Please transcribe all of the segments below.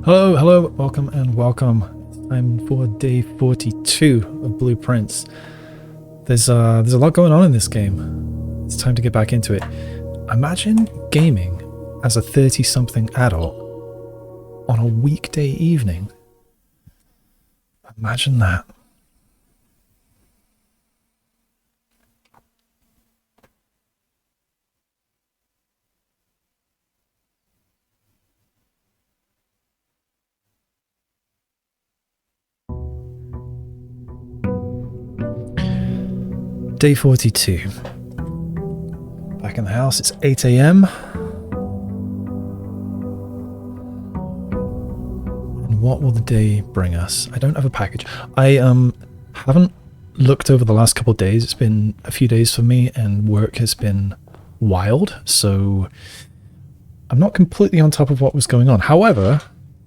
Hello, welcome and welcome. I'm for day 42 of Blueprints. There's a lot going on in this game. It's time to get back into it. Imagine gaming as a 30-something adult on a weekday evening. Imagine that. Day 42. Back in the house, it's 8 a.m. And what will the day bring us? I don't have a package. I haven't looked over the last couple of days. It's been a few days for me and work has been wild, so I'm not completely on top of what was going on. However,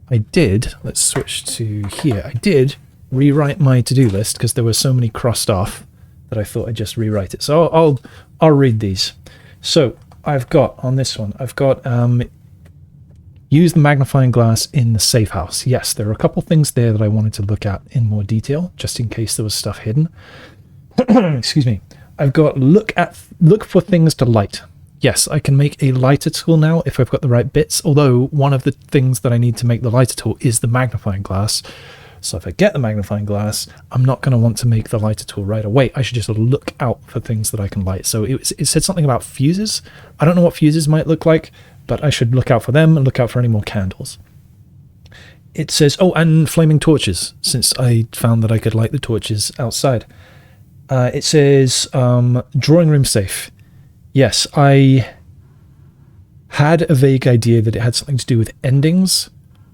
let's switch to here. I did rewrite my to-do list because there were so many crossed off that I thought I'd just rewrite it. So I'll read these. So I've got on this one, use the magnifying glass in the Safehouse. Yes, there are a couple things there that I wanted to look at in more detail, just in case there was stuff hidden. Excuse me. I've got look for things to light. Yes, I can make a lighter tool now if I've got the right bits, although one of the things that I need to make the lighter tool is the magnifying glass. So if I get the magnifying glass, I'm not going to want to make the lighter tool right away. I should just look out for things that I can light. So it said something about fuses. I don't know what fuses might look like, but I should look out for them and look out for any more candles. It says, oh, and flaming torches, since I found that I could light the torches outside. It says, drawing room safe. Yes, I had a vague idea that it had something to do with endings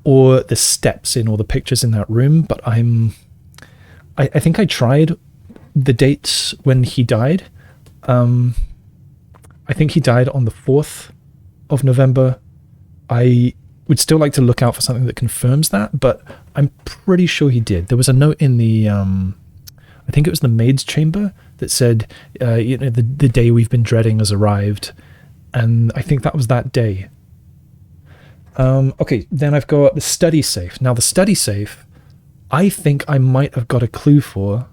or the steps in all the pictures in that room, but I think I tried the dates when he died. I think he died on the 4th of November. I would still like to look out for something that confirms that, but I'm pretty sure he did. There was a note in the, I think it was the maid's chamber that said, the day we've been dreading has arrived. And I think that was that day. Okay, then I've got the study safe. Now the study safe, I think I might have got a clue for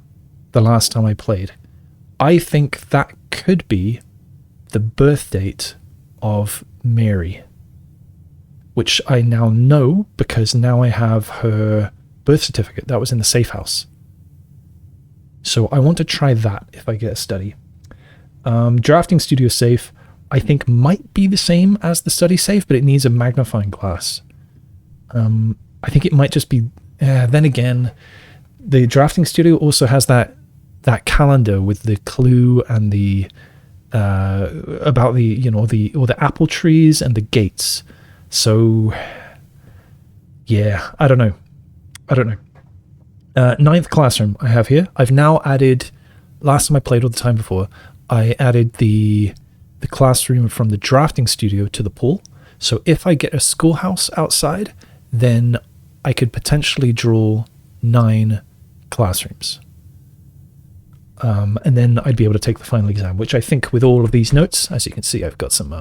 the last time I played. I think that could be the birth date of Mary, which I now know because now I have her birth certificate. That was in the Safehouse. So I want to try that if I get a study. Drafting studio safe, I think might be the same as the study safe, but it needs a magnifying glass. I think it might just be. Then again, the drafting studio also has that calendar with the clue and the about the all the apple trees and the gates. So yeah, I don't know. Ninth classroom I have here. I've now added. Last time I played, or the time before, I added the classroom from the drafting studio to the pool. So if I get a schoolhouse outside, then I could potentially draw 9 classrooms. And then I'd be able to take the final exam, which I think with all of these notes, as you can see, I've got some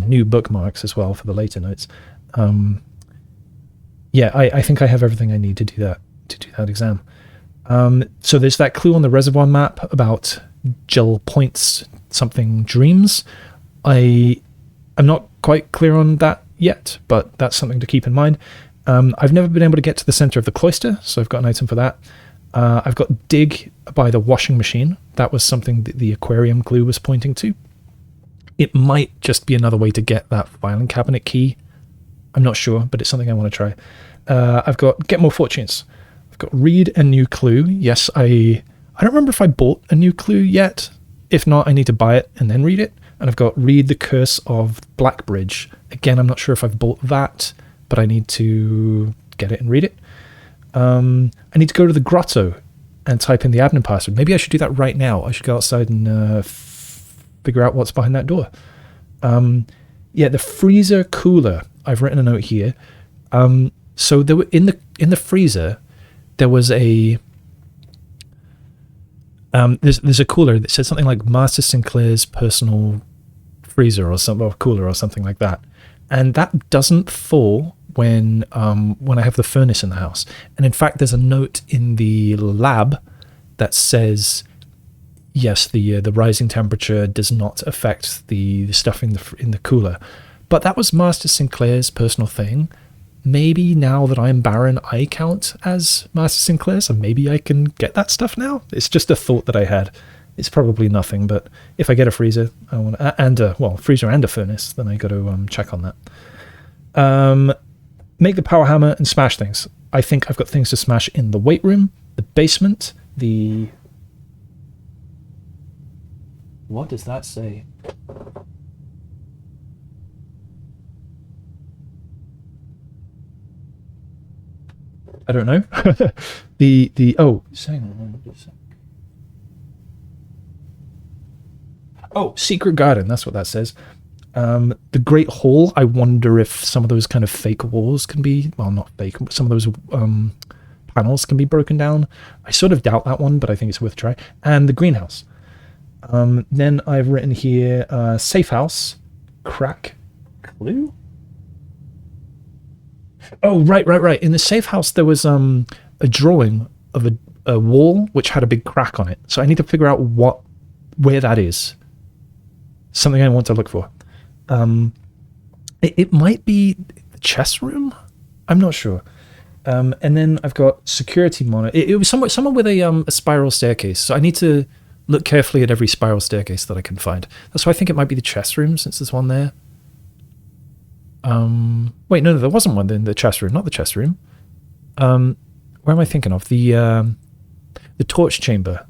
new bookmarks as well for the later notes. Yeah, I think I have everything I need to do that exam. So there's that clue on the reservoir map about Jill Point's something dreams. I'm not quite clear on that yet, but that's something to keep in mind. I've never been able to get to the center of the cloister, so I've got an item for that. I've got dig by the washing machine. That was something that the aquarium clue was pointing to. It might just be another way to get that filing cabinet key. I'm not sure, but it's something I want to try. I've got get more fortunes. I've got read a new clue. Yes, I don't remember if I bought a new clue yet. If not, I need to buy it and then read it. And I've got read the curse of Blackbridge. Again, I'm not sure if I've bought that, but I need to get it and read it. I need to go to the grotto and type in the admin password. Maybe I should do that right now. I should go outside and figure out what's behind that door. Yeah, the freezer cooler. I've written a note here. So there were in the freezer, there was a there's a cooler that said something like Master Sinclair's personal freezer or something, or cooler or something like that. And that doesn't fall when I have the furnace in the house. And in fact, there's a note in the lab that says, yes, the rising temperature does not affect the stuff in the cooler. But that was Master Sinclair's personal thing. Maybe now that I'm Baron, I count as Master Sinclair, so maybe I can get that stuff now. It's just a thought that I had. It's probably nothing, but if I get a freezer, I want freezer and a furnace, then I got to check on that. Make the power hammer and smash things. I think I've got things to smash in the weight room, the basement, the... What does that say? I don't know. Secret garden, that's what that says. The Great Hall, I wonder if some of those kind of fake walls can be, well, not fake, but some of those panels can be broken down. I sort of doubt that one, but I think it's worth a try. And the greenhouse. Then I've written here, Safehouse, crack clue? Oh, right. In the Safehouse, there was a drawing of a wall which had a big crack on it. So I need to figure out where that is. Something I want to look for. It might be the chess room. I'm not sure. And then I've got security monitor. It was somewhere with a spiral staircase. So I need to look carefully at every spiral staircase that I can find. That's why I think it might be the chess room, since there's one there. Wait, no, there wasn't one in the chess room. Not the chess room. Where am I thinking of? The torch chamber.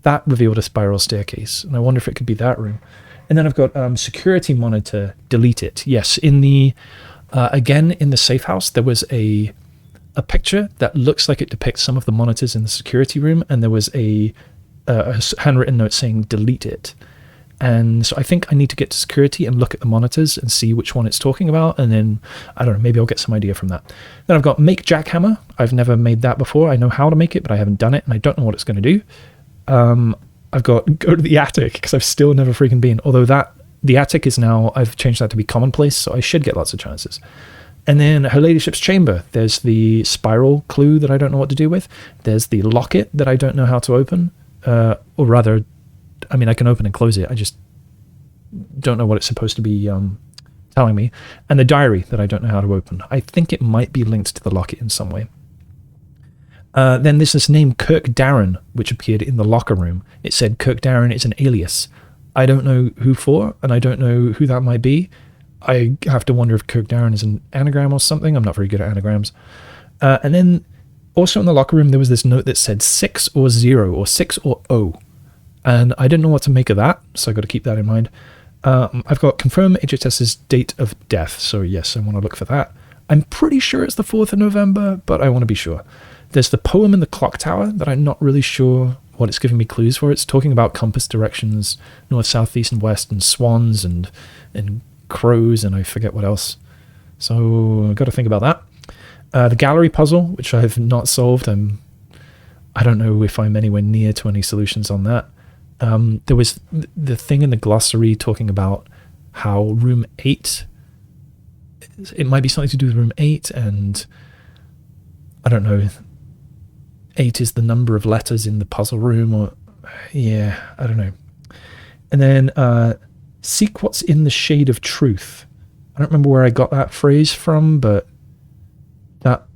That revealed a spiral staircase, and I wonder if it could be that room. And then I've got security monitor, delete it. Yes, in the again in the safe house, there was a picture that looks like it depicts some of the monitors in the security room, and there was a handwritten note saying delete it. And so I think I need to get to security and look at the monitors and see which one it's talking about, and then I don't know, maybe I'll get some idea from that. Then I've got make jackhammer. I've never made that before. I know how to make it, but I haven't done it, and I don't know what it's going to do. I've got go to the attic, because I've still never freaking been, although the attic is now, I've changed that to be commonplace, so I should get lots of chances. And then Her Ladyship's chamber. There's the spiral clue that I don't know what to do with. There's the locket that I don't know how to open, or rather, I mean, I can open and close it. I just don't know what it's supposed to be telling me. And the diary that I don't know how to open. I think it might be linked to the locket in some way. Then there's this name Kirk Darren, which appeared in the locker room. It said Kirk Darren is an alias. I don't know who for, and I don't know who that might be. I have to wonder if Kirk Darren is an anagram or something. I'm not very good at anagrams. And then also in the locker room, there was this note that said 6 or 0 or 6 or O. And I didn't know what to make of that, so I've got to keep that in mind. I've got confirm HHS's date of death, so yes, I want to look for that. I'm pretty sure it's the 4th of November, but I want to be sure. There's the poem in the clock tower that I'm not really sure what it's giving me clues for. It's talking about compass directions, north, south, east, and west, and swans, and crows, and I forget what else. So I've got to think about that. The gallery puzzle, which I have not solved. I don't know if I'm anywhere near to any solutions on that. There was the thing in the glossary talking about how room 8, it might be something to do with room 8, and I don't know, 8 is the number of letters in the puzzle room, or yeah, I don't know. And then seek what's in the shade of truth. I don't remember where I got that phrase from, but that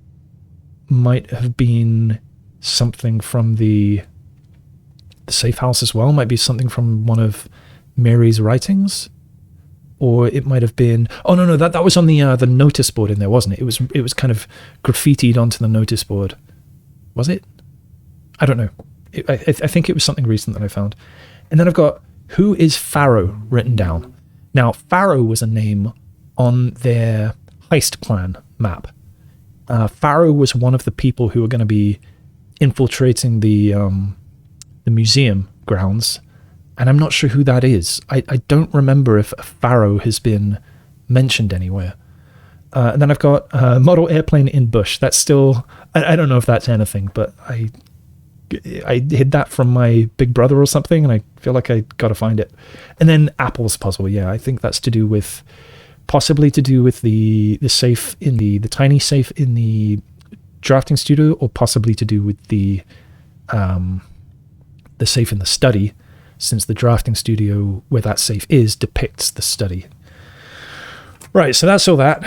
might have been something from the safe house as well. Might be something from one of Mary's writings, or it might have been, oh no, that was on the notice board in there, wasn't it? It was kind of graffitied onto the notice board. Was it? I don't know. I think it was something recent that I found. And then I've got who is Pharaoh written down. Now, Pharaoh was a name on their heist plan map. Pharaoh was one of the people who were going to be infiltrating the museum grounds, and I'm not sure who that is. I don't remember if a pharaoh has been mentioned anywhere. And then I've got model airplane in bush. That's still, I don't know if that's anything, but I hid that from my big brother or something, and I feel like I got to find it. And then apples puzzle. Yeah, I think that's to do with possibly to do with the safe in the tiny safe in the drafting studio, or possibly to do with the safe in the study, since the drafting studio where that safe is depicts the study. Right, so that's all that.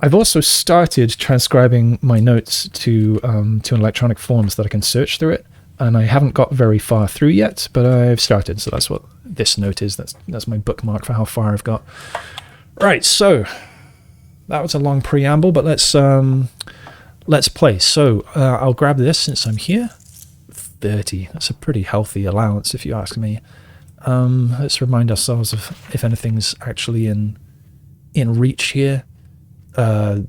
I've also started transcribing my notes to an electronic form so that I can search through it, and I haven't got very far through yet, but I've started, so that's what this note is. That's my bookmark for how far I've got. Right, so that was a long preamble, but let's play. So I'll grab this since I'm here. 30. That's a pretty healthy allowance, if you ask me. Let's remind ourselves of if anything's actually in reach here. There's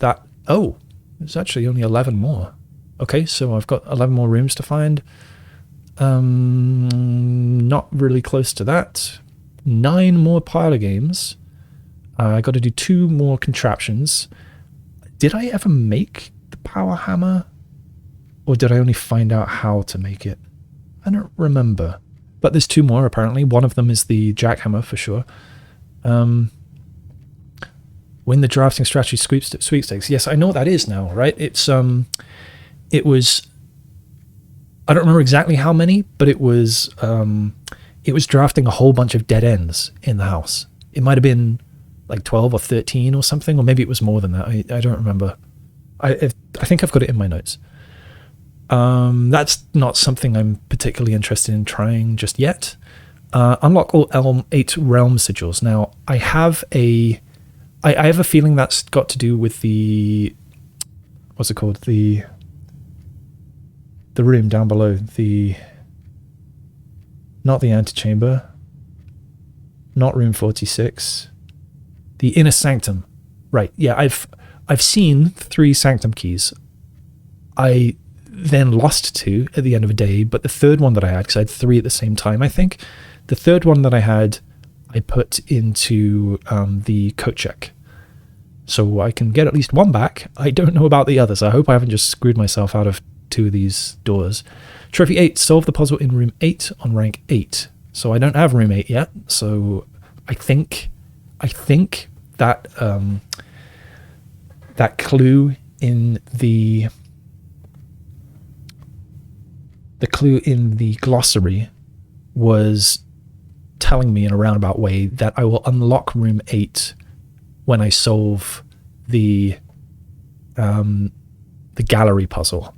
actually only 11 more. Okay, so I've got 11 more rooms to find. Not really close to that. 9 more parlor games. I got to do 2 more contraptions. Did I ever make the power hammer? Or did I only find out how to make it? I don't remember. But there's 2 more, apparently. One of them is the jackhammer, for sure. Win the drafting strategy sweepstakes. Yes, I know what that is now, right? It was... I don't remember exactly how many, but it was drafting a whole bunch of dead ends in the house. It might have been like 12 or 13 or something, or maybe it was more than that. I don't remember. I think I've got it in my notes. That's not something I'm particularly interested in trying just yet. Unlock all 8 realm sigils. Now, I have a feeling that's got to do with the... What's it called? The room down below. Not the antechamber. Not room 46. The inner sanctum. Right, yeah, I've seen 3 sanctum keys. I then lost 2 at the end of a day, but the third one that I had, because I had 3 at the same time, I think, the third one that I had, I put into the coat check. So I can get at least 1 back. I don't know about the others. I hope I haven't just screwed myself out of 2 of these doors. Trophy 8, solve the puzzle in room 8 on rank 8. So I don't have room 8 yet, so I think that that clue in the glossary was telling me in a roundabout way that I will unlock room 8 when I solve the gallery puzzle.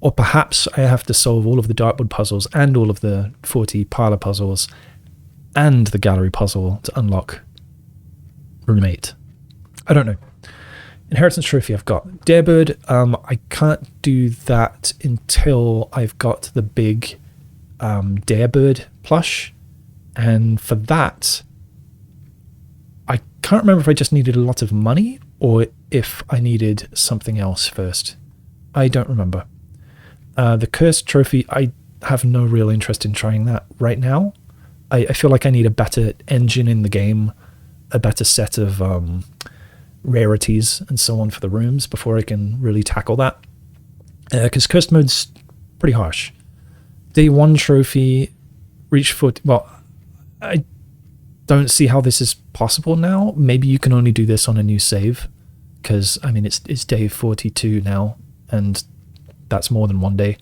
Or perhaps I have to solve all of the dartboard puzzles and all of the 40 parlor puzzles and the gallery puzzle to unlock room 8. I don't know. Inheritance trophy I've got. Darebird, I can't do that until I've got the big Darebird plush. And for that, I can't remember if I just needed a lot of money or if I needed something else first. I don't remember. The Cursed trophy, I have no real interest in trying that right now. I feel like I need a better engine in the game, a better set of rarities and so on for the rooms before I can really tackle that. Because Cursed mode's pretty harsh. Day 1 trophy, reach 40... Well, I don't see how this is possible now. Maybe you can only do this on a new save. Because, I mean, it's day 42 now, and that's more than 1 day.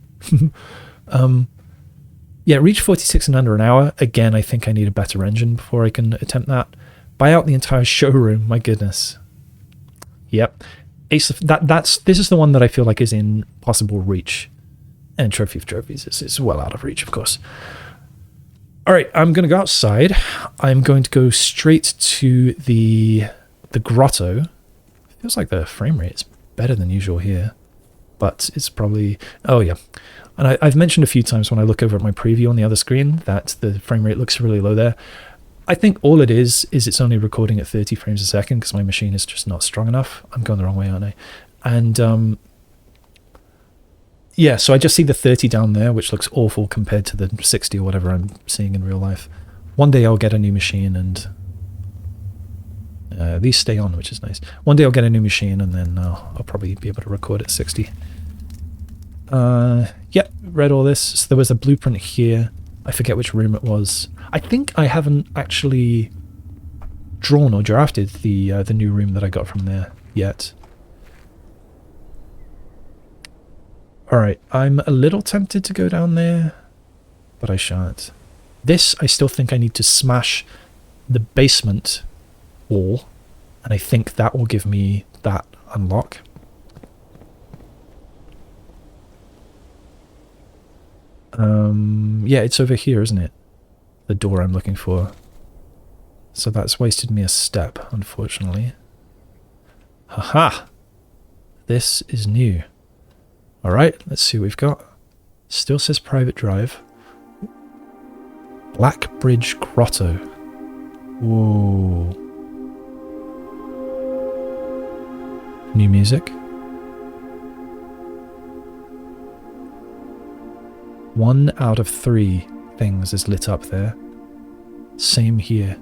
Yeah, reach 46 in under an hour. Again, I think I need a better engine before I can attempt that. Buy out the entire showroom. My goodness. Yep. This is the one that I feel like is in possible reach. And Trophy of Trophies is well out of reach, of course. All right, I'm going to go outside. I'm going to go straight to the grotto. Feels like the frame rate is better than usual here. But it's probably... Oh, yeah. And I've mentioned a few times when I look over at my preview on the other screen that the frame rate looks really low there. I think all it is it's only recording at 30 frames a second because my machine is just not strong enough. I'm going the wrong way, aren't I? And yeah, so I just see the 30 down there, which looks awful compared to the 60 or whatever I'm seeing in real life. One day I'll get a new machine and these stay on, which is nice. One day I'll get a new machine and then I'll probably be able to record at 60. Yeah, read all this. So there was a blueprint here. I forget which room it was. I think I haven't actually drawn or drafted the new room that I got from there yet. Alright, I'm a little tempted to go down there, but I shan't. This, I still think I need to smash the basement wall, and I think that will give me that unlock. Yeah, it's over here, isn't it? The door I'm looking for. So that's wasted me a step, unfortunately. Haha! This is new. Alright, let's see what we've got. Still says private drive. Blackbridge grotto. Whoa. New music. 1 out of 3 things is lit up there. Same here.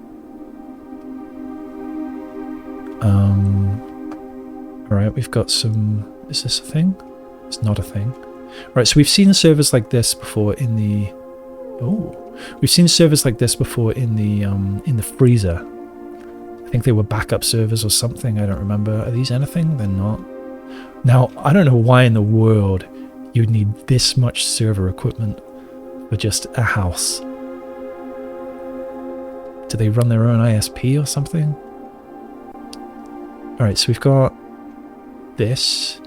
Alright, we've got some... Is this a thing? It's not a thing. Right, so we've seen servers like this before in the... Oh! We've seen servers like this before in the freezer. I think they were backup servers or something, I don't remember. Are these anything? They're not. Now, I don't know why in the world you'd need this much server equipment for just a house. Do they run their own ISP or something? Alright, so we've got this.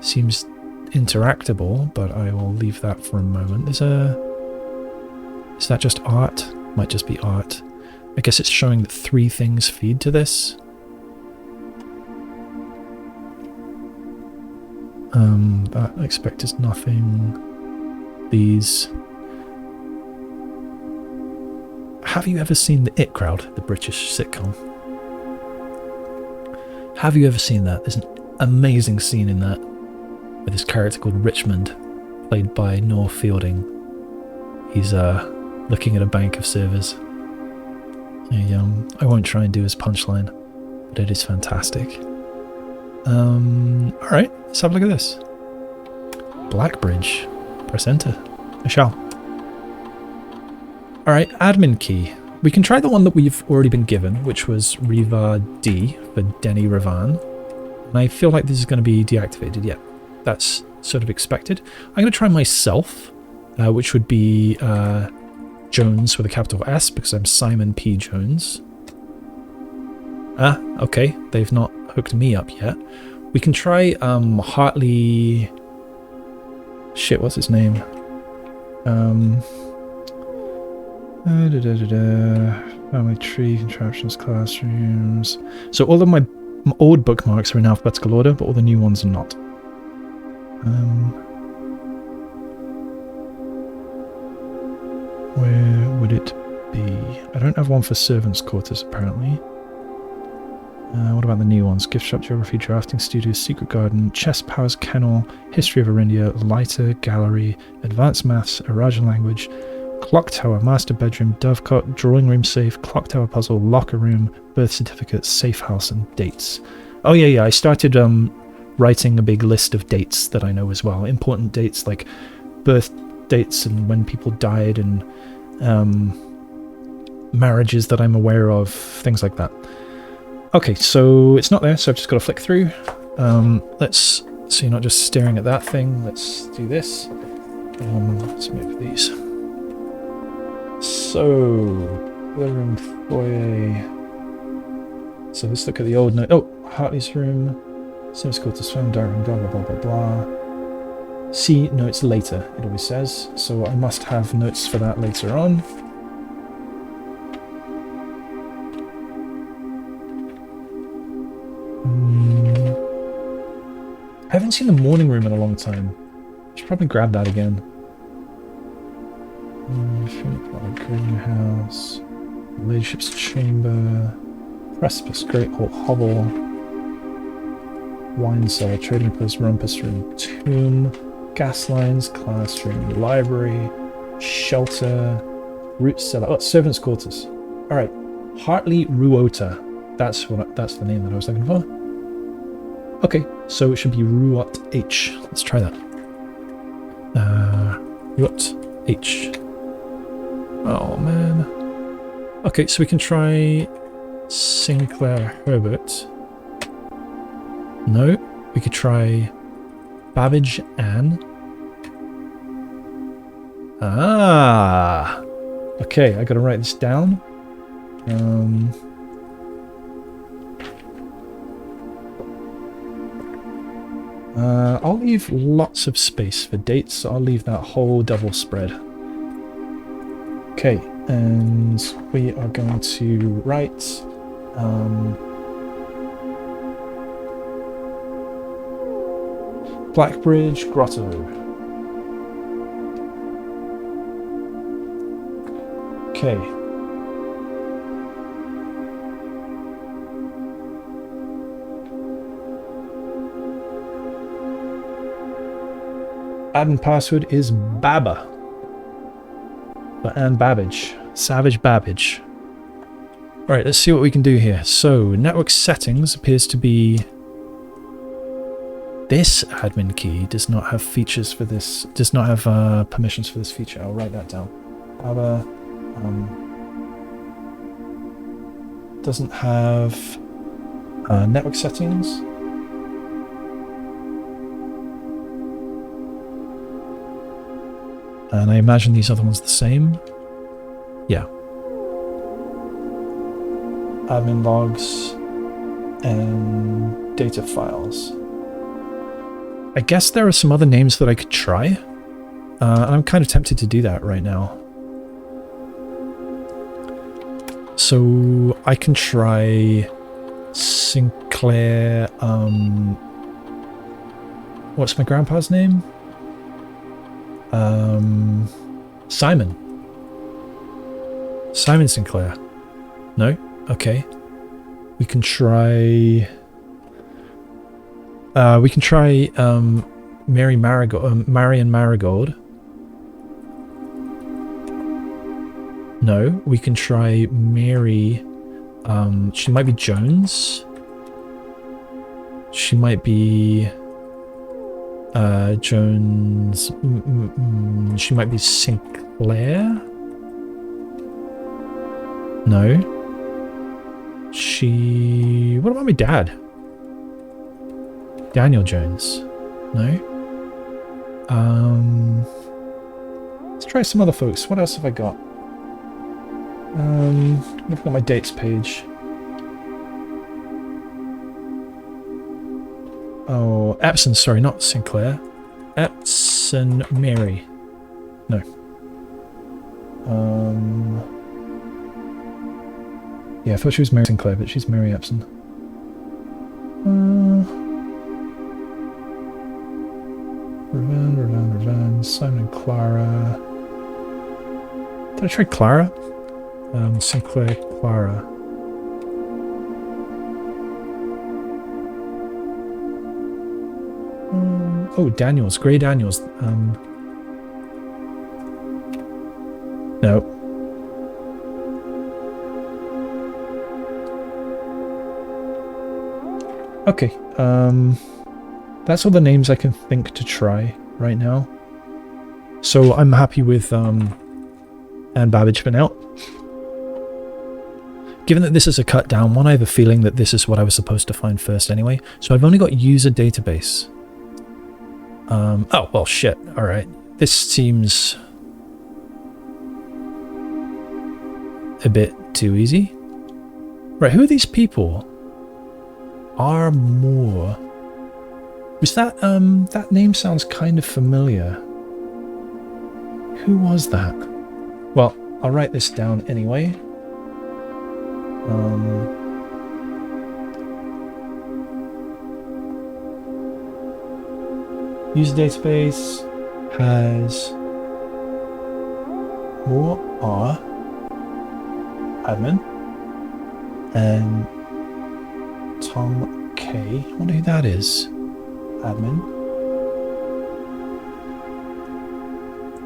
Seems interactable, but I will leave that for a moment. There's a... Is that just art? Might just be art. I guess it's showing that 3 things feed to this. That I expect is nothing. These... Have you ever seen The It Crowd, the British sitcom? Have you ever seen that? There's an amazing scene in that with this character called Richmond, played by Noel Fielding. He's looking at a bank of servers. I won't try and do his punchline, but it is fantastic. Alright, let's have a look at this. Blackbridge. Press enter. I shall. Alright, admin key. We can try the one that we've already been given, which was Riva D for Denny Ravan. And I feel like this is going to be deactivated. Yeah, that's sort of expected. I'm going to try myself, which would be Jones with a capital S, because I'm Simon P. Jones. Ah, okay. They've not hooked me up yet. We can try Hartley... Shit, what's his name? Family tree, contraptions, classrooms. So all of my old bookmarks are in alphabetical order, but all the new ones are not. Where would it be? I don't have one for servants' quarters, apparently. What about the new ones? Gift shop, geography, drafting studio, secret garden, chess powers, kennel, history of Arindia, lighter, gallery, advanced maths, Arajan language, clock tower, master bedroom, dovecot, drawing room safe, clock tower puzzle, locker room, birth certificate, safe house, and dates. Oh yeah, I started writing a big list of dates that I know as well. Important dates like birth dates and when people died, and marriages that I'm aware of, things like that. Okay, so it's not there, so I've just got to flick through. So you're not just staring at that thing. Let's do this. Let's move these. So, living room, foyer. So let's look at the old note. Oh, Hartley's room. Sims quarters, phone, diary room, blah, blah, blah, blah, blah. See notes later, it always says. So I must have notes for that later on. I haven't seen the morning room in a long time. I should probably grab that again. Greenhouse, Ladyship's chamber, precipice, great hall, hovel, wine cellar, trading post, rumpus room, tomb, gas lines, classroom, library, shelter, root cellar. Oh, servants' quarters. All right, Hartley Ruota. That's the name that I was looking for. Okay, so it should be Ruot H. Let's try that. Ruot H. Oh man. Okay, so we can try Sinclair Herbert. No. We could try Babbage Ann. Ah. Okay, I gotta write this down. I'll leave lots of space for dates, so I'll leave that whole double spread. Okay, and we are going to write Blackbridge Grotto. Okay. Admin password is Baba. For Ann Babbage. Savage Babbage. Alright, let's see what we can do here. So, network settings appears to be... This admin key does not have features for this... Does not have permissions for this feature. I'll write that down. Baba... doesn't have network settings. And I imagine these other ones the same. Yeah. Admin logs and data files. I guess there are some other names that I could try. And I'm kind of tempted to do that right now. So I can try Sinclair, what's my grandpa's name? Simon. Simon Sinclair. No? Okay. We can try... Marion Marigold. No, we can try Mary. She might be Jones. She might be Jones. She might be Sinclair. No. She... What about my dad? Daniel Jones. No. Let's try some other folks. What else have I got? I've got my dates page. Oh, Epson, sorry, not Sinclair. Epson Mary. No. Yeah, I thought she was Mary Sinclair, but she's Mary Epson. Revan, Simon and Clara. Did I try Clara? Sinclair, Clara. Oh, Daniels, Grey Daniels. No. Okay, that's all the names I can think to try right now. So I'm happy with Ann Babbage for now. Given that this is a cut down one, I have a feeling that this is what I was supposed to find first anyway. So I've only got user database. Oh, well, shit. Alright. This seems a bit too easy. Right, who are these people? Armour. Was that, that name sounds kind of familiar. Who was that? Well, I'll write this down anyway. User database has more R admin and Tom K. I wonder who that is. Admin.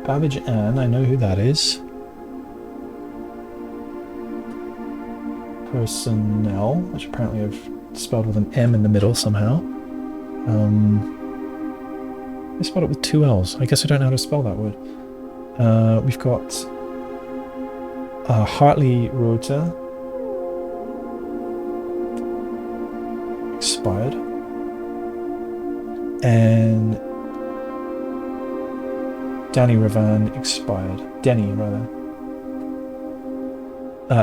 Babbage Ann, I know who that is. Personnel, which apparently I've spelled with an M in the middle somehow. I spelled it with two L's. I guess I don't know how to spell that word. We've got Hartley Rota. expired. And Denny, rather.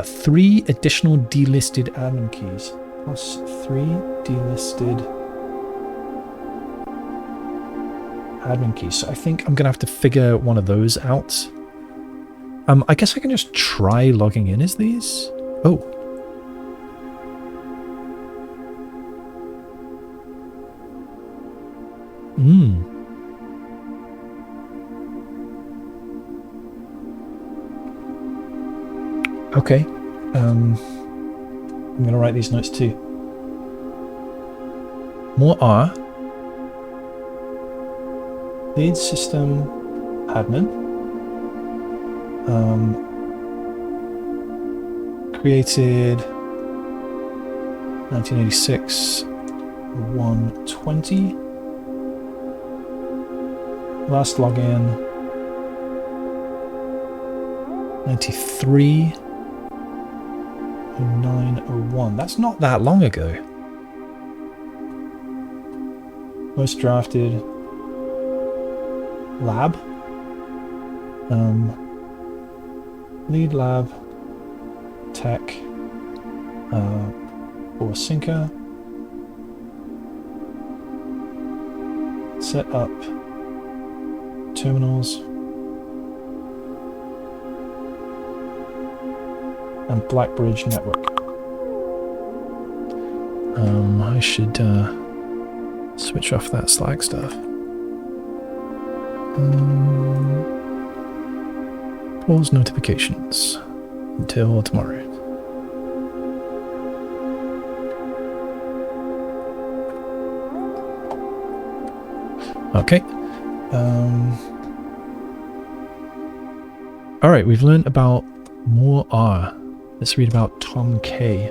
3 additional delisted admin keys. Plus 3 delisted admin keys. So I think I'm going to have to figure one of those out. I guess I can just try logging in as these. Oh. Okay. I'm going to write these notes too. More R. Lead system admin. Created 1986 120. Last login 93 0901. That's not that long ago. Most drafted lab. Lead lab tech or sinker. Set up terminals and Blackbridge network. I should switch off that Slack stuff. Pause notifications until tomorrow. Okay. All right, we've learned about more R. Let's read about Tom K.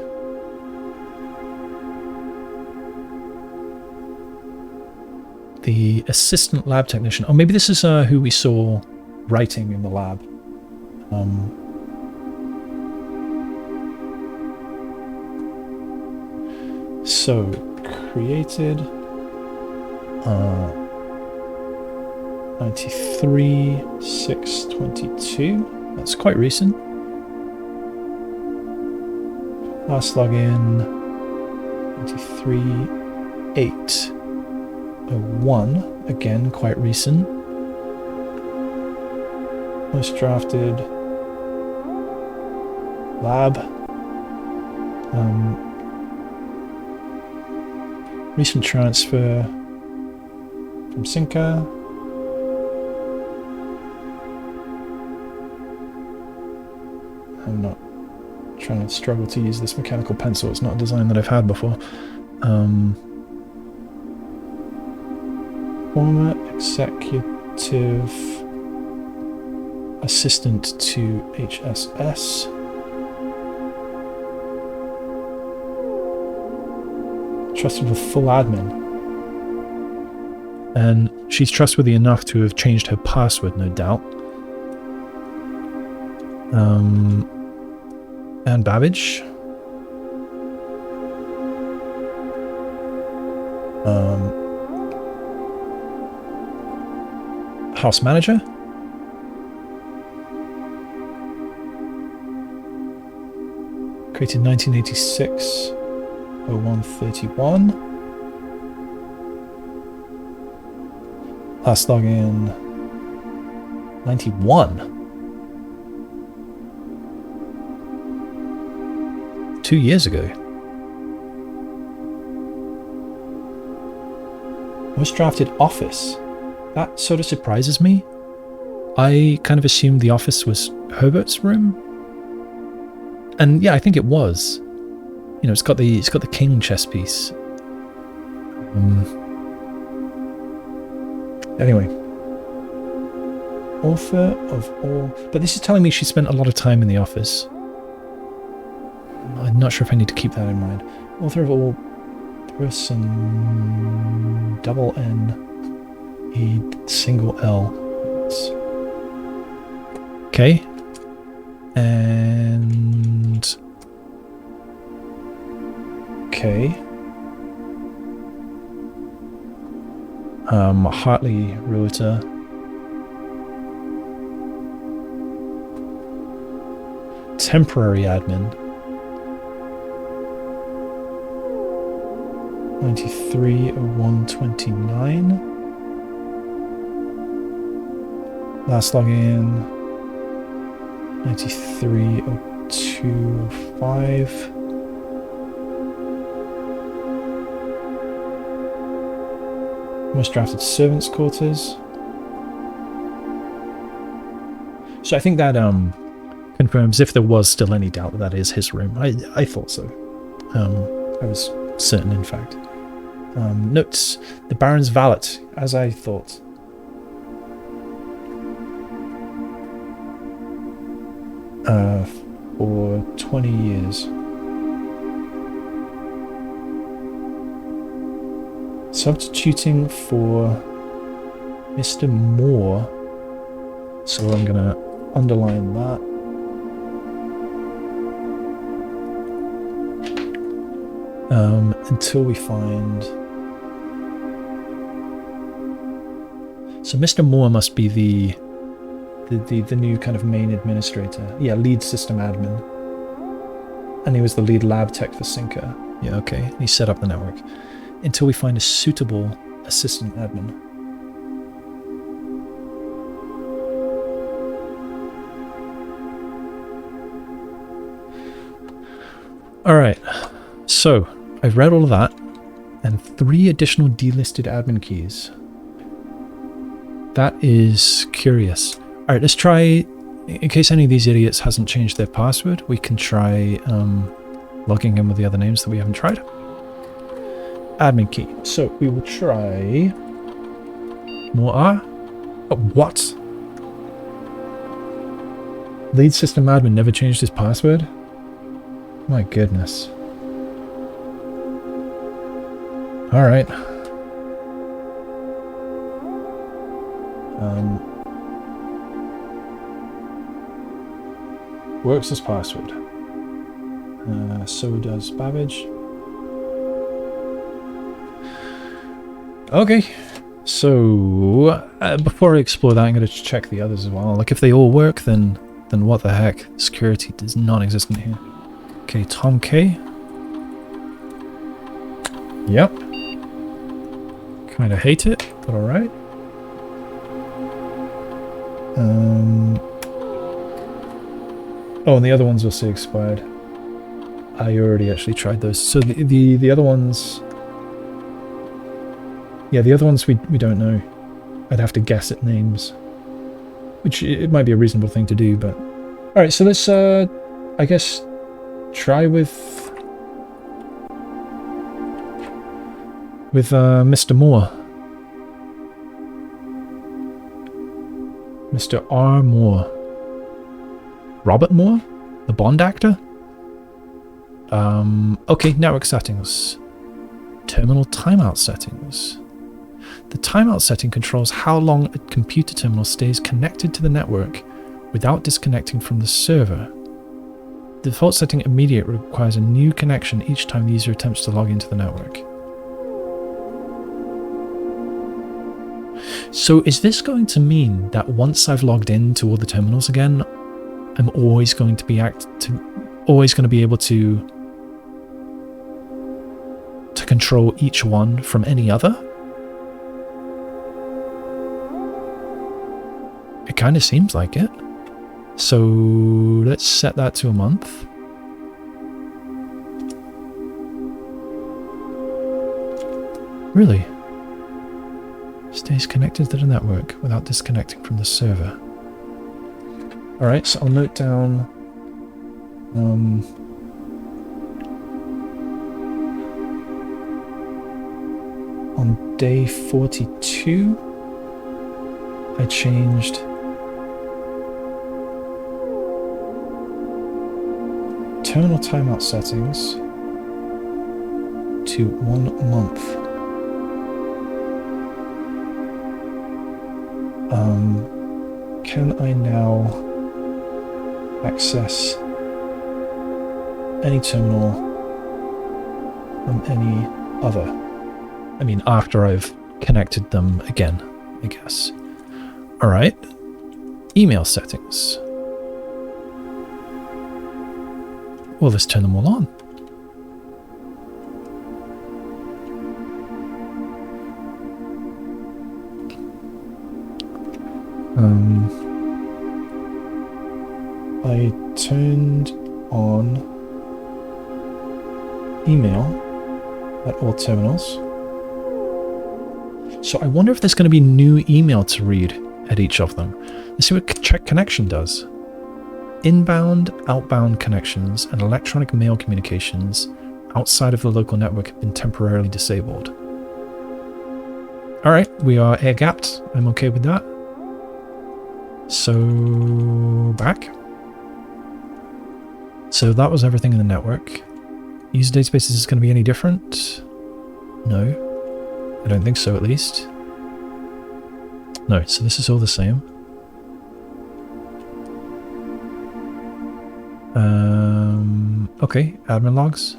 The assistant lab technician. Oh, maybe this is who we saw writing in the lab. So, created 93/6/22. That's quite recent. Last login 93/8/01. Again, quite recent. Most drafted lab. Recent transfer from Sinker. I'm not trying to struggle to use this mechanical pencil. It's not a design that I've had before. Former executive assistant to HSS. Trusted with full admin. And she's trustworthy enough to have changed her password, no doubt. And Babbage. House manager. Created 1986 0131. Last login 91. 2 years ago. Most drafted office. That sort of surprises me. I kind of assumed the office was Herbert's room. And yeah, I think it was. You know, it's got the king chess piece. Anyway. Author of all... But this is telling me she spent a lot of time in the office. I'm not sure if I need to keep that in mind. Author of all person... double N... E... single L. Okay. And... Okay. Hartley Realtor. Temporary admin. 930129. Last login. 930205. Most drafted servants' quarters. So I think that confirms, if there was still any doubt, that is his room. I thought so. I was certain, in fact. Notes: the Baron's valet, as I thought. For 20 years. Substituting for Mr. Moore. So I'm going to underline that. Until we find... So Mr. Moore must be the new kind of main administrator. Yeah, lead system admin. And he was the lead lab tech for Synca. Yeah, okay. He set up the network. Until we find a suitable assistant admin. Alright, so I've read all of that, and 3 additional delisted admin keys. That is curious. Alright, let's try, in case any of these idiots hasn't changed their password, we can try logging in with the other names that we haven't tried. Admin key. So we will try more R. Oh, what? Lead system admin never changed his password? My goodness. Alright. Works as password. So does Babbage. Okay. So, before I explore that, I'm going to check the others as well. Like, if they all work, then what the heck? Security is non-existent here. Okay, Tom K. Yep. Kind of hate it, but alright. Oh, and the other ones will say expired. I already actually tried those. So the other ones... Yeah, the other ones we don't know. I'd have to guess at names. Which, it might be a reasonable thing to do, but... Alright, so let's, I guess, try with Mr. Moore. Mr. R. Moore. Robert Moore? The Bond actor? Okay, network settings. Terminal timeout settings. The timeout setting controls how long a computer terminal stays connected to the network without disconnecting from the server. The default setting immediate requires a new connection each time the user attempts to log into the network. So is this going to mean that once I've logged into all the terminals again, I'm always going to be able to control each one from any other? It kind of seems like it. So let's set that to a month. Really? Stays connected to the network without disconnecting from the server. Alright, so I'll note down on day 42 I changed terminal timeout settings to 1 month. Can I now access any terminal from any other? I mean, after I've connected them again, I guess. All right. Email settings. Well, let's turn them all on. I turned on email at all terminals. So I wonder if there's going to be new email to read at each of them. Let's see what check connection does. Inbound, outbound connections and electronic mail communications outside of the local network have been temporarily disabled. All right, we are air gapped. I'm okay with that. So back. So that was everything in the network. User databases is going to be any different? No. I don't think so, at least. No, so this is all the same. Okay, admin logs.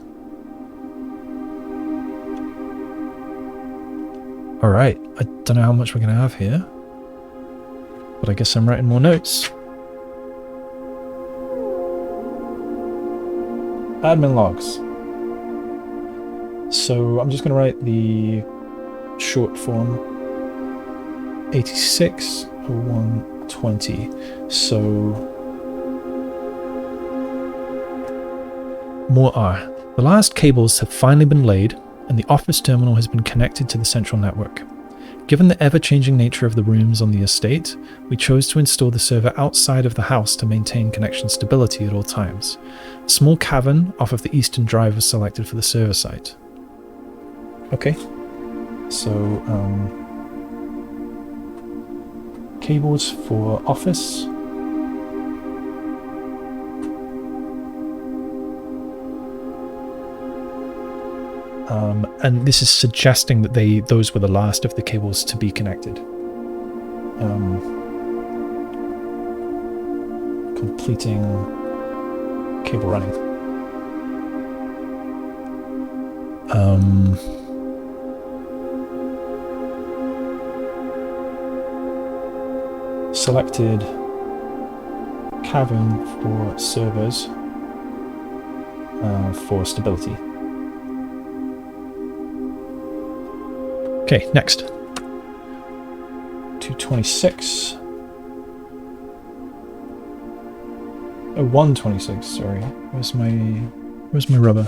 Alright, I don't know how much we're going to have here. But I guess I'm writing more notes. Admin logs. So I'm just going to write the short form 860120. So more are. The last cables have finally been laid and the office terminal has been connected to the central network. Given the ever-changing nature of the rooms on the estate, we chose to install the server outside of the house to maintain connection stability at all times. A small cavern off of the eastern drive was selected for the server site. Okay, so cables for office. And this is suggesting that those were the last of the cables to be connected. Completing cable running. Selected cavern for servers for stability. Okay, next. 226. Oh, 126, sorry. Where's my rubber?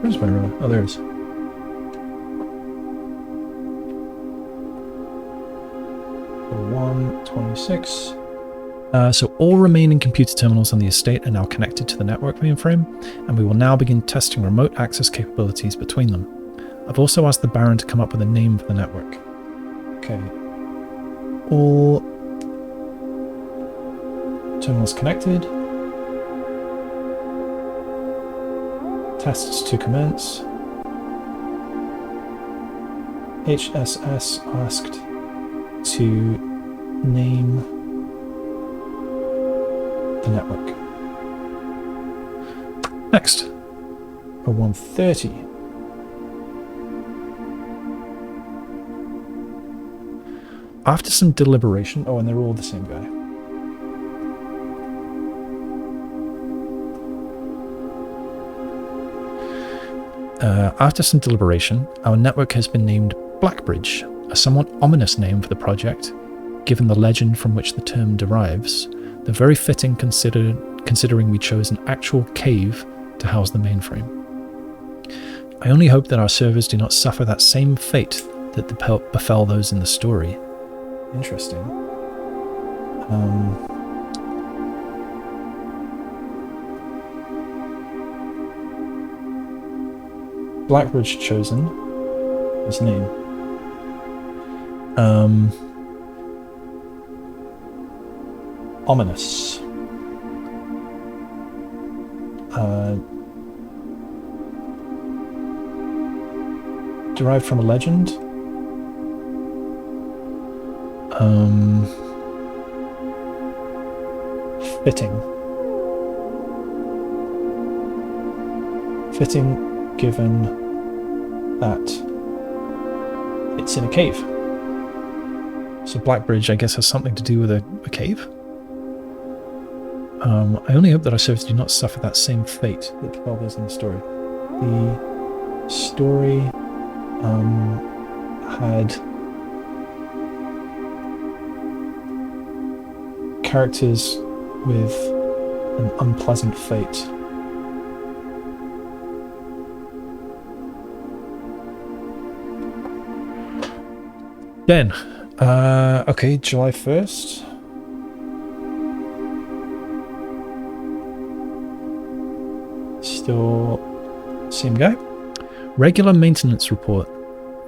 Where's my rubber? Oh, there it is. 126. So all remaining computer terminals on the estate are now connected to the network mainframe, and we will now begin testing remote access capabilities between them. I've also asked the Baron to come up with a name for the network. Okay. All terminals connected. Tests to commence. HSS asked to name the network. Next. A 130. After some deliberation, oh, and they're all the same guy. After some deliberation, our network has been named Blackbridge, a somewhat ominous name for the project, given the legend from which the term derives, though very fitting considering we chose an actual cave to house the mainframe. I only hope that our servers do not suffer that same fate that befell those in the story. Interesting. Blackbridge chosen. His name. Ominous. Derived from a legend. Fitting. Fitting given that It's in a cave. So Blackbridge, I guess, has something to do with a cave. I only hope that our servers do not suffer that same fate that befell those in the story. The story had characters with an unpleasant fate. Then, okay, July 1st. Still same guy. Regular maintenance report.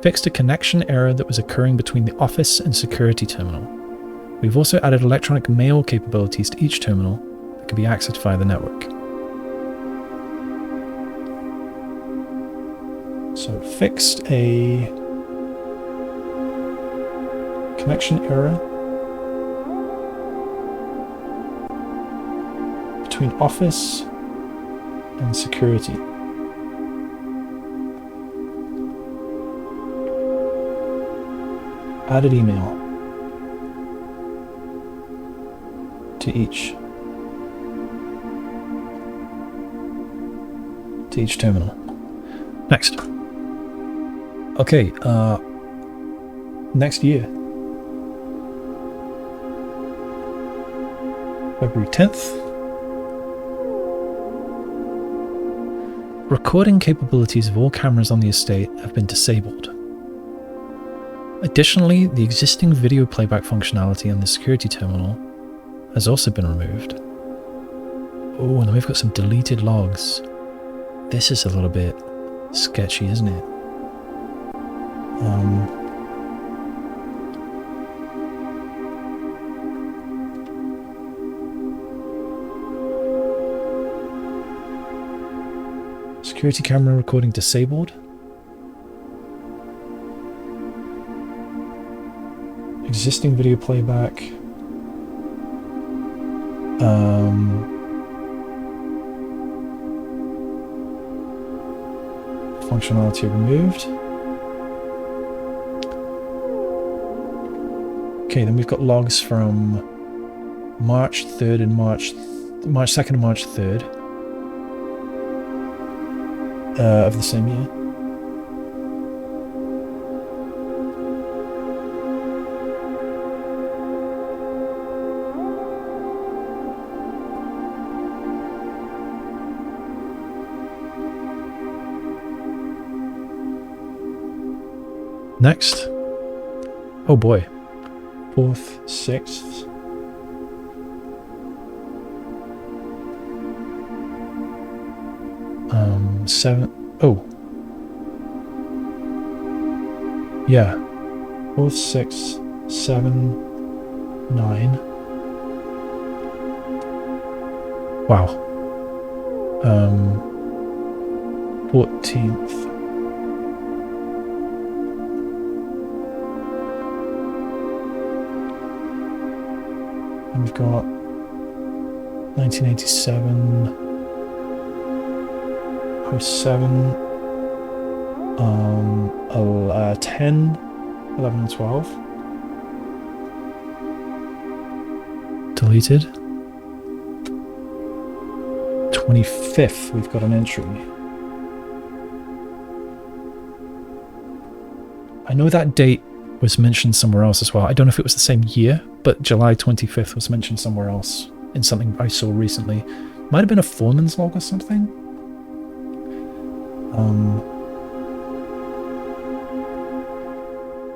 Fixed a connection error that was occurring between the office and security terminal. We've also added electronic mail capabilities to each terminal that can be accessed via the network. So fixed a connection error between office and security. Added email to each terminal. Next. Okay, next year. February 10th. Recording capabilities of all cameras on the estate have been disabled. Additionally, the existing video playback functionality on the security terminal has also been removed. Oh, and then we've got some deleted logs. This is a little bit sketchy, isn't it? Security camera recording disabled. Existing video playback. Functionality removed. Okay, then we've got logs from March 3rd and March 2nd and March 3rd of the same year. Next. Oh boy. 4th, 6th. Seven. Oh. Yeah. 4th, 6th, 7, 9. Wow. 14th. And we've got 1987, 07, 10, 11 and 12. Deleted. 25th, we've got an entry. I know that date was mentioned somewhere else as well. I don't know if it was the same year, but July 25th was mentioned somewhere else in something I saw recently. Might have been a foreman's log or something.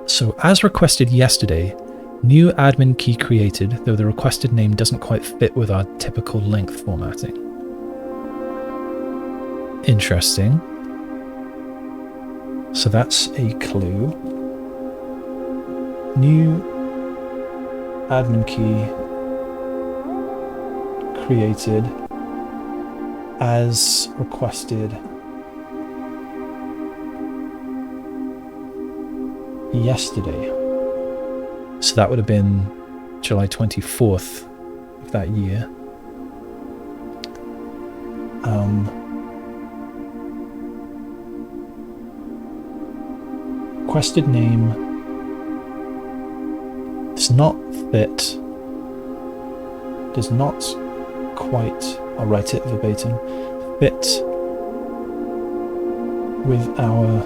So as requested yesterday, new admin key created, though the requested name doesn't quite fit with our typical length formatting. Interesting. So that's a clue. New admin key created as requested yesterday. So that would have been July 24th of that year. requested name does not fit, does not quite, I'll write it verbatim, fit with our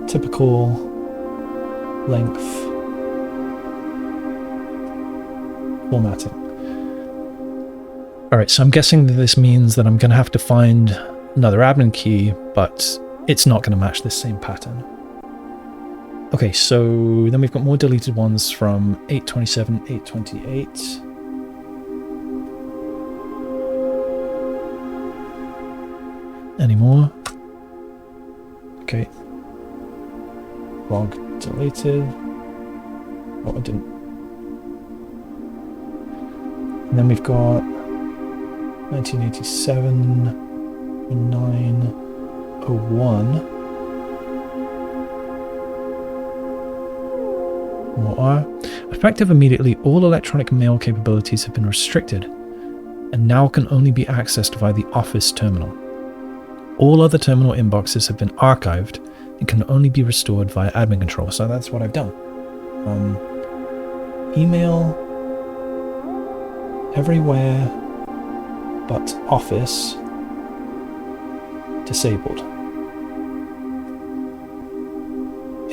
typical length formatting. Alright, so I'm guessing that this means that I'm going to have to find another admin key, but it's not going to match this same pattern. Okay, so then we've got more deleted ones from 827, 828. Any more? Okay. Log deleted. Oh, I didn't. And then we've got 1987, 901. More. Effective immediately, all electronic mail capabilities have been restricted and now can only be accessed via the office terminal. All other terminal inboxes have been archived and can only be restored via admin control. So that's what I've done. Email everywhere but office disabled.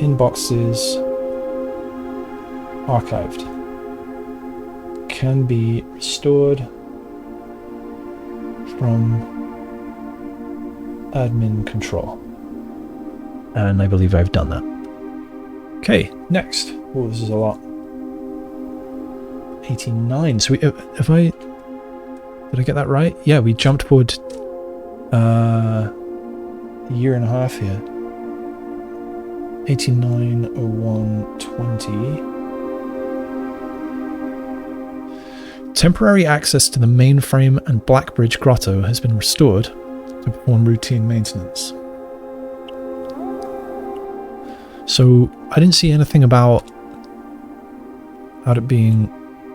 Inboxes archived. Can be restored from admin control. And I believe I've done that. Okay, next. Oh, this is a lot. 89. So did I get that right? Yeah, we jumped forward a year and a half here. 890120. Temporary access to the mainframe and Blackbridge grotto has been restored to perform routine maintenance. So I didn't see anything about it being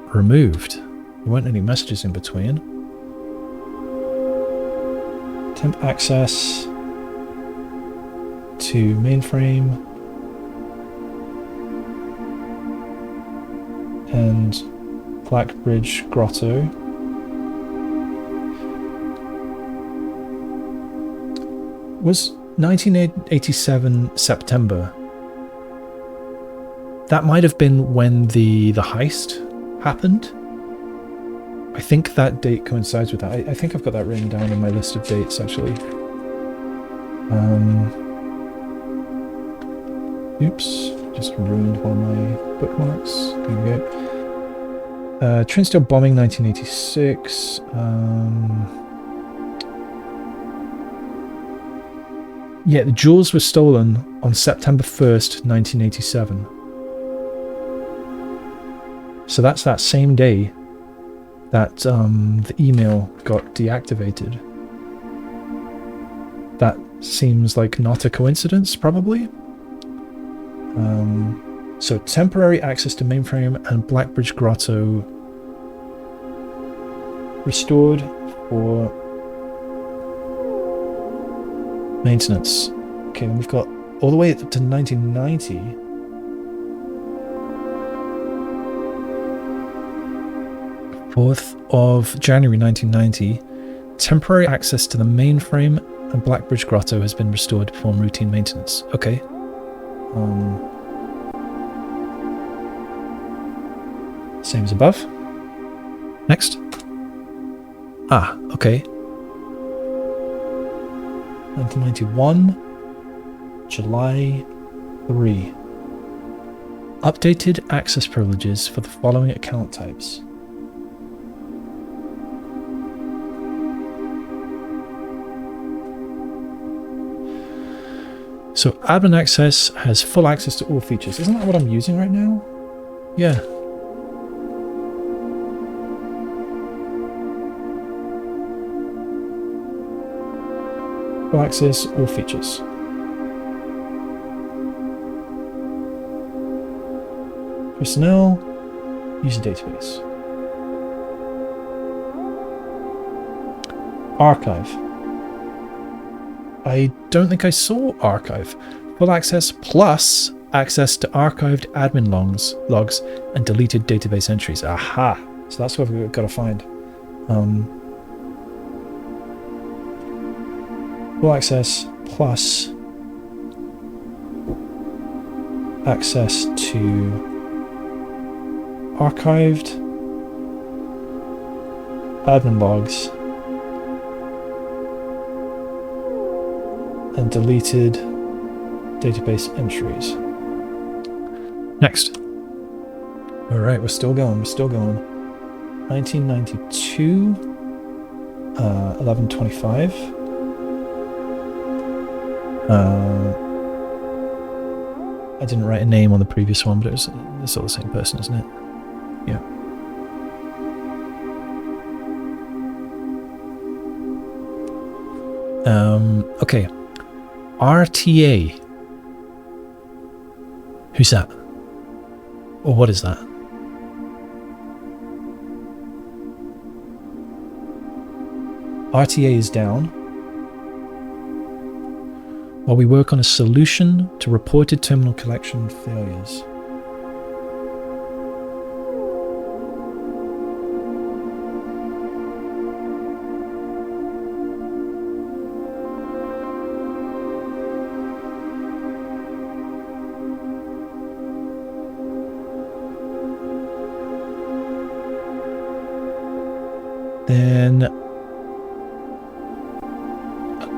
removed. There weren't any messages in between. Temp access to mainframe and Blackbridge grotto. Was 1987 September. That might have been when the heist happened. I think that date coincides with that. I think I've got that written down in my list of dates, actually. Oops, just ruined one of my bookmarks. There we go. Trinsdale bombing, 1986. Yeah, the jewels were stolen on September 1st, 1987. So that's that same day that the email got deactivated. That seems like not a coincidence, probably. So temporary access to mainframe and Blackbridge grotto restored for maintenance. Okay, then we've got all the way up to 1990. January 1990, temporary access to the mainframe and Blackbridge grotto has been restored to perform routine maintenance. Okay. Same as above. Next. Ah, okay. 1991, July 3. Updated access privileges for the following account types. So admin access has full access to all features. Isn't that what I'm using right now? Yeah. Full access, all features. Personnel, user database. Archive. I don't think I saw archive. Full access plus access to archived admin logs and deleted database entries. Aha! So that's what we've got to find. Full access plus access to archived admin logs and deleted database entries. Next. All right, we're still going. 1992, 11:25. I didn't write a name on the previous one, but it's all the same person, isn't it? Yeah. Okay. RTA. Who's that? Or what is that? RTA is down while we work on a solution to reported terminal collection failures. Then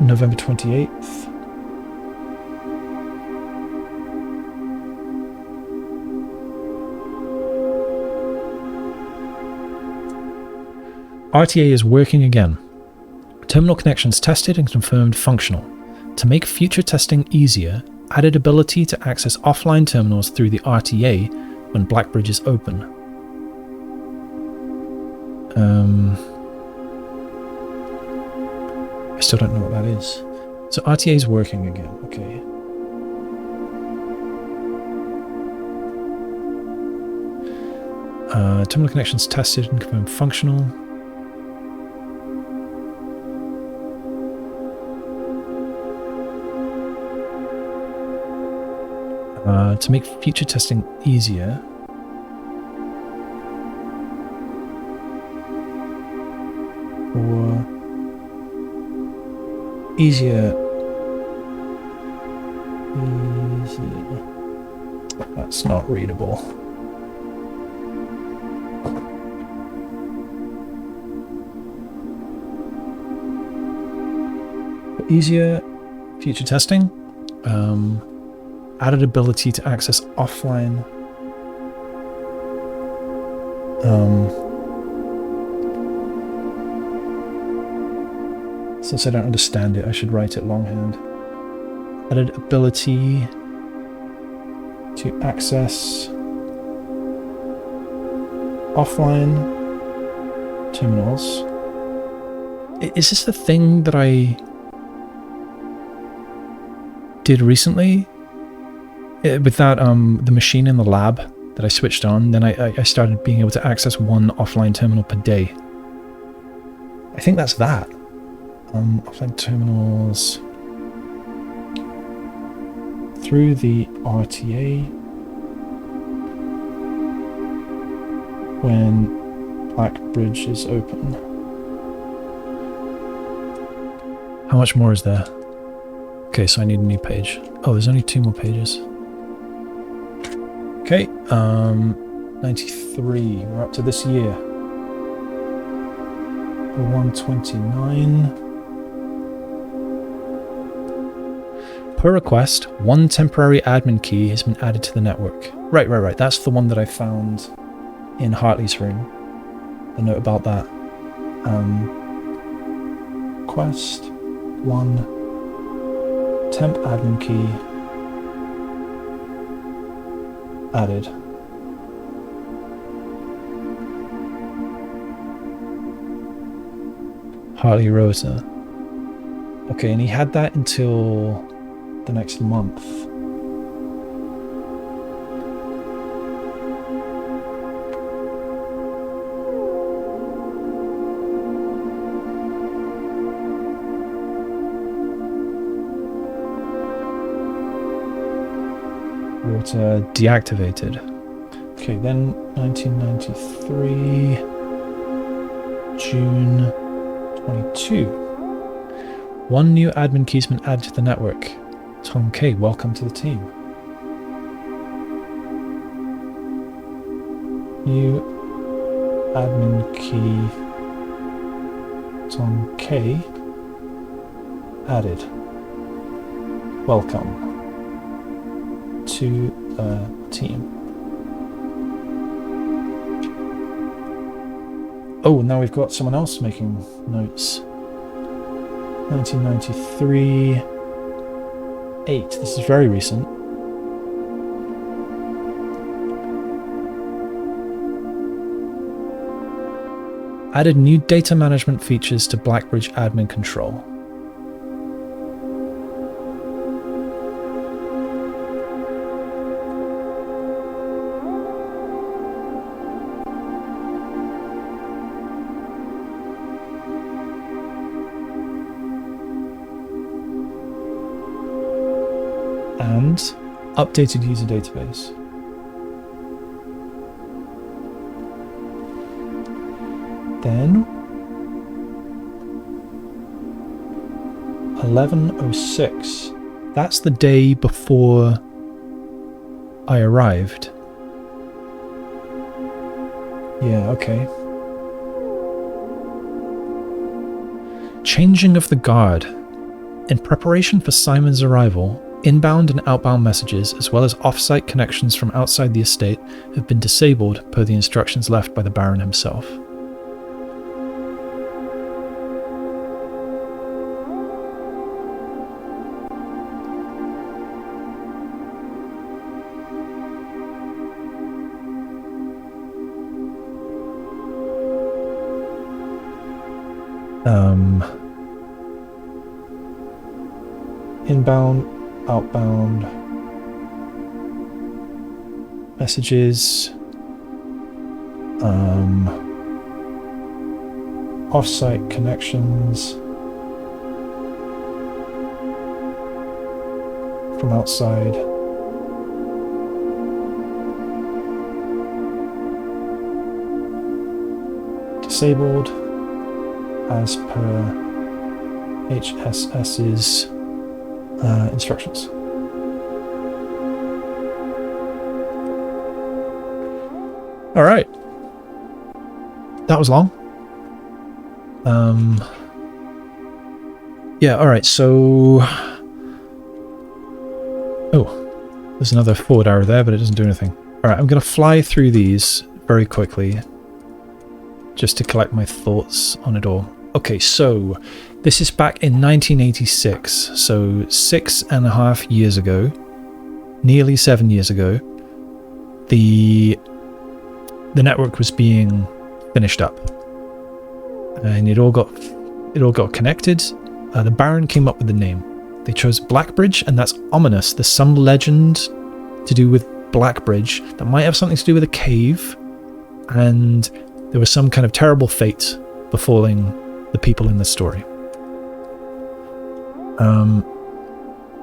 November 28th. RTA is working again. Terminal connections tested and confirmed functional. To make future testing easier, added ability to access offline terminals through the RTA when Blackbridge is open. I still don't know what that is. So RTA is working again. Okay. Terminal connections tested and confirmed functional. To make future testing easier, or easier. That's not readable. For easier future testing, added ability to access offline. Since I don't understand it, I should write it longhand. Added ability to access offline terminals. Is this the thing that I did recently? With that, the machine in the lab that I switched on, then I started being able to access one offline terminal per day. I think that's that. Offline terminals through the RTA when Blackbridge is open. How much more is there? Okay, so I need a new page. Oh, there's only 2 more pages. Okay, 93. We're up to this year. 129. Per request, 1 temporary admin key has been added to the network. Right. That's the one that I found in Hartley's room. The note about that. Request 1 temp admin key added. Hartley Rosa. Okay, and he had that until the next month. Water deactivated. Okay, then 1993, June 22. One new admin key's been added to the network. Tom K, welcome to the team. New admin key, Tom K, added. Welcome to the team. Oh, now we've got someone else making notes. 1993, 8. This is very recent. Added new data management features to Blackbridge admin control. And updated user database. Then 11:06. That's the day before I arrived. Yeah, okay. Changing of the guard. In preparation for Simon's arrival, inbound and outbound messages, as well as off-site connections from outside the estate, have been disabled per the instructions left by the Baron himself. Inbound, outbound messages, off-site connections from outside, disabled as per HSS's instructions. All right. That was long. Yeah, all right, so... Oh, there's another forward arrow there, but it doesn't do anything. All right, I'm going to fly through these very quickly just to collect my thoughts on it all. Okay, so this is back in 1986, so 6.5 years ago, nearly 7 years ago, the network was being finished up, and it all got connected. The Baron came up with the name. They chose Blackbridge, and that's ominous. There's some legend to do with Blackbridge that might have something to do with a cave, and there was some kind of terrible fate befalling the people in the story.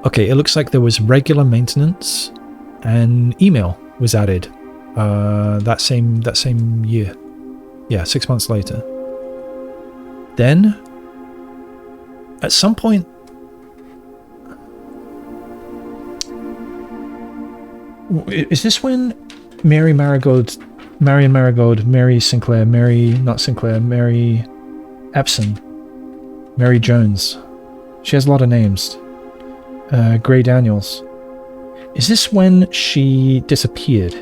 Okay, it looks like there was regular maintenance and email was added that same year. Yeah, 6 months later. Then, at some point, is this when Mary Epson, Mary Jones, she has a lot of names, Gray Daniels. Is this when she disappeared?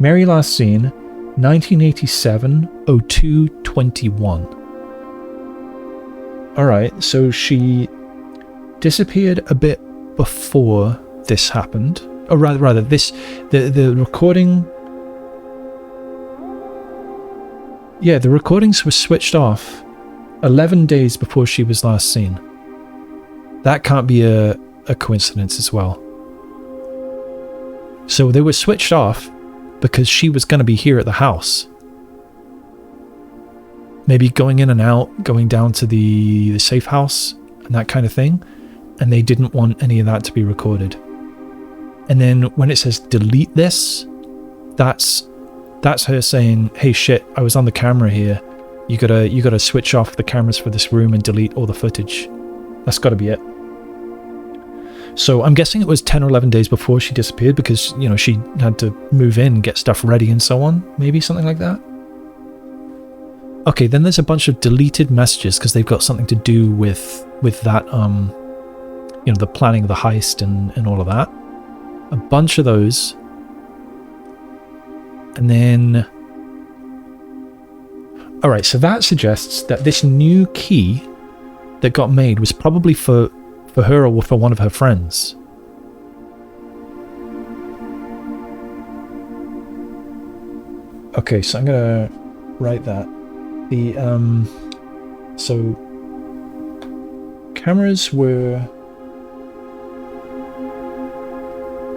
Mary last seen 1987 02 21. Alright, so she disappeared a bit before this happened. Or rather the recording... Yeah, the recordings were switched off 11 days before she was last seen. That can't be a coincidence as well. So they were switched off because she was going to be here at the house. Maybe going in and out, going down to the safe house and that kind of thing. And they didn't want any of that to be recorded. And then when it says delete this, that's her saying, hey shit, I was on the camera here. You gotta switch off the cameras for this room and delete all the footage. That's gotta be it. So I'm guessing it was 10 or 11 days before she disappeared because, you know, she had to move in, get stuff ready and so on. Maybe something like that. Okay, then there's a bunch of deleted messages because they've got something to do with that, you know, the planning of the heist and all of that. A bunch of those. And then... Alright, so that suggests that this new key that got made was probably for her or for one of her friends. Okay, so I'm gonna write that. The, so... Cameras were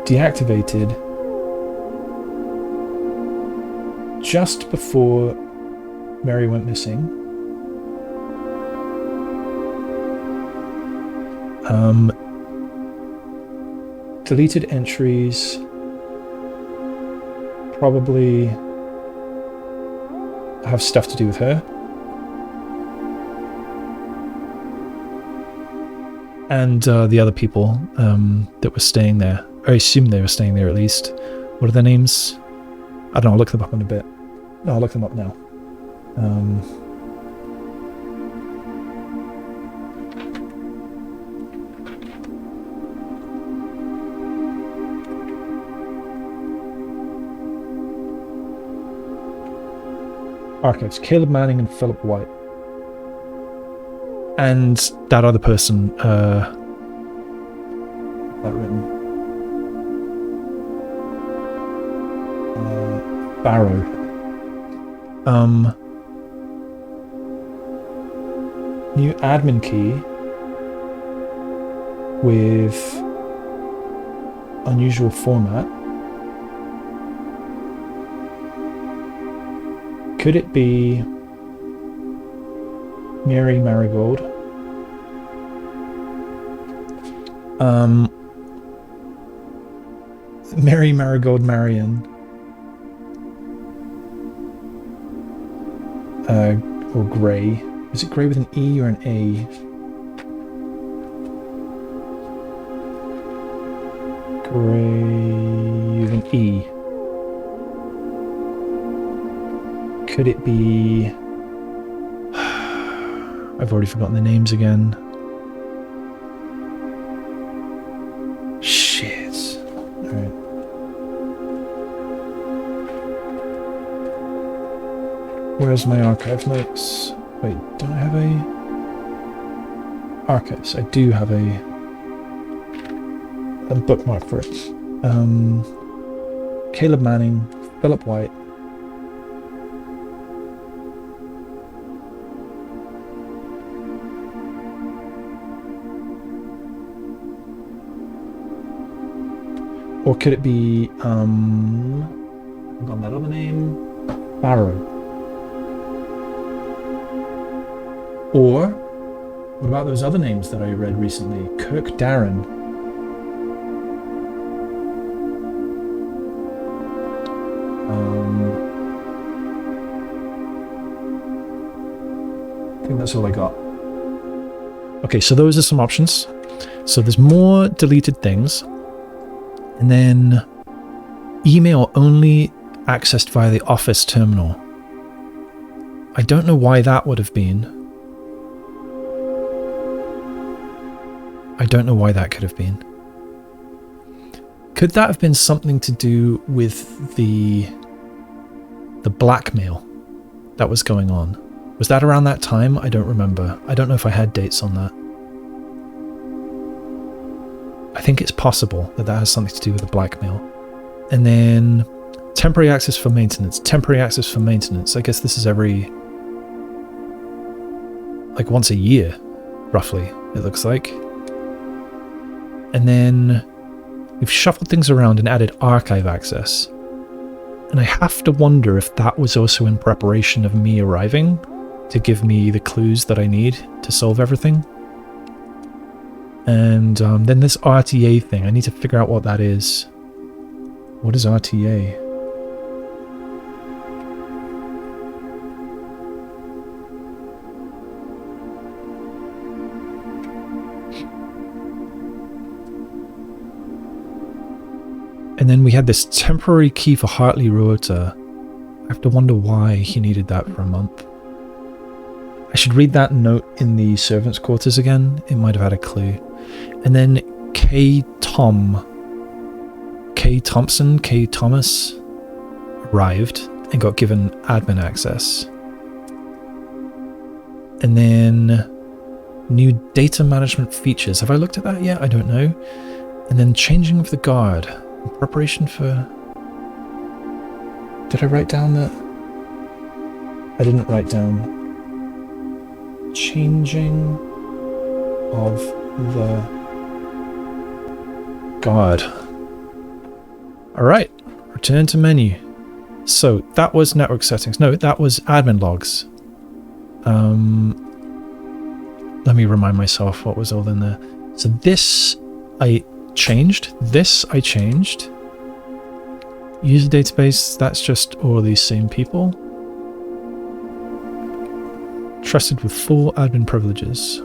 deactivated just before Mary went missing. Deleted entries probably have stuff to do with her. And the other people that were staying there. I assume they were staying there at least. What are their names? I don't know, I'll look them up in a bit. No, I'll look them up now. Archives, Caleb Manning and Philip White. And that other person, that written. Barrow. New admin key with unusual format. Could it be Mary Marigold? Mary Marigold Marion. Or Gray. Is it Gray with an E or an A? Gray with an E. Could it be... I've already forgotten the names again. Shit. Alright. Where's my archive notes? Wait, don't I have a... Archives. I do have a bookmark for it. Caleb Manning, Philip White. Or could it be, I've got that other name, Barrow. Or, what about those other names that I read recently? Kirk Darren. I think that's all I got. Okay, so those are some options. So there's more deleted things. And then email only accessed via the office terminal. I don't know why that would have been. I don't know why that could have been. Could that have been something to do with the blackmail that was going on? Was that around that time? I don't remember. I don't know if I had dates on that. I think it's possible that that has something to do with the blackmail. And then temporary access for maintenance. Temporary access for maintenance. I guess this is every... like once a year, roughly, it looks like. And then we've shuffled things around and added archive access. And I have to wonder if that was also in preparation of me arriving to give me the clues that I need to solve everything. And then this RTA thing, I need to figure out what that is. What is RTA? And then we had this temporary key for Hartley Rota. I have to wonder why he needed that for a month. I should read that note in the servants' quarters again. It might have had a clue. And then K. Thomas arrived and got given admin access. And then new data management features. Have I looked at that yet? I don't know. And then changing of the guard. In preparation for... Did I write down that? I didn't write down. Changing of the guard. Alright, return to menu. So that was network settings. No, that was admin logs. Let me remind myself what was all in there. So this I changed. This I changed. User database, that's just all these same people. Trusted with full admin privileges.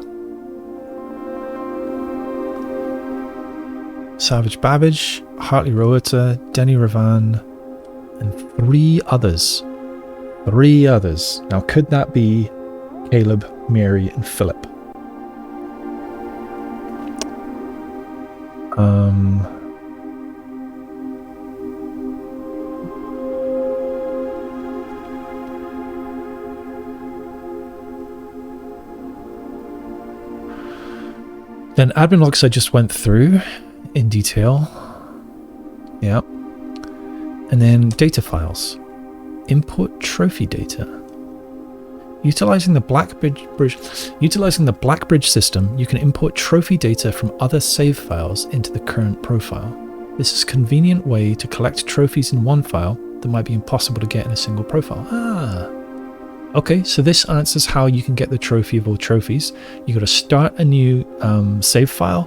Savage Babbage, Hartley Rota, Denny Ravan, and 3 others. 3 others. Now, could that be Caleb, Mary, and Philip? Then admin logs I just went through in detail. Yep. And then data files. Import trophy data. Utilizing the Blackbridge system, you can import trophy data from other save files into the current profile. This is a convenient way to collect trophies in one file that might be impossible to get in a single profile. Okay, so this answers how you can get the trophy of all trophies. You got to start a new save file,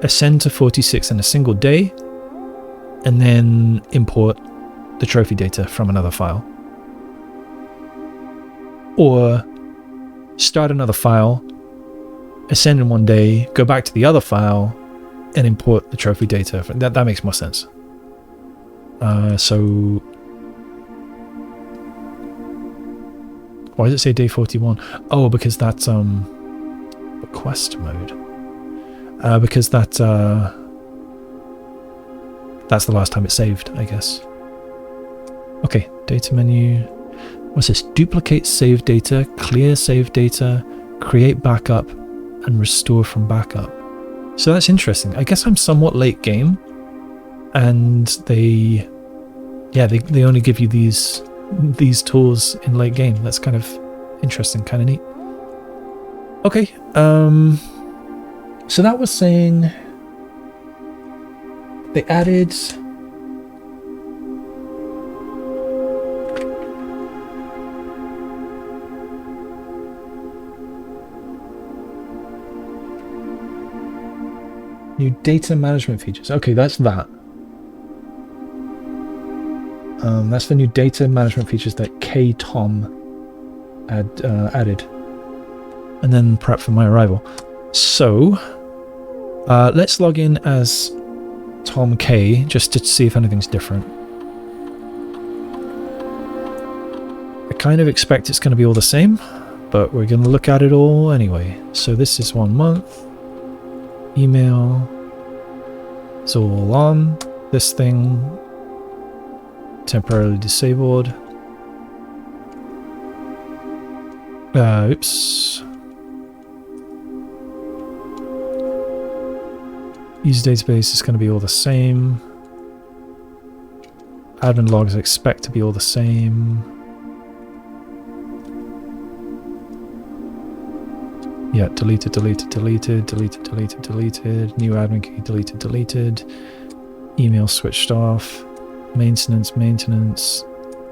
ascend to 46 in a single day, and then import the trophy data from another file. Or start another file, ascend in one day, go back to the other file, and import the trophy data. That makes more sense. So why does it say day 41? Oh, because that's quest mode. Because that's the last time it's saved, I guess. Okay, data menu. What's this? Duplicate save data, clear save data, create backup, and restore from backup. So that's interesting. I guess I'm somewhat late game, and they only give you these tools in late game. That's kind of interesting, kind of neat. Okay, so that was saying they added new data management features. Okay, that's that. That's the new data management features that Tom added. And then prep for my arrival. So, let's log in as Tom K, just to see if anything's different. I kind of expect it's going to be all the same, but we're going to look at it all anyway. So this is 1 month. Email. It's all on. This thing. Temporarily disabled. Oops. User database is going to be all the same. Admin logs I expect to be all the same. Yeah, deleted, deleted, deleted, deleted, deleted, deleted. New admin key, deleted, deleted. Email switched off. Maintenance, maintenance.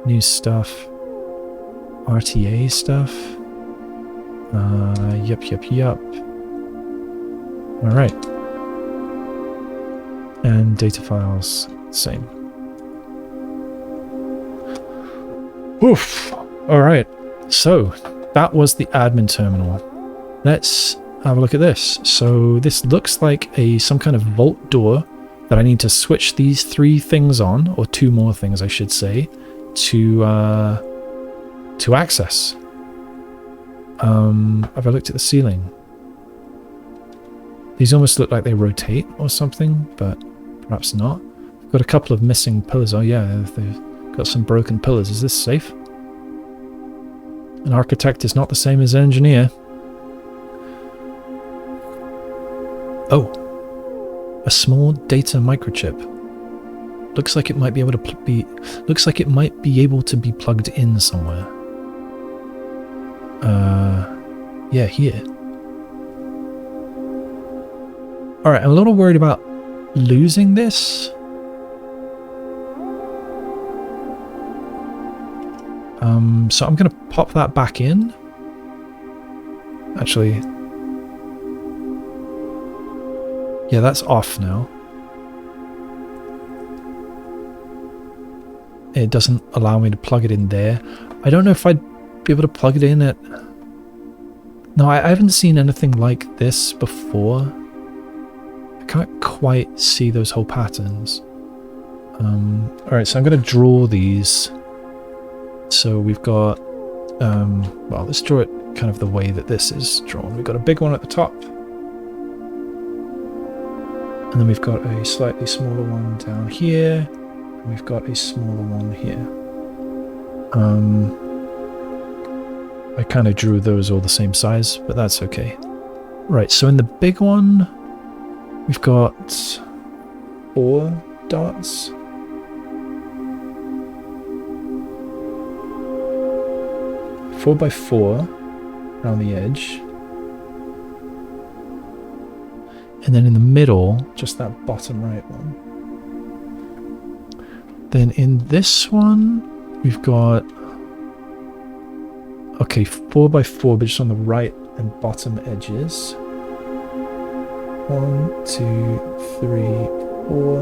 New stuff. RTA stuff. Yep. Alright. And data files. Same. Oof. All right. So that was the admin terminal. Let's have a look at this. So this looks like some kind of vault door that I need to switch these 3 things on, or 2 more things I should say, to access. Have I looked at the ceiling? These almost look like they rotate or something, but perhaps not. I've got a couple of missing pillars. Oh yeah, they've got some broken pillars. Is this safe? An architect is not the same as an engineer. Oh, a small data microchip. Looks like it might be able to be. Looks like it might be able to be plugged in somewhere. Yeah, here. All right, I'm a little worried about losing this. So I'm going to pop that back in. Actually, yeah, that's off now. It doesn't allow me to plug it in there. I don't know if I'd be able to plug it in at... No, I haven't seen anything like this before. I can't quite see those whole patterns. Alright, so I'm going to draw these. So we've got... well, let's draw it kind of the way that this is drawn. We've got a big one at the top. And then we've got a slightly smaller one down here. And we've got a smaller one here. I kind of drew those all the same size, but that's okay. Right, so in the big one, we've got 4 dots. Four by 4 around the edge. And then in the middle, just that bottom right one. Then in this one, we've got... Okay, 4 by 4, but just on the right and bottom edges. 1, 2, 3, 4.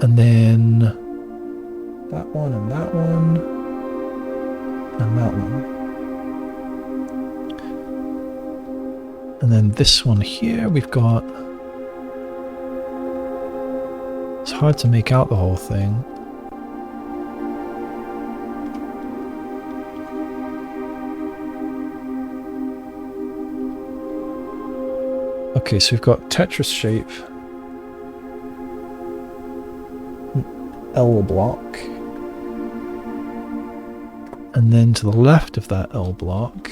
And then that one and that one. And that one. And then this one here, we've got... It's hard to make out the whole thing. Okay, so we've got Tetris shape, L block, and then to the left of that L block,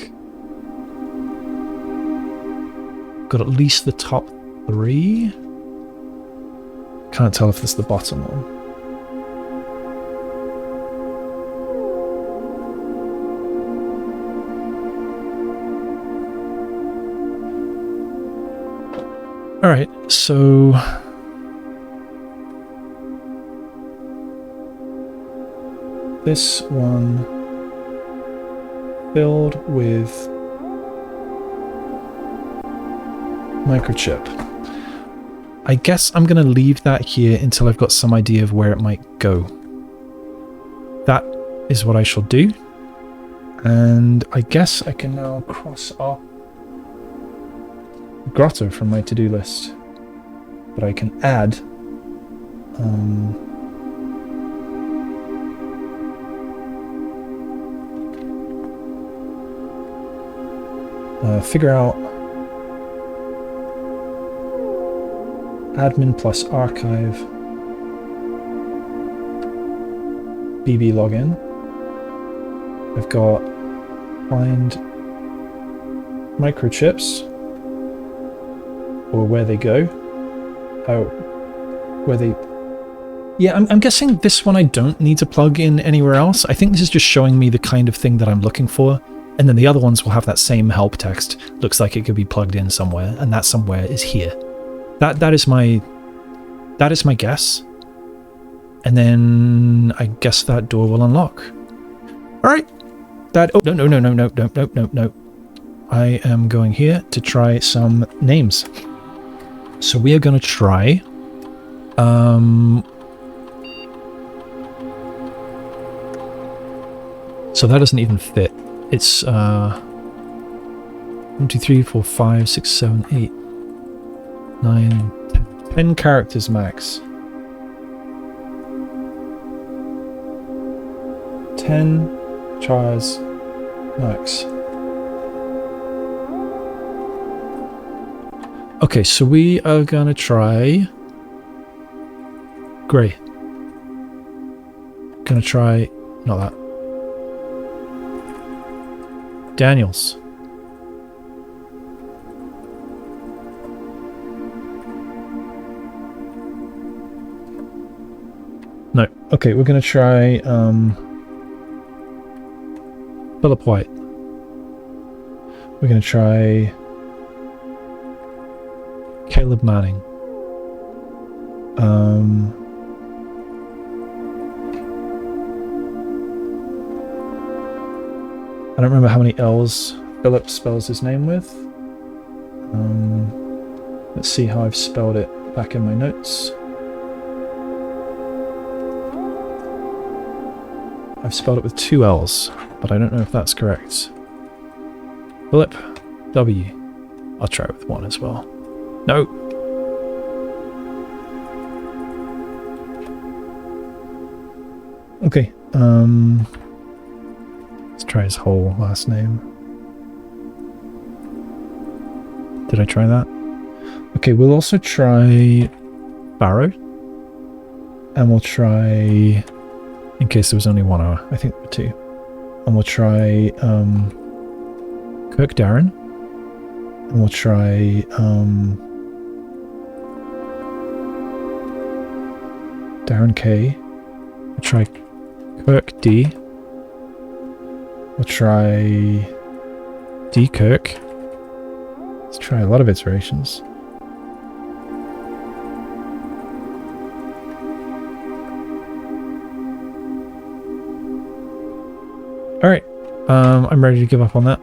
got at least the top 3. Can't tell if this is the bottom one. Alright, so this one filled with microchip. I guess I'm going to leave that here until I've got some idea of where it might go. That is what I shall do. And I guess I can now cross off grotto from my to-do list, but I can add figure out admin plus archive BB login. I've got find microchips, or where they go. Oh, where they... Yeah, I'm guessing this one I don't need to plug in anywhere else. I think this is just showing me the kind of thing that I'm looking for. And then the other ones will have that same help text. Looks like it could be plugged in somewhere, and that somewhere is here. That is my guess. And then I guess that door will unlock. All right. Oh, no. I am going here to try some names. So we are going to try So that doesn't even fit. It's 1, 2, 3, 4, 5, 6, 7, 8, 9, 10 characters max. 10 chars max. Okay, so we are gonna try grey. Gonna try not that. Daniels. No. Okay, we're gonna try Philip White. We're gonna try Caleb Manning. I don't remember how many L's Philip spells his name with. Let's see how I've spelled it back in my notes. I've spelled it with 2 L's, but I don't know if that's correct. Philip W. I'll try it with 1 as well. No! Okay, let's try his whole last name. Did I try that? Okay, we'll also try Barrow. And we'll try, in case there was only 1 hour, I think there were 2. And we'll try Kirk Darren. And we'll try Darren K. We'll try Kirk D. We'll try D Kirk. Let's try a lot of iterations. Alright, I'm ready to give up on that.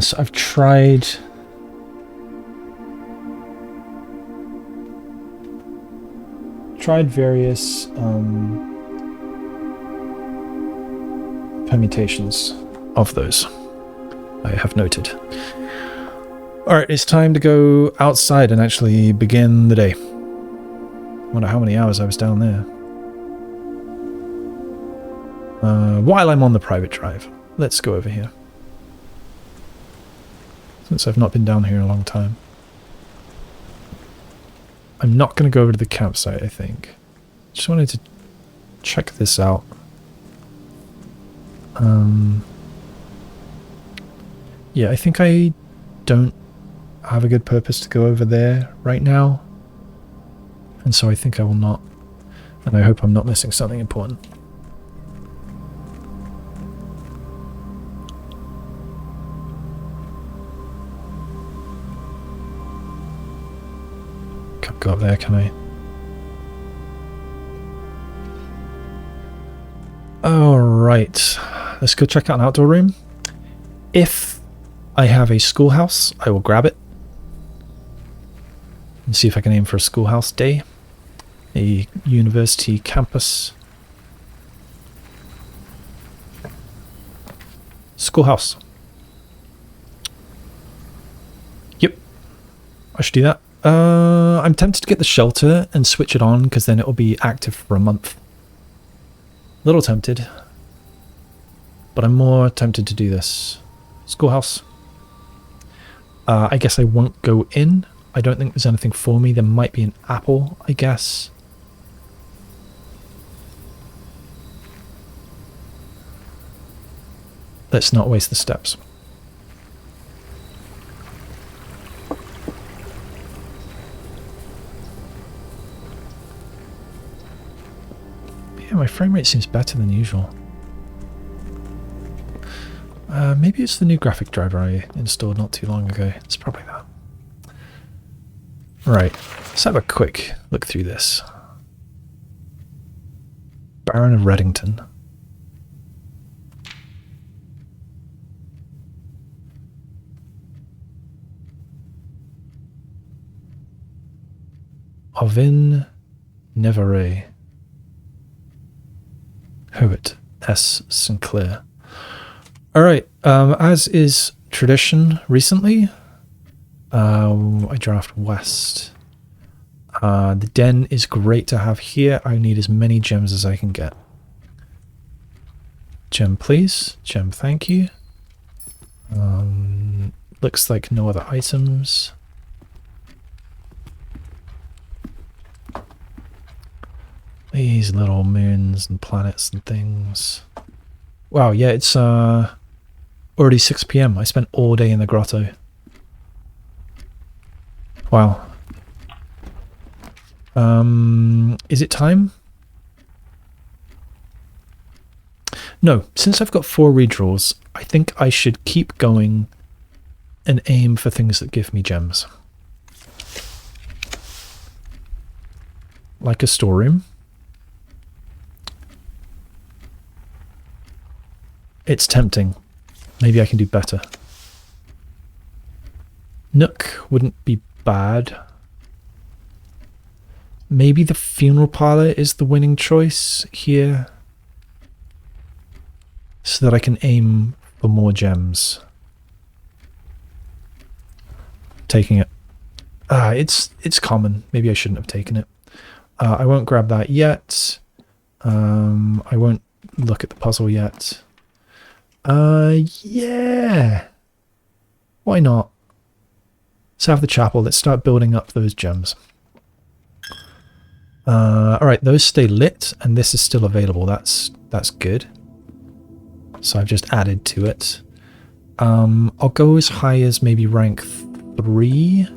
So I've tried various permutations of those, I have noted. Alright, it's time to go outside and actually begin the day. I wonder how many hours I was down there. While I'm on the private drive, let's go over here. Since I've not been down here in a long time. I'm not going to go over to the campsite, I think. Just wanted to check this out. Yeah, I think I don't have a good purpose to go over there right now. And so I think I will not. And I hope I'm not missing something important. Can't go up there, can I? Alright, let's go check out an outdoor room. If I have a schoolhouse, I will grab it. And see if I can aim for a schoolhouse day. A university campus. Schoolhouse. Yep, I should do that. I'm tempted to get the shelter and switch it on because then it'll be active for a month. Little tempted, but I'm more tempted to do this. Schoolhouse. I guess I won't go in. I don't think there's anything for me. There might be an apple, I guess. Let's not waste the steps. Yeah, my frame rate seems better than usual. Maybe it's the new graphic driver I installed not too long ago. It's probably that. Right, let's have a quick look through this. Baron of Reddington. Ovin Nevere. Herbert S. Sinclair. Alright, as is tradition recently, I draft west. The den is great to have here. I need as many gems as I can get. Gem, please. Gem, thank you. Looks like no other items. These little moons and planets and things. Wow, yeah, it's already 6 PM. I spent all day in the grotto. Wow. Is it time? No, since I've got 4 redraws, I think I should keep going and aim for things that give me gems. Like a storeroom. It's tempting. Maybe I can do better. Nook wouldn't be bad. Maybe the funeral parlor is the winning choice here, so that I can aim for more gems. Taking it. It's common. Maybe I shouldn't have taken it. I won't grab that yet. I won't look at the puzzle yet. Yeah. Why not? Let's have the chapel. Let's start building up those gems. Alright, those stay lit, and this is still available. That's good. So I've just added to it. I'll go as high as maybe rank 3.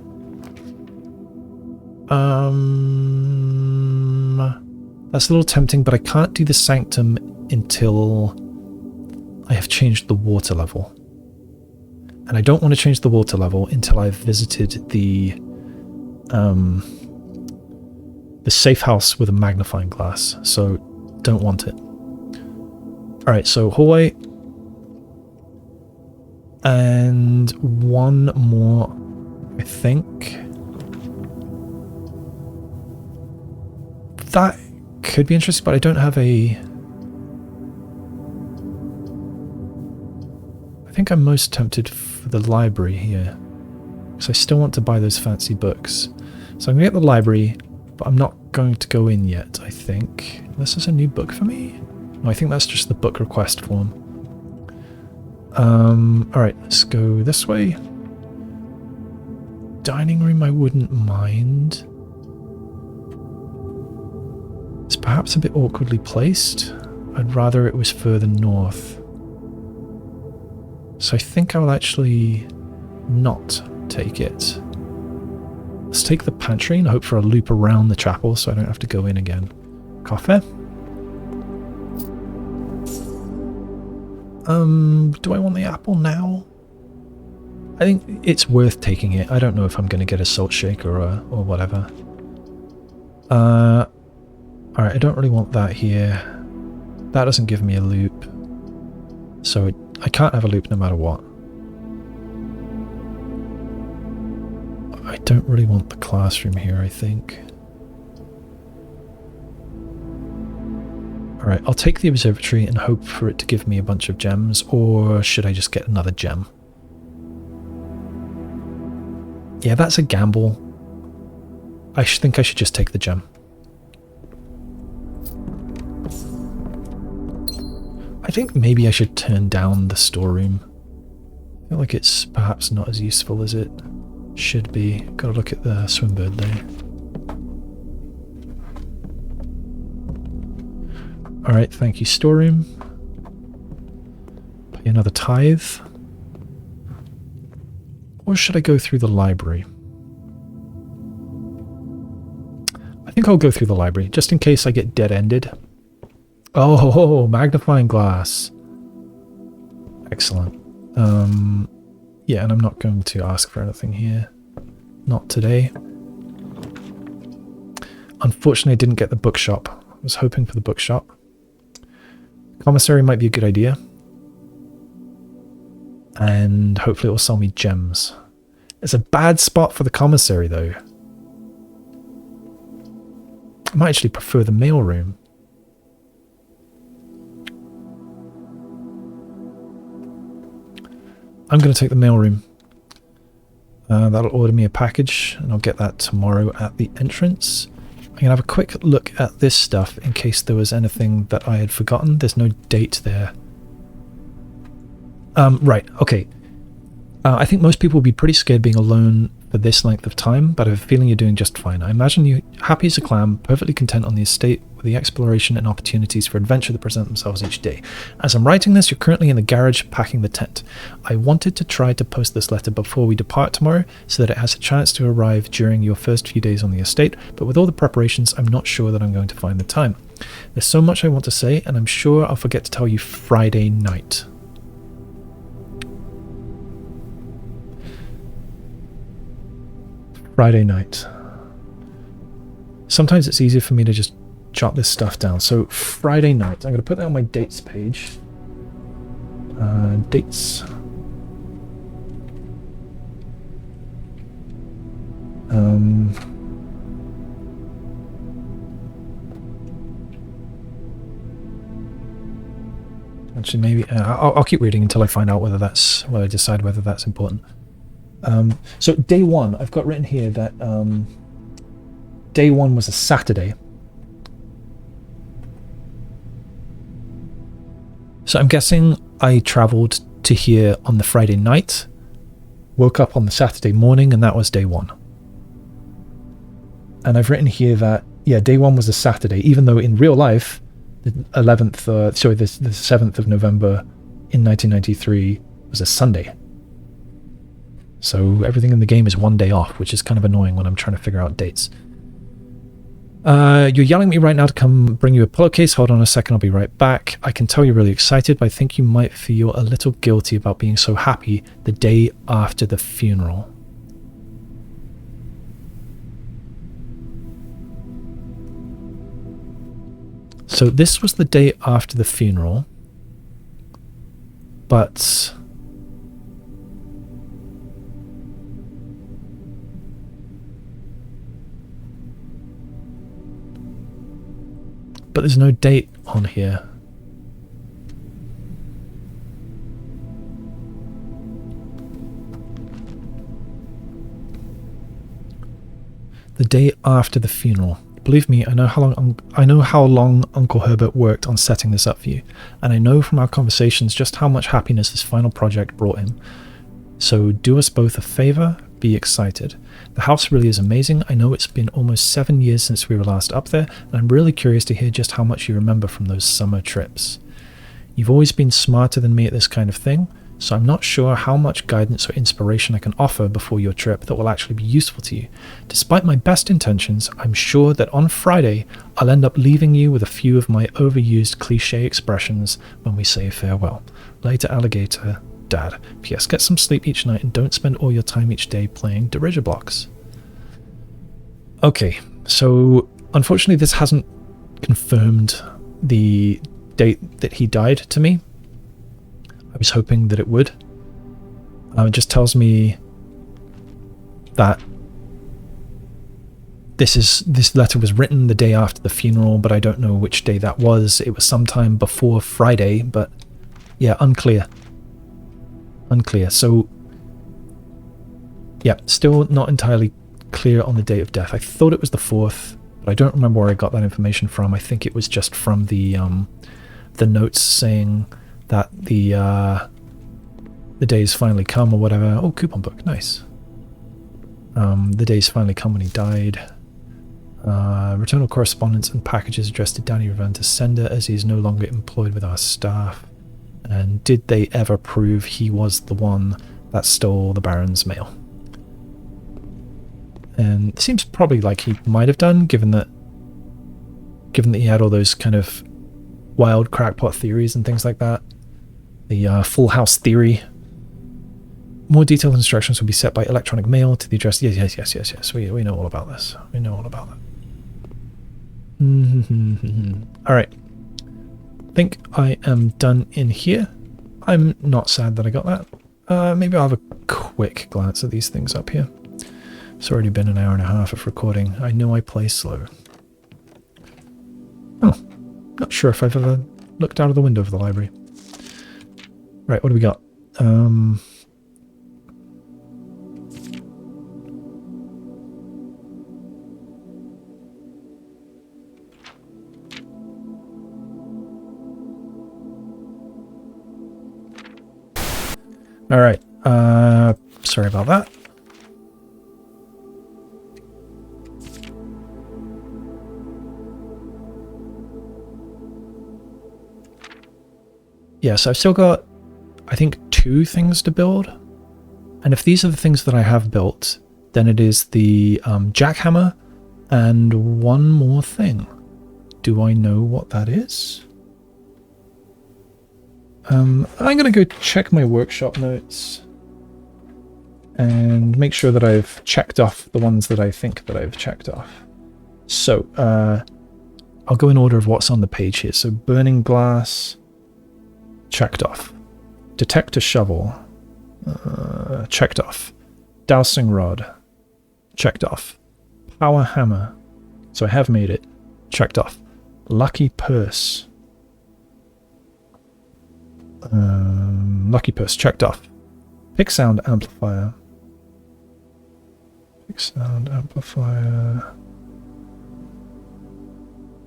That's a little tempting, but I can't do the sanctum until I have changed the water level. And I don't want to change the water level until I've visited the Safehouse with a magnifying glass, so don't want it. Alright, so hallway. And one more, I think. That could be interesting, but I don't have a... I think I'm most tempted for the library here, because I still want to buy those fancy books. So I'm going to get the library, but I'm not going to go in yet, I think. Unless there's a new book for me? No, I think that's just the book request form. Alright, let's go this way. Dining room I wouldn't mind. It's perhaps a bit awkwardly placed. I'd rather it was further north. So I think I'll actually not take it. Let's take the pantry and hope for a loop around the chapel so I don't have to go in again. Coffee? Do I want the apple now? I think it's worth taking it. I don't know if I'm going to get a salt shaker or whatever. Alright, I don't really want that here. That doesn't give me a loop. So I can't have a loop no matter what. I don't really want the classroom here, I think. Alright, I'll take the observatory and hope for it to give me a bunch of gems, or should I just get another gem? Yeah, that's a gamble. I think I should just take the gem. I think maybe I should turn down the storeroom. I feel like it's perhaps not as useful as it should be. Gotta look at the swimbird there. Alright, thank you, storeroom. Pay another tithe. Or should I go through the library? I think I'll go through the library, just in case I get dead-ended. Oh, magnifying glass. Excellent. Yeah, and I'm not going to ask for anything here. Not today. Unfortunately, I didn't get the bookshop. I was hoping for the bookshop. Commissary might be a good idea. And hopefully it will sell me gems. It's a bad spot for the commissary, though. I might actually prefer the mailroom. I'm going to take the mailroom. That'll order me a package, and I'll get that tomorrow at the entrance. I'm going to have a quick look at this stuff in case there was anything that I had forgotten. There's no date there. Right, okay. I think most people will be pretty scared being alone for this length of time, but I have a feeling you're doing just fine. I imagine you happy as a clam, perfectly content on the estate with the exploration and opportunities for adventure that present themselves each day. As I'm writing this, you're currently in the garage packing the tent. I wanted to try to post this letter before we depart tomorrow so that it has a chance to arrive during your first few days on the estate, but with all the preparations, I'm not sure that I'm going to find the time. There's so much I want to say, and I'm sure I'll forget to tell you Friday night. Friday night. Sometimes it's easier for me to just jot this stuff down. So Friday night, I'm going to put that on my dates page. Dates. Actually, maybe I'll keep reading until I find out whether I decide whether that's important. So day one, I've got written here that day one was a Saturday. So I'm guessing I travelled to here on the Friday night, woke up on the Saturday morning, and that was day one. And I've written here that, yeah, day one was a Saturday, even though in real life, the 7th of November in 1993 was a Sunday. So everything in the game is one day off, which is kind of annoying when I'm trying to figure out dates. You're yelling at me right now to come bring you a pillowcase. Hold on a second, I'll be right back. I can tell you're really excited, but I think you might feel a little guilty about being so happy the day after the funeral. So this was the day after the funeral, but there's no date on here. The day after the funeral. Believe me, I know how long Uncle Herbert worked on setting this up for you, and I know from our conversations just how much happiness this final project brought him. So do us both a favor, be excited. The house really is amazing. I know it's been almost 7 years since we were last up there, and I'm really curious to hear just how much you remember from those summer trips. You've always been smarter than me at this kind of thing, so I'm not sure how much guidance or inspiration I can offer before your trip that will actually be useful to you. Despite my best intentions, I'm sure that on Friday I'll end up leaving you with a few of my overused cliche expressions when we say farewell. Later, alligator, Dad. P.S. Get some sleep each night and don't spend all your time each day playing dirigible blocks. Okay, so unfortunately this hasn't confirmed the date that he died to me. I was hoping that it would. It just tells me that this letter was written the day after the funeral, but I don't know which day that was. It was sometime before Friday, but yeah, unclear. So yeah, still not entirely clear on the date of death. I thought it was the 4th, but I don't remember where I got that information from. I think it was just from the notes saying that the day's finally come or whatever. Oh, coupon book, nice. The day's finally come when he died. Return all correspondence and packages addressed to Danny Ravan to sender as he is no longer employed with our staff. And did they ever prove he was the one that stole the Baron's mail? And it seems probably like he might have done, given that he had all those kind of wild crackpot theories and things like that. The full house theory. More detailed instructions will be set by electronic mail to the address. Yes. We know all about this. We know all about that. All right. I think I am done in here. I'm not sad that I got that. Maybe I'll have a quick glance at these things up here. It's already been an hour and a half of recording. I know I play slow. Not sure if I've ever looked out of the window of the library. Right, what do we got? All right. Sorry about that. Yes, I've still got, I think, 2 things to build. And if these are the things that I have built, then it is the jackhammer and one more thing. Do I know what that is? I'm going to go check my workshop notes and make sure that I've checked off the ones that I think that I've checked off. So, I'll go in order of what's on the page here. So, burning glass, checked off. Detect a shovel, checked off. Dowsing rod, checked off. Power hammer, so I have made it, checked off. Lucky purse. Lucky purse, checked off. Pick sound amplifier. Pick sound amplifier.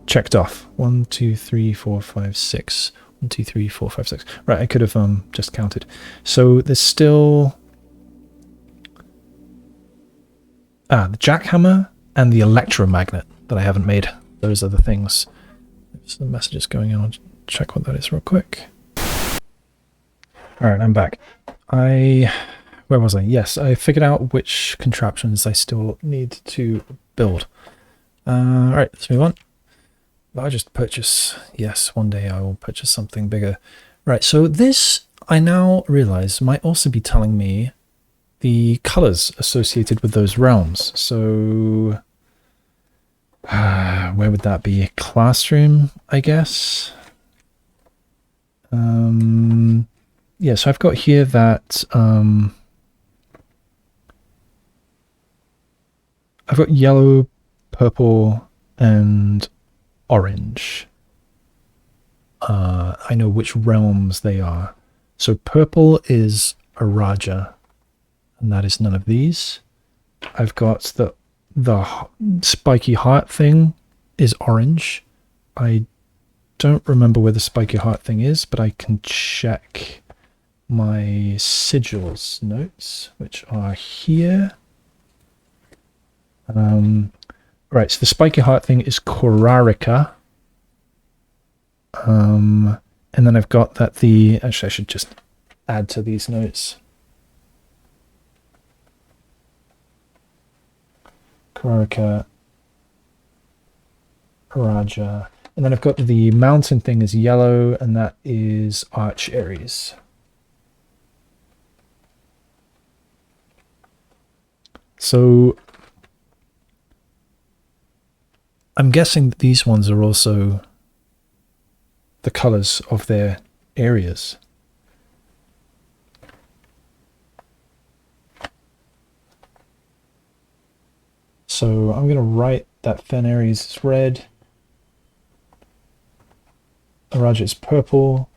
Checked off. 1, 2, 3, 4, 5, 6. 1, 2, 3, 4, 5, 6. Right, I could have just counted. So there's still the jackhammer and the electromagnet that I haven't made. Those are the things. There's some messages going on. I'll check what that is real quick. Alright, I'm back. Where was I? Yes, I figured out which contraptions I still need to build. Alright, let's move on. Largest purchase. Yes, one day I will purchase something bigger. Right, so this, I now realize, might also be telling me the colors associated with those realms. So, where would that be? Classroom, I guess? Yeah, so I've got here that I've got yellow, purple, and orange. I know which realms they are. So purple is a Raja, and that is none of these. I've got the spiky heart thing is orange. I don't remember where the spiky heart thing is, but I can check my sigils notes, which are here. Right, so the spiky heart thing is Korarika. And then I've got that actually I should just add to these notes. Korarika, Raja. And then I've got the mountain thing is yellow, and that is Arch Aries. So I'm guessing that these ones are also the colors of their areas. So I'm going to write that Fen Aries is red, Araja is purple,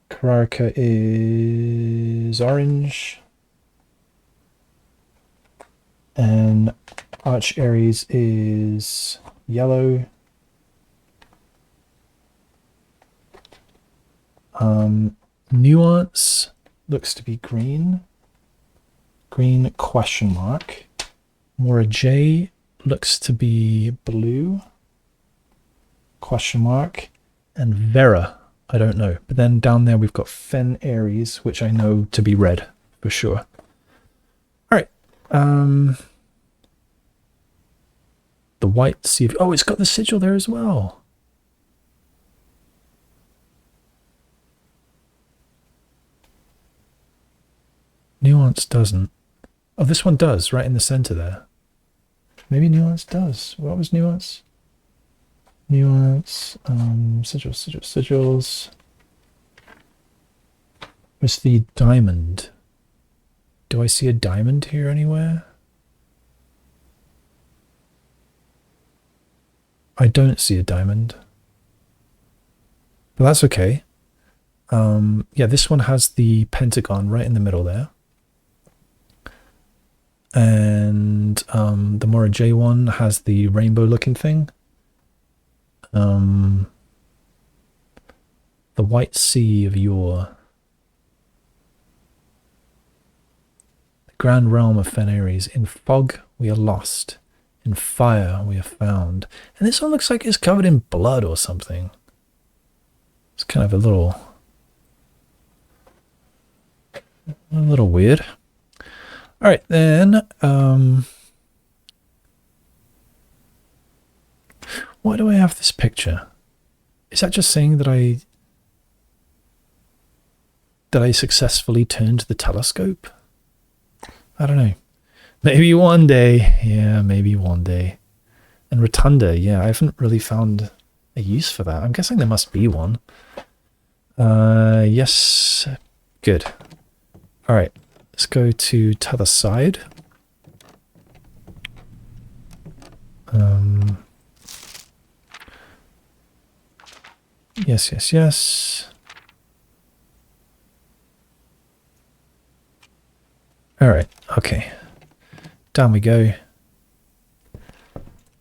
Kararika is orange, and Arch Aries is yellow. Nuance looks to be green. Green question mark. Mora J looks to be blue. Question mark. And Vera, I don't know. But then down there we've got Fen Aries, which I know to be red for sure. Alright. The white sea. Oh, it's got the sigil there as well. Nuance doesn't. Oh, this one does, right in the center there. Maybe Nuance does. What was Nuance? Nuance, sigils. Where's the diamond? Do I see a diamond here anywhere? I don't see a diamond. But that's okay. Yeah, this one has the pentagon right in the middle there. And the Mora J one has the rainbow looking thing. The White Sea of Yore. The Grand Realm of Fenaries. In fog we are lost. In fire we are found. And this one looks like it's covered in blood or something. It's kind of a little weird. Alright then, why do I have this picture? Is that just saying that I successfully turned the telescope? I don't know. Maybe one day. Yeah, maybe one day. And rotunda, yeah, I haven't really found a use for that. I'm guessing there must be one. Yes. Good. Alright, let's go to t'other side. Yes, yes, yes. Alright, okay. Down we go.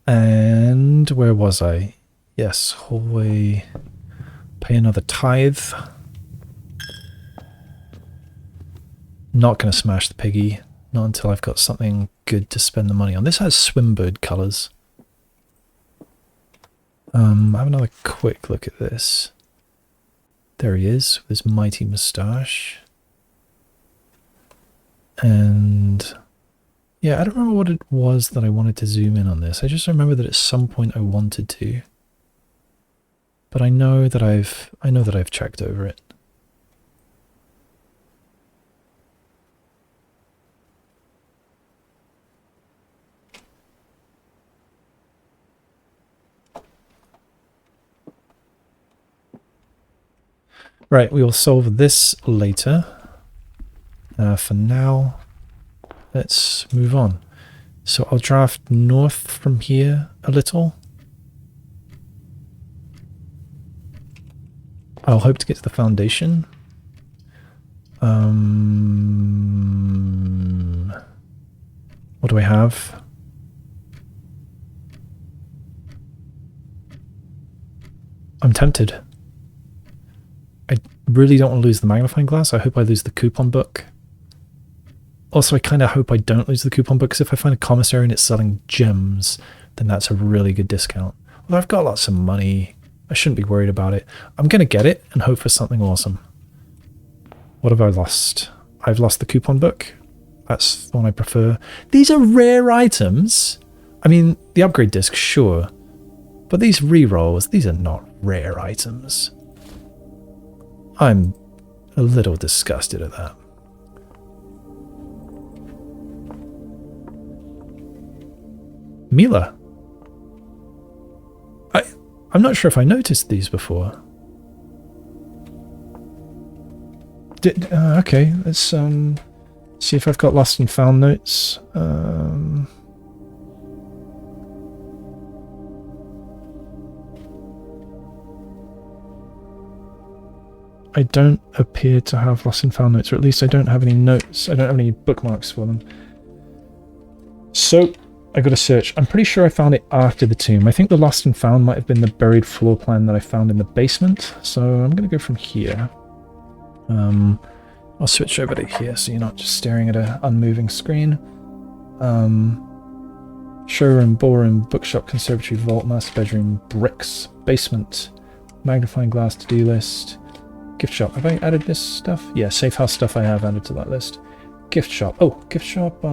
And where was I? Yes, hallway. Pay another tithe. Not going to smash the piggy. Not until I've got something good to spend the money on. This has swimbird colours. Have another quick look at this. There he is, with his mighty moustache. And yeah, I don't remember what it was that I wanted to zoom in on this. I just remember that at some point I wanted to. But I know that I've checked over it. Right, we will solve this later. For now, let's move on. So I'll draft north from here a little. I'll hope to get to the foundation. What do I have? I'm tempted. I really don't want to lose the magnifying glass. I hope I lose the coupon book. Also, I kind of hope I don't lose the coupon book, because if I find a commissary and it's selling gems, then that's a really good discount. Although I've got lots of money, I shouldn't be worried about it. I'm going to get it and hope for something awesome. What have I lost? I've lost the coupon book. That's the one I prefer. These are rare items. I mean, the upgrade disc, sure. But these re-rolls, these are not rare items. I'm a little disgusted at that. Mila. I'm not sure if I noticed these before. Okay, let's see if I've got lost and found notes. I don't appear to have lost and found notes, or at least I don't have any notes. I don't have any bookmarks for them. So I got to search. I'm pretty sure I found it after the tomb. I think the lost and found might have been the buried floor plan that I found in the basement. So I'm going to go from here. I'll switch over to here so you're not just staring at an unmoving screen. Showroom, ballroom, bookshop, conservatory, vault, master bedroom, bricks, basement, magnifying glass, to-do list, gift shop. Have I added this stuff? Yeah, Safehouse stuff I have added to that list. Gift shop. Oh, gift shop,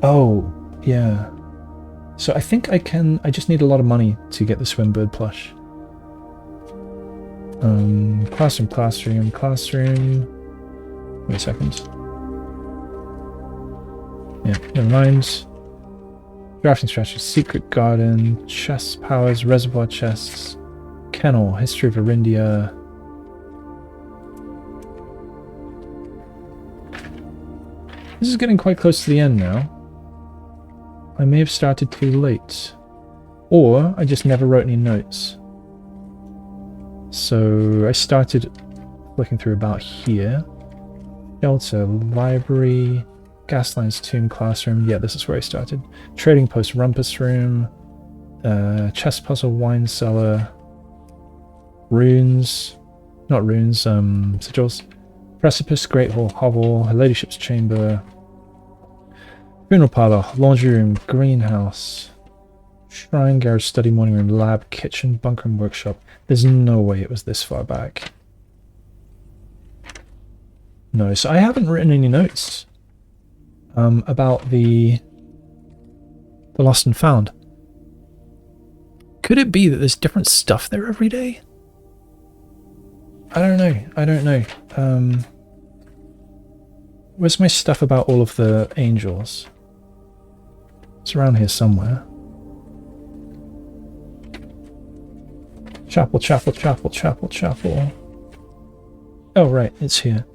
oh, yeah. So I think I just need a lot of money to get the swimbird plush. Classroom. Wait a second. Yeah, never mind. Drafting strategy, secret garden, chest powers, reservoir chests, kennel, history of Arindia. This is getting quite close to the end now. I may have started too late. Or I just never wrote any notes. So I started looking through about here. Shelter, library, gas lines, tomb, classroom. Yeah, this is where I started. Trading post, rumpus room, chess puzzle, wine cellar, runes, not runes, sigils, precipice, great hall, hovel, her ladyship's chamber, funeral parlor, laundry room, greenhouse, shrine, garage, study, morning room, lab, kitchen, bunker and workshop. There's no way it was this far back. No, so I haven't written any notes about the lost and found. Could it be that there's different stuff there every day? I don't know. Where's my stuff about all of the angels? It's around here somewhere. Chapel, chapel, chapel, chapel, chapel. Oh, right, it's here.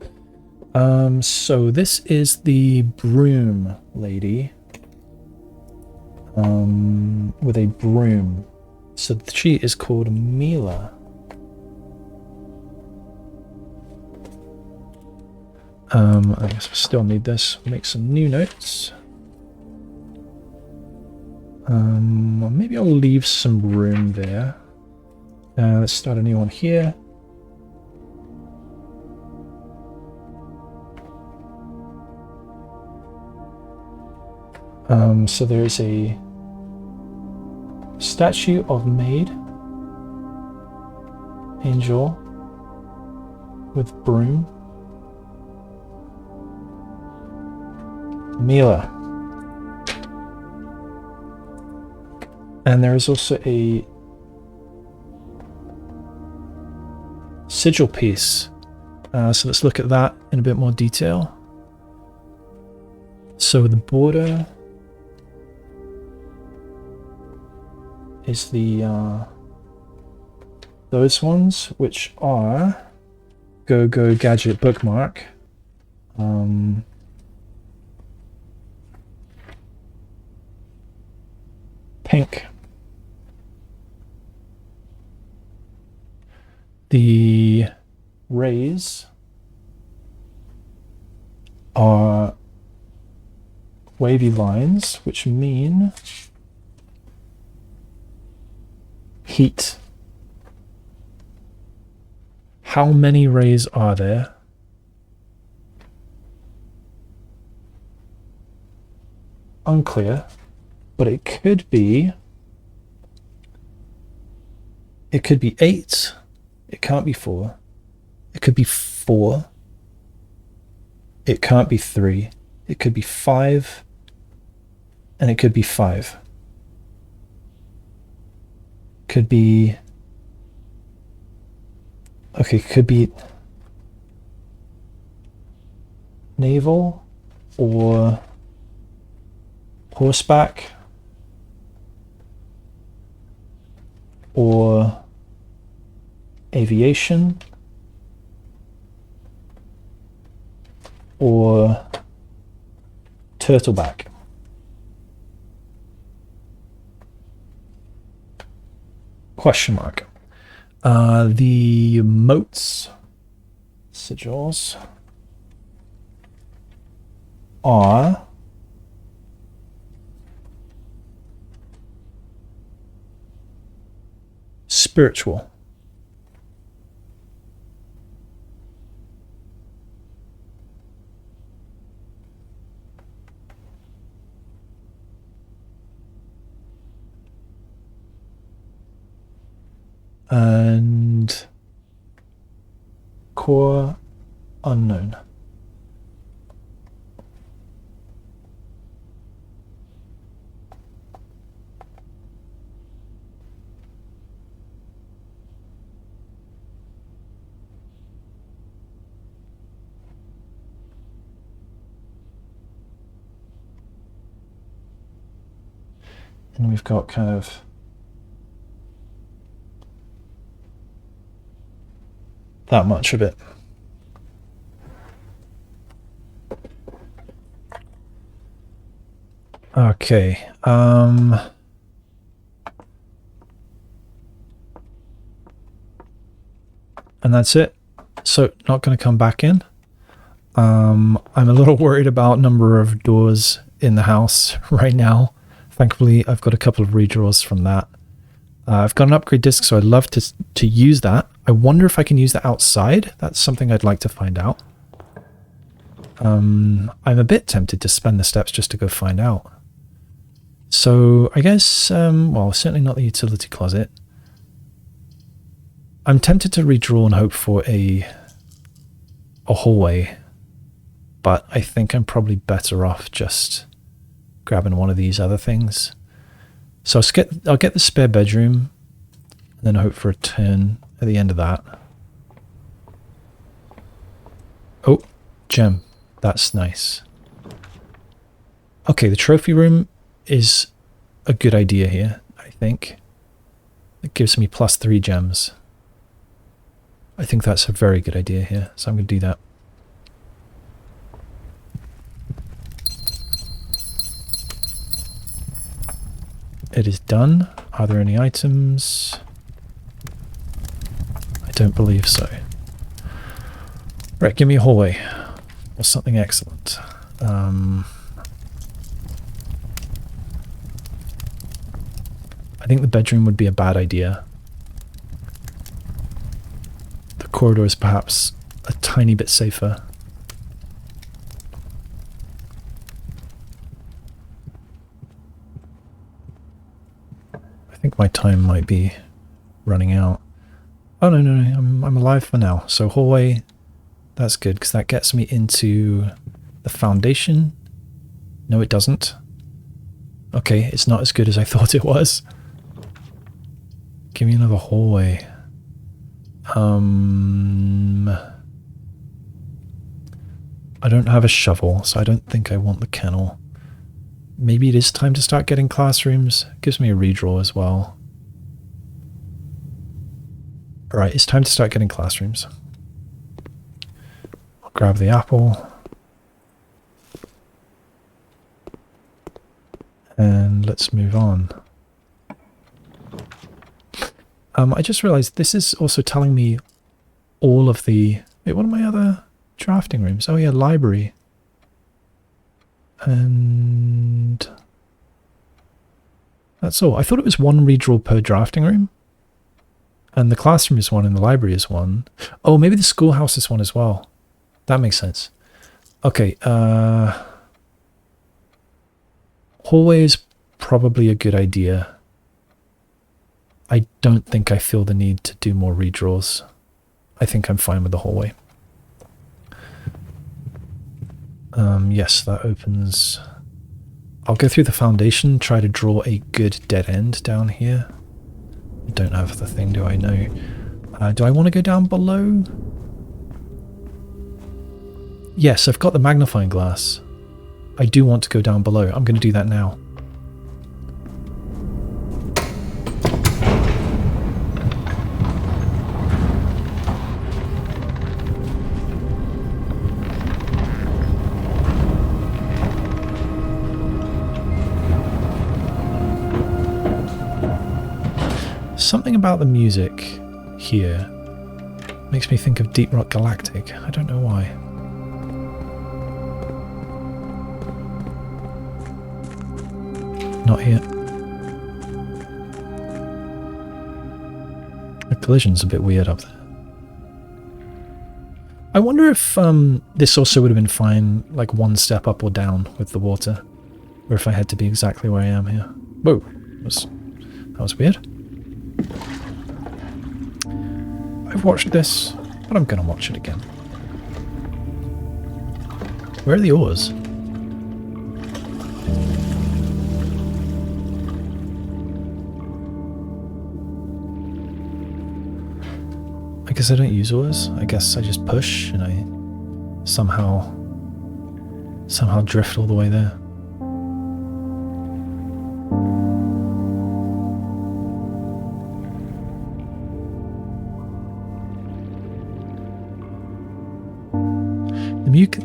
So this is the broom lady. With a broom. So she is called Mila. I guess we still need this. We'll make some new notes. Maybe I'll leave some room there. Let's start a new one here. So there's a statue of maid, angel with broom, Mila. And there is also a sigil piece. So let's look at that in a bit more detail. So the border is the those ones, which are Go Gadget bookmark, pink. The rays are wavy lines, which mean heat. How many rays are there? Unclear, but it could be 8. It can't be 4. It could be 4. It can't be 3. It could be 5. And it could be 5. Could be... Okay, could be naval or horseback or aviation or turtleback. Question mark. The moats, sigils, are spiritual. And core unknown. And we've got kind of that much of it. Okay. And that's it. So not going to come back in. I'm a little worried about number of doors in the house right now. Thankfully, I've got a couple of redraws from that. I've got an upgrade disc, so I'd love to use that. I wonder if I can use that outside. That's something I'd like to find out. I'm a bit tempted to spend the steps just to go find out. So I guess, well, certainly not the utility closet. I'm tempted to redraw and hope for a hallway, but I think I'm probably better off just grabbing one of these other things. So I'll get the spare bedroom and then hope for a turn at the end of that. Oh, gem. That's nice. Okay, the trophy room is a good idea here, I think. It gives me +3 gems. I think that's a very good idea here, so I'm going to do that. It is done. Are there any items? I don't believe so. Right, give me a hallway. Or something excellent. I think the bedroom would be a bad idea. The corridor is perhaps a tiny bit safer. I think my time might be running out. Oh, no, I'm alive for now. So hallway, that's good, because that gets me into the foundation. No, it doesn't. Okay, it's not as good as I thought it was. Give me another hallway. I don't have a shovel, so I don't think I want the kennel. Maybe it is time to start getting classrooms. Gives me a redraw as well. Alright, it's time to start getting classrooms. I'll grab the apple. And let's move on. I just realized this is also telling me all of the... Wait, what are my other drafting rooms? Oh yeah, library. And... that's all. I thought it was one redraw per drafting room. And the classroom is one and the library is one. Oh, maybe the schoolhouse is one as well. That makes sense. Okay, hallway is probably a good idea. I don't think I feel the need to do more redraws. I think I'm fine with the hallway. Yes, that opens... I'll go through the foundation, try to draw a good dead end down here. I don't have the thing, do I? No. Do I want to go down below? Yes, I've got the magnifying glass. I do want to go down below. I'm going to do that now. Something about the music here makes me think of Deep Rock Galactic. I don't know why. Not here. The collision's a bit weird up there. I wonder if this also would have been fine, like one step up or down with the water, or if I had to be exactly where I am here. Whoa, that was weird. I've watched this, but I'm going to watch it again. Where are the oars? I guess I don't use oars. I guess I just push and I somehow drift all the way there.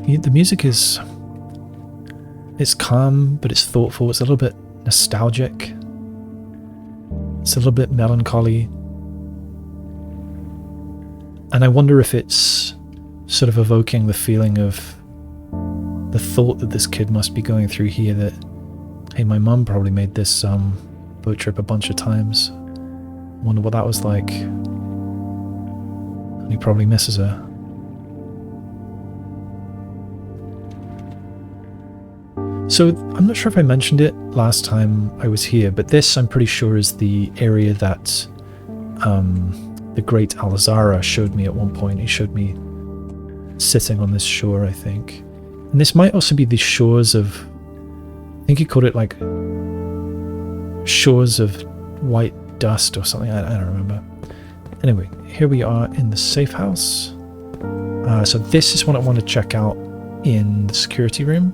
The music is... it's calm, but it's thoughtful. It's a little bit nostalgic. It's a little bit melancholy. And I wonder if it's sort of evoking the feeling of the thought that this kid must be going through here, that, hey, my mum probably made this boat trip a bunch of times. I wonder what that was like. And he probably misses her. So I'm not sure if I mentioned it last time I was here, but this I'm pretty sure is the area that the great Alzara showed me at one point. He showed me sitting on this shore, I think. And this might also be the shores of, I think he called it like shores of white dust or something. I don't remember. Anyway, here we are in the safe house. So this is what I want to check out in the security room.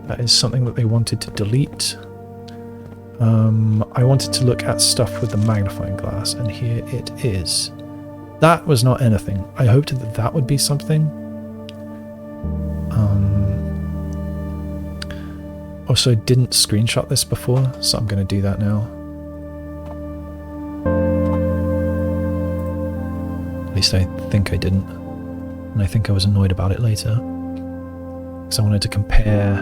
That is something that they wanted to delete. I wanted to look at stuff with the magnifying glass, and here it is. That was not anything. I hoped that that would be something. Also, I didn't screenshot this before, so I'm going to do that now. At least I think I didn't. And I think I was annoyed about it later. Because I wanted to compare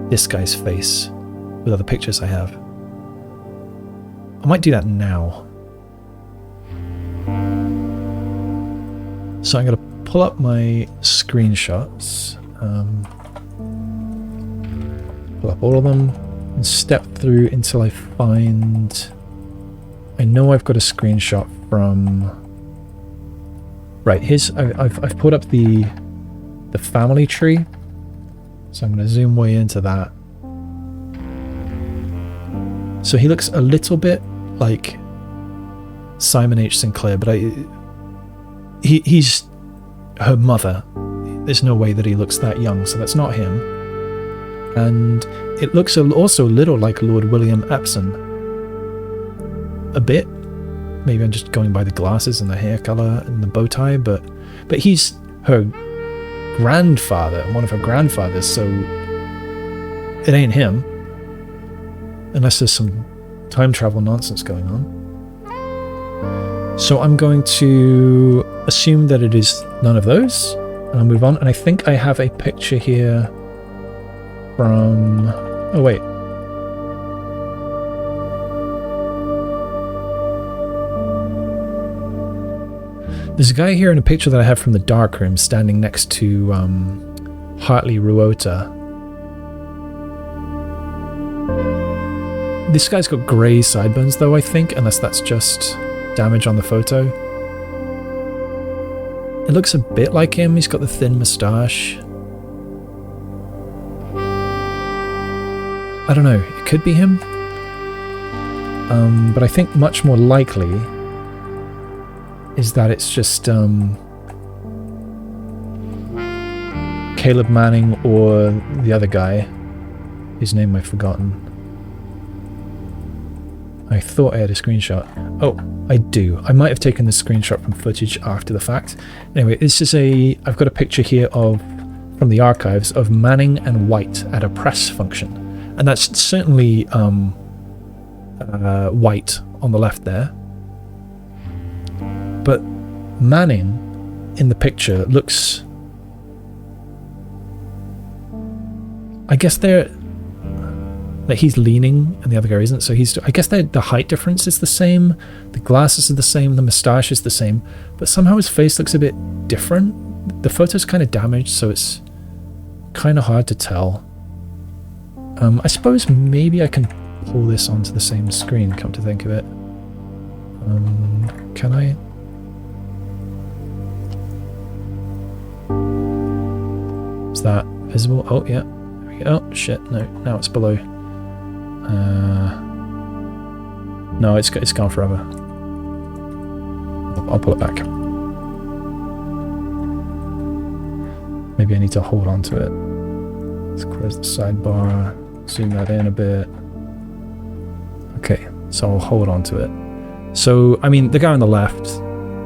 this guy's face with other pictures I have. I might do that now. So I'm going to pull up my screenshots, pull up all of them, and step through until I find... I know I've got a screenshot from... Right, here's... I've put up the family tree, so I'm going to zoom way into that. So he looks a little bit like Simon H. Sinclair, but he's her mother. There's no way that he looks that young, so that's not him. And it looks also a little like Lord William Epsom. A bit. Maybe I'm just going by the glasses and the hair colour and the bow tie, but he's her grandfather, one of her grandfathers, so it ain't him. Unless there's some time travel nonsense going on. So I'm going to assume that it is none of those, and I'll move on. And I think I have a picture here from... Oh, wait. There's a guy here in a picture that I have from the darkroom standing next to Hartley Ruota. This guy's got grey sideburns though, I think, unless that's just damage on the photo. It looks a bit like him. He's got the thin moustache. I don't know, it could be him. But I think much more likely is that it's just Caleb Manning or the other guy, whose name I've forgotten. I thought I had a screenshot. Oh, I do. I might have taken this screenshot from footage after the fact. Anyway, this is I've got a picture here from the archives of Manning and White at a press function. And that's certainly White on the left there. But Manning in the picture looks... I guess they're... Like he's leaning and the other guy isn't, so I guess the height difference is the same, the glasses are the same, the moustache is the same, but somehow his face looks a bit different. The photo's kind of damaged, so it's kind of hard to tell. I suppose maybe I can pull this onto the same screen, come to think of it. Can I? Is that visible? Oh, yeah. There we go. Oh, shit. No, now it's below. No, it's gone forever. I'll pull it back. Maybe I need to hold on to it. Let's close the sidebar, zoom that in a bit. Okay, so I'll hold on to it. So, I mean, the guy on the left,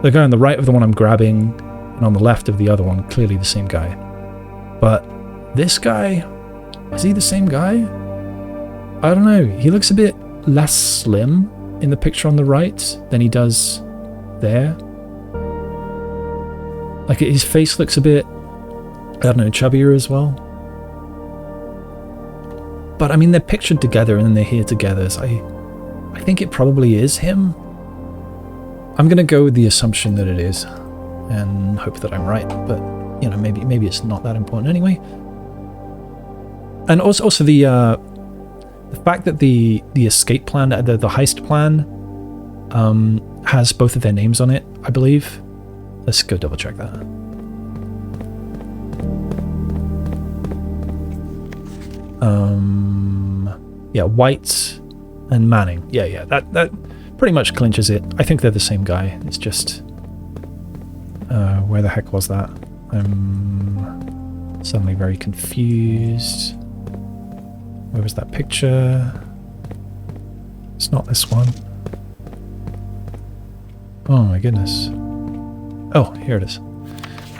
the guy on the right of the one I'm grabbing, and on the left of the other one, clearly the same guy. But this guy, is he the same guy? I don't know. He looks a bit less slim in the picture on the right than he does there. Like his face looks a bit, I don't know, chubbier as well. But I mean, they're pictured together and then they're here together. So I think it probably is him. I'm going to go with the assumption that it is and hope that I'm right. But, you know, maybe it's not that important anyway. And also the fact that the escape plan, the heist plan, has both of their names on it, I believe. Let's go double check that. Yeah, White and Manning. Yeah, that pretty much clinches it. I think they're the same guy. It's just where the heck was that? I'm suddenly very confused. Where was that picture? It's not this one. Oh my goodness. Oh, here it is.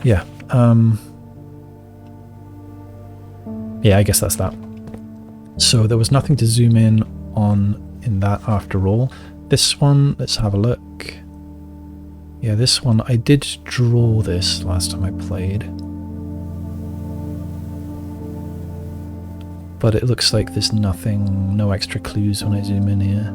Yeah. Yeah, I guess that's that. So there was nothing to zoom in on in that after all. This one, let's have a look. Yeah, this one, I did draw this last time I played. But it looks like there's nothing, no extra clues when I zoom in here.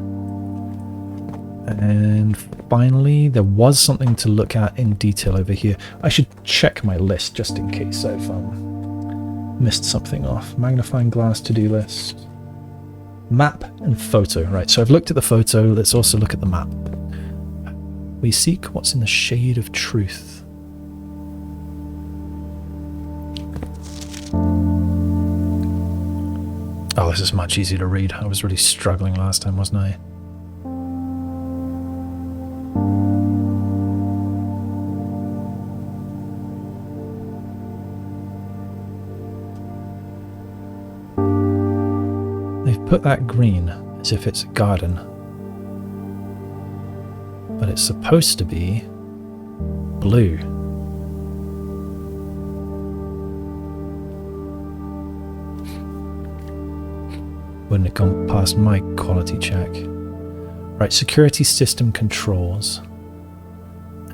And finally, there was something to look at in detail over here. I should check my list just in case I've missed something off. Magnifying glass, to-do list. Map and photo. Right, so I've looked at the photo. Let's also look at the map. We seek what's in the shade of truth. Oh, this is much easier to read. I was really struggling last time, wasn't I? They've put that green as if it's a garden. But it's supposed to be blue. Wouldn't have gone past my quality check. Right, security system controls.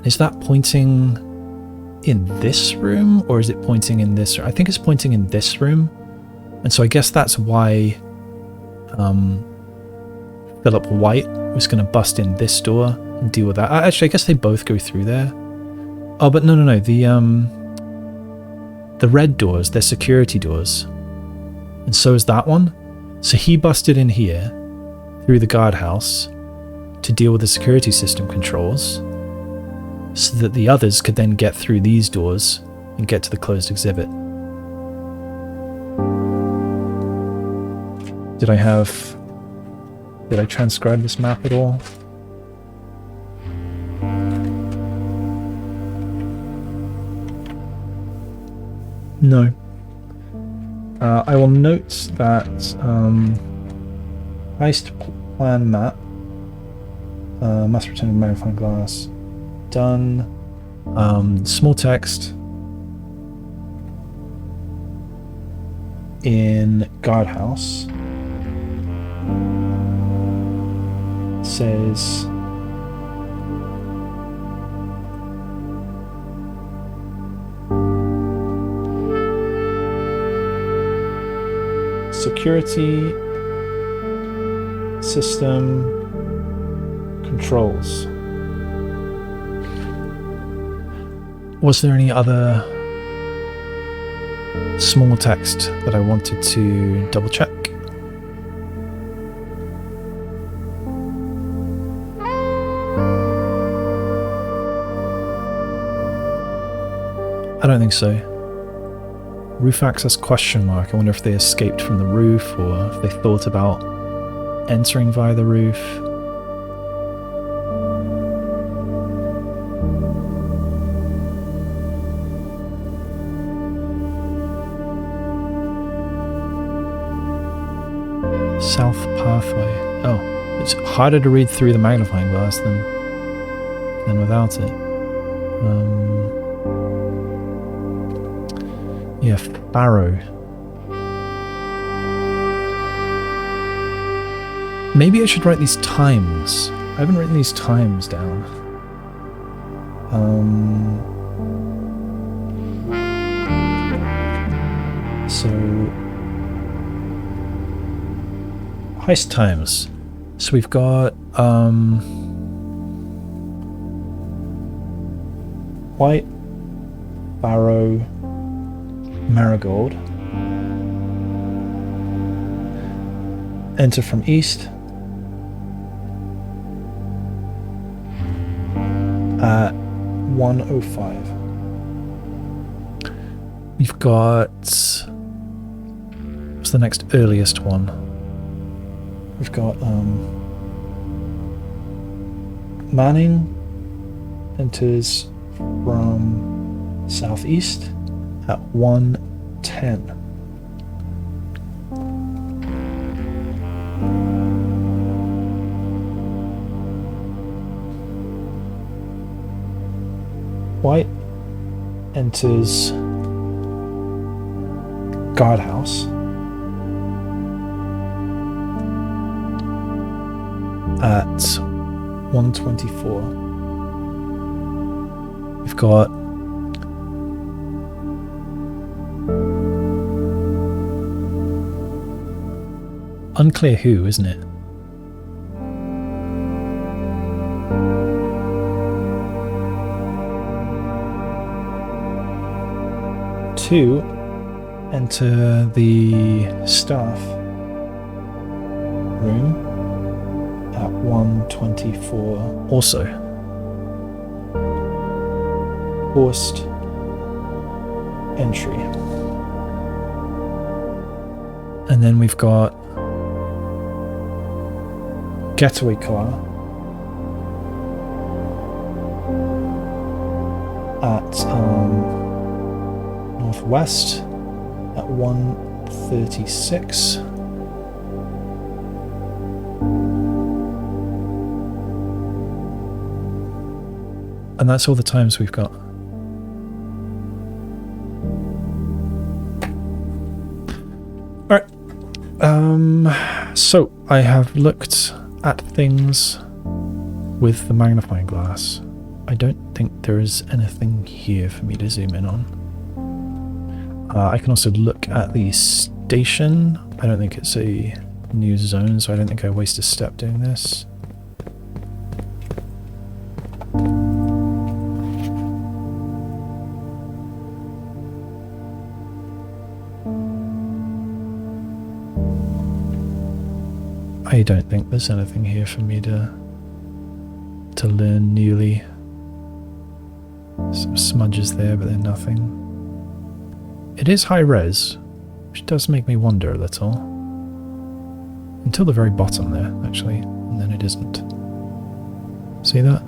Is that pointing in this room or is it pointing in this room? I think it's pointing in this room. And so I guess that's why Philip White was going to bust in this door and deal with that. Actually, I guess they both go through there. Oh, but no. The red doors, they're security doors. And so is that one. So he busted in here through the guardhouse to deal with the security system controls so that the others could then get through these doors and get to the closed exhibit. Did I transcribe this map at all? No. I will note that heist plan map must return to magnifying glass. Done. Small text in guardhouse says security system controls. Was there any other small text that I wanted to double check? I don't think so. Roof access question mark. I wonder if they escaped from the roof or if they thought about entering via the roof. South pathway. Oh, it's harder to read through the magnifying glass than without it. Yeah, Farrow. Maybe I should write these times. I haven't written these times down. So, heist times. So we've got white, barrow, marigold. Enter from east. At 1:05. We've got... what's the next earliest one? We've got Manning enters from southeast at 1:10. White enters guardhouse at 1:24. We've got unclear who, isn't it? Two enter the staff room at 1:24 also. Forced entry. And then we've got getaway car at northwest at 1:36. And that's all the times we've got. Alright. So I have looked at things with the magnifying glass. I don't think there is anything here for me to zoom in on. I can also look at the station. I don't think it's a new zone, so I don't think I waste a step doing this. I don't think there's anything here for me to learn newly. Some smudges there, but they're nothing. It is high res, which does make me wonder a little. Until the very bottom there, actually, and then it isn't. See that?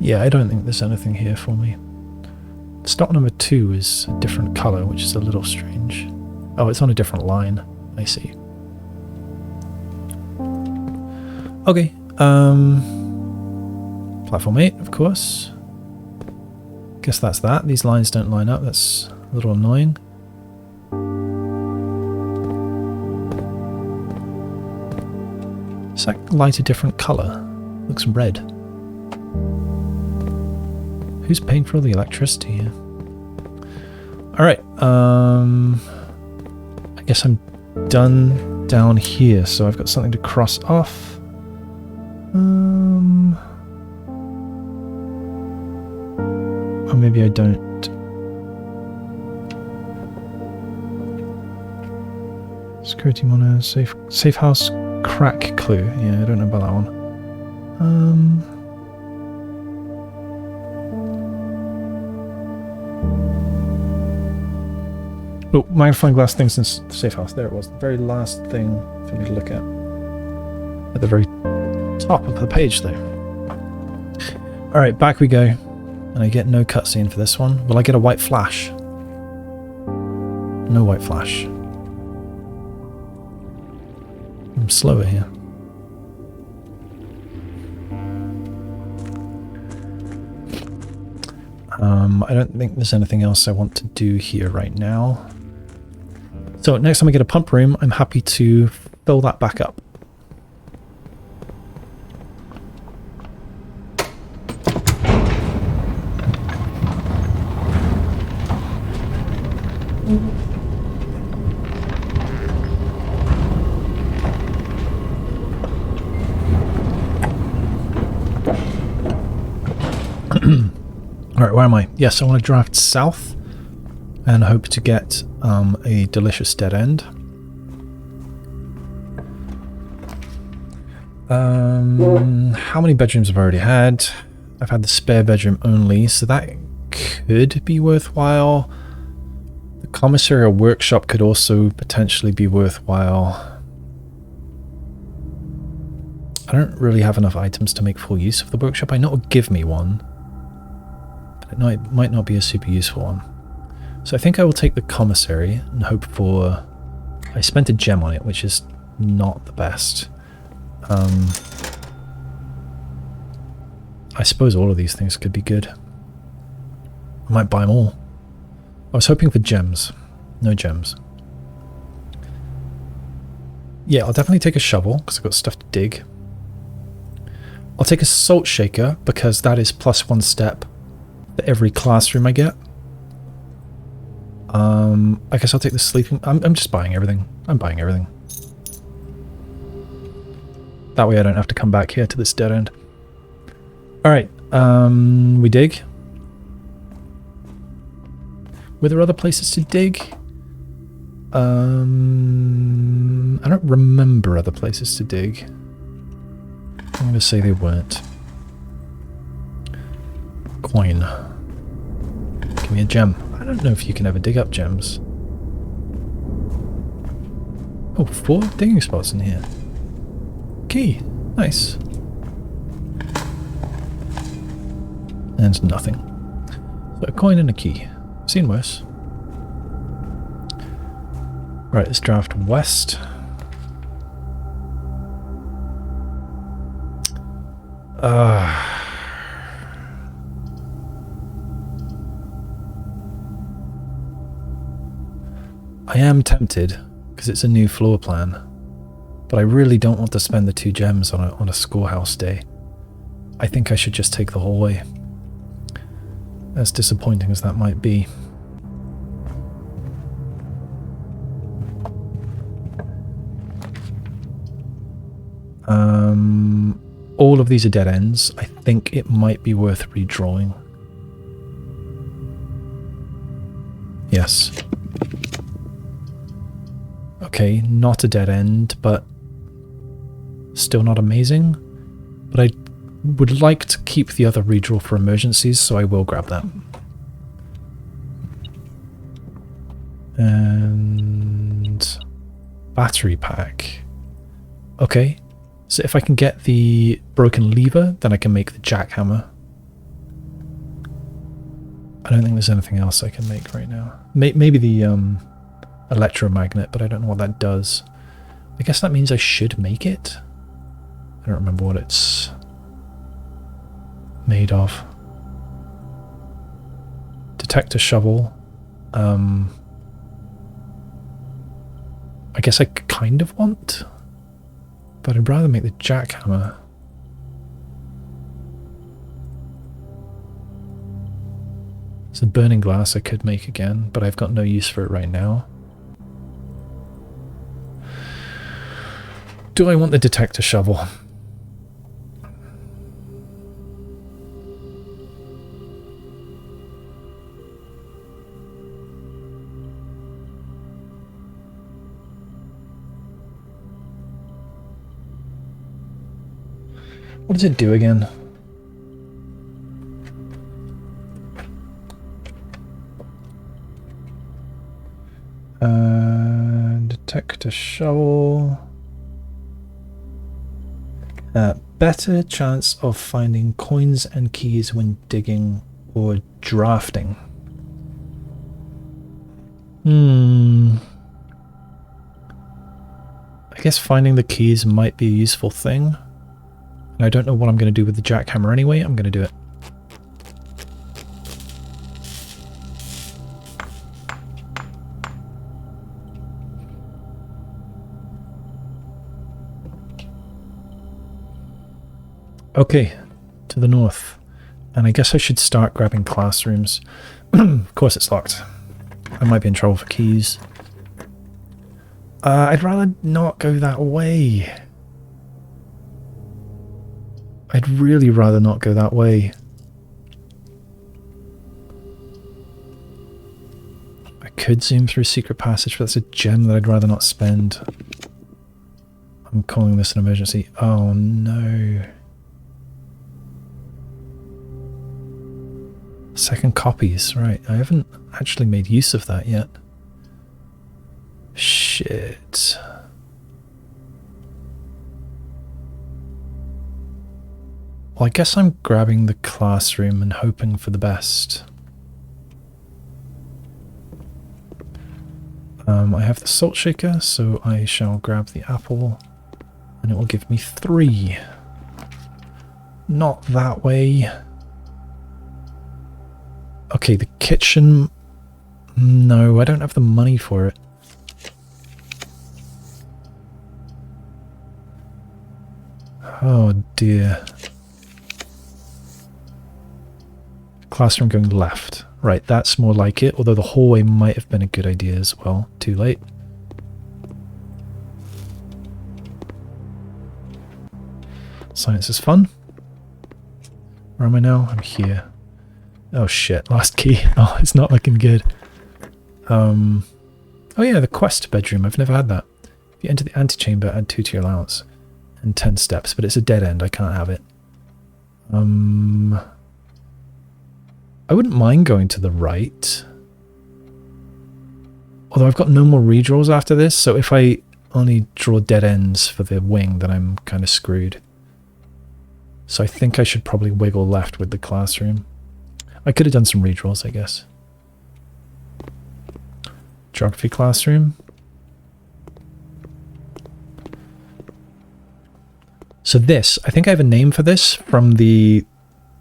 Yeah, I don't think there's anything here for me. Stock number 2 is a different colour, which is a little strange. Oh, it's on a different line. I see. Okay. Platform 8, of course. Guess that's that. These lines don't line up. That's a little annoying. Does that light a different colour? Looks red. Who's paying for all the electricity here? Alright, I guess I'm done down here, so I've got something to cross off. Or maybe I don't. Security monitor, Safehouse crack clue. Yeah, I don't know about that one. Oh, magnifying glass things in Safehouse. There it was. The very last thing for me to look at. At the very top of the page, though. Alright, back we go. And I get no cutscene for this one. Will I get a white flash? No white flash. I'm slower here. I don't think there's anything else I want to do here right now. So next time I get a pump room, I'm happy to fill that back up. Alright, where am I? Yes, I want to draft south and hope to get a delicious dead end. How many bedrooms have I already had? I've had the spare bedroom only, so that could be worthwhile. The commissary or workshop could also potentially be worthwhile. I don't really have enough items to make full use of the workshop. I know it'll give me one, but it might not be a super useful one. So I think I will take the commissary and hope for... I spent a gem on it, which is not the best. I suppose all of these things could be good. I might buy them all. I was hoping for gems. No gems. Yeah, I'll definitely take a shovel, because I've got stuff to dig. I'll take a salt shaker, because that is +1 step for every classroom I get. I guess I'll take the sleeping... I'm just buying everything. I'm buying everything. That way I don't have to come back here to this dead end. Alright, we dig. Were there other places to dig? I don't remember other places to dig. I'm going to say they weren't. Coin. Give me a gem. I don't know if you can ever dig up gems. Oh, 4 digging spots in here. Key. Nice. And nothing. So a coin and a key. Seen worse. Right, let's draft west. I am tempted, because it's a new floor plan, but I really don't want to spend the 2 gems on a schoolhouse day. I think I should just take the hallway. As disappointing as that might be. All of these are dead ends. I think it might be worth redrawing. Yes. Okay, not a dead end, but still not amazing. But I would like to keep the other redraw for emergencies, so I will grab that. And battery pack. Okay, so if I can get the broken lever, then I can make the jackhammer. I don't think there's anything else I can make right now. Maybe the electromagnet, but I don't know what that does. I guess that means I should make it. I don't remember what it's made of. Detector shovel. I guess I kind of want, but I'd rather make the jackhammer. Some burning glass I could make again, but I've got no use for it right now. Do I want the detector shovel? What does it do again? Detector shovel. Better chance of finding coins and keys when digging or drafting. I guess finding the keys might be a useful thing. And I don't know what I'm going to do with the jackhammer anyway. I'm going to do it. Okay, to the north. And I guess I should start grabbing classrooms. Of course it's locked. I might be in trouble for keys. I'd rather not go that way. I'd really rather not go that way. I could zoom through secret passage, but that's a gem that I'd rather not spend. I'm calling this an emergency. Oh no. Second copies, right. I haven't actually made use of that yet. Shit. Well, I guess I'm grabbing the classroom and hoping for the best. I have the salt shaker, so I shall grab the apple and it will give me 3. Not that way. Okay, the kitchen... No, I don't have the money for it. Oh dear. Classroom going left. Right, that's more like it, although the hallway might have been a good idea as well. Too late. Science is fun. Where am I now? I'm here. Oh shit, last key. Oh, it's not looking good. Oh yeah, the quest bedroom. I've never had that. If you enter the antechamber, add 2 to your allowance. And 10 steps, but it's a dead end. I can't have it. I wouldn't mind going to the right. Although I've got no more redraws after this, so if I only draw dead ends for the wing, then I'm kind of screwed. So I think I should probably wiggle left with the classroom. I could have done some redraws, I guess. Geography classroom. So this, I think I have a name for this from the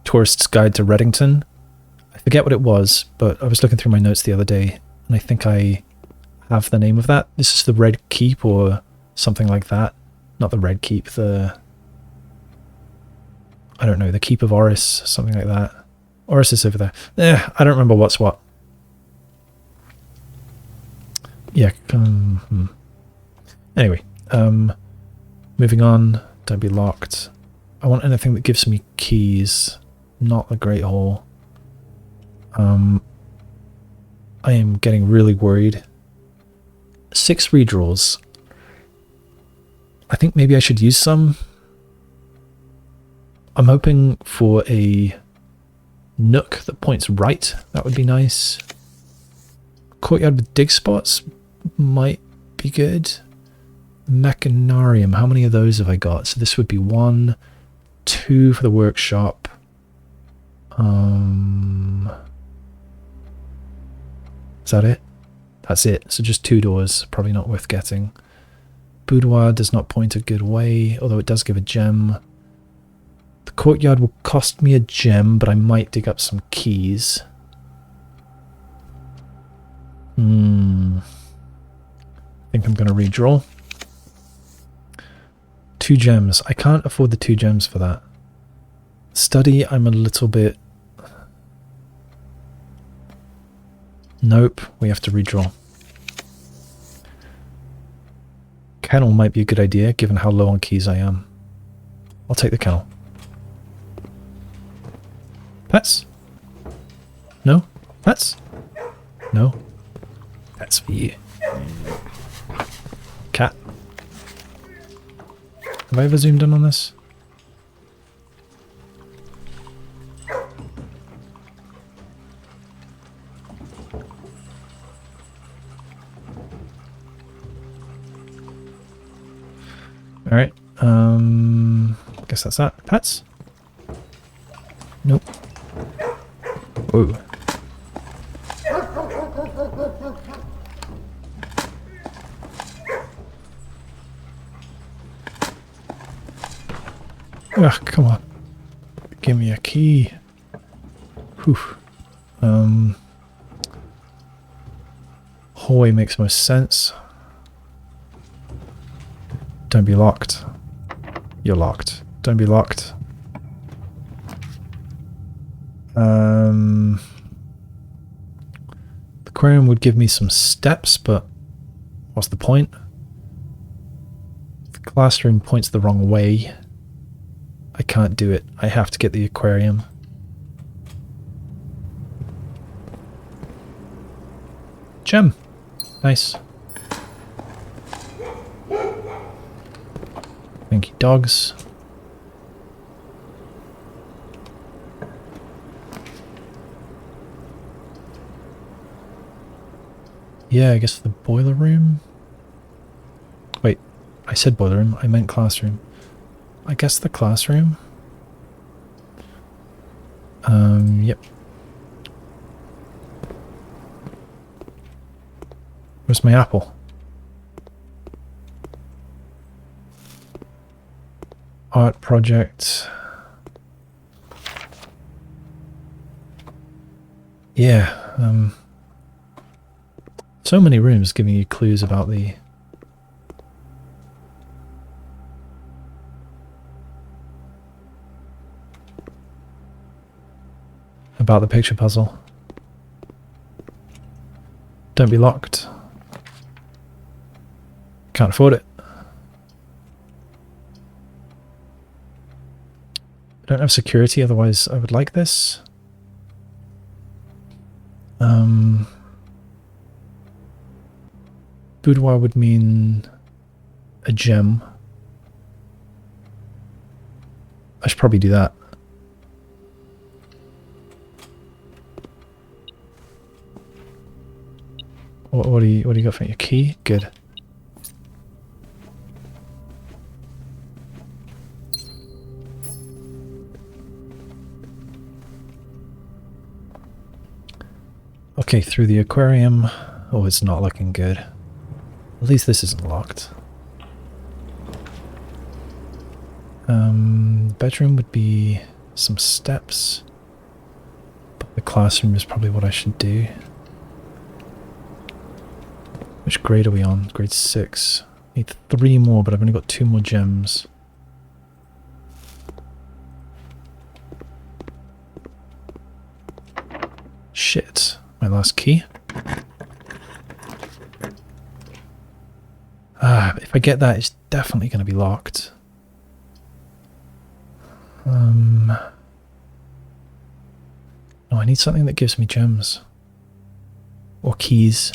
Tourist's Guide to Reddington. I forget what it was, but I was looking through my notes the other day, and I think I have the name of that. This is the Red Keep or something like that. Not the Red Keep, the... I don't know, the Keep of Oris, something like that. Oris is over there. I don't remember what's what. Yeah. Anyway, moving on. Don't be locked. I want anything that gives me keys, not the Great Hall. I am getting really worried. 6 redraws. I think maybe I should use some. I'm hoping for a nook that points right. That would be nice. Courtyard with dig spots might be good. Machinarium. How many of those have I got? So this would be 1, 2 for the workshop. Is that it? That's it. So just 2 doors. Probably not worth getting. Boudoir does not point a good way, although it does give a gem. The courtyard will cost me a gem, but I might dig up some keys. I think I'm going to redraw. 2 gems. I can't afford the 2 gems for that. Study, I'm a little bit... Nope, we have to redraw. Kennel might be a good idea, given how low on keys I am. I'll take the kennel. Pets? No? Pets? No? Pets for you. Cat? Have I ever zoomed in on this? Alright, guess that's that. Pets? Nope. Whoa. Ugh, come on. Give me a key. Whew. Hallway makes most sense. Don't be locked. You're locked. Don't be locked. The aquarium would give me some steps, but what's the point? The classroom points the wrong way. I can't do it. I have to get the aquarium. Gem. Nice. Thank you, dogs. Yeah, I guess the boiler room. Wait, I said boiler room. I meant classroom. I guess the classroom. Yep. Where's my apple? Art project. Yeah, so many rooms giving you clues about the picture puzzle. Don't be locked. Can't afford it. I don't have security, otherwise I would like this. Boudoir would mean a gem. I should probably do that. What do you got for your key? Good. Okay, through the aquarium. Oh, it's not looking good. At least this isn't locked. Bedroom would be some steps. But the classroom is probably what I should do. Which grade are we on? Grade 6. Need 3 more, but I've only got 2 more gems. Shit. My last key. If I get that, it's definitely going to be locked. No, I need something that gives me gems. Or keys.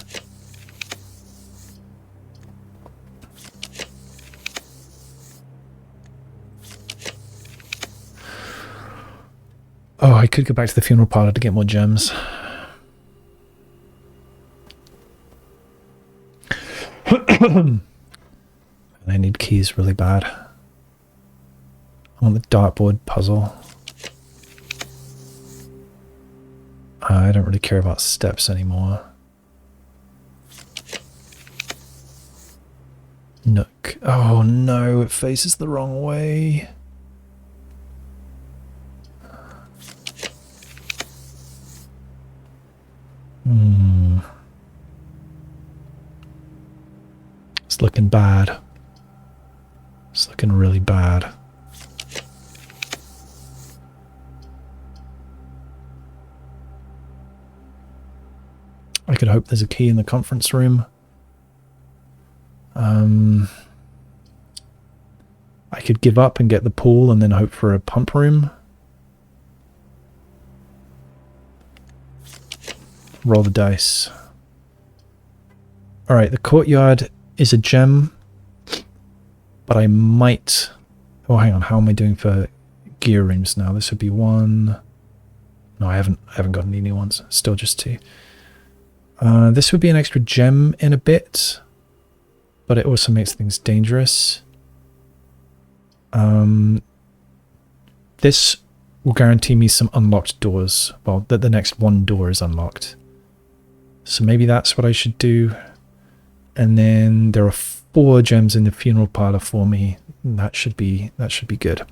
Oh, I could go back to the funeral parlor to get more gems. I need keys really bad. I want the dartboard puzzle. I don't really care about steps anymore. Nook. Oh no, it faces the wrong way. It's looking bad. It's looking really bad. I could hope there's a key in the conference room. I could give up and get the pool and then hope for a pump room. Roll the dice. Alright, the courtyard is a gem, but I might... Oh, hang on, how am I doing for gear rooms now? This would be 1... No, I haven't got any new ones. Still just 2. This would be an extra gem in a bit, but it also makes things dangerous. This will guarantee me some unlocked doors. Well, the next one door is unlocked. So maybe that's what I should do. And then there are 4 gems in the funeral parlor for me. That should be good.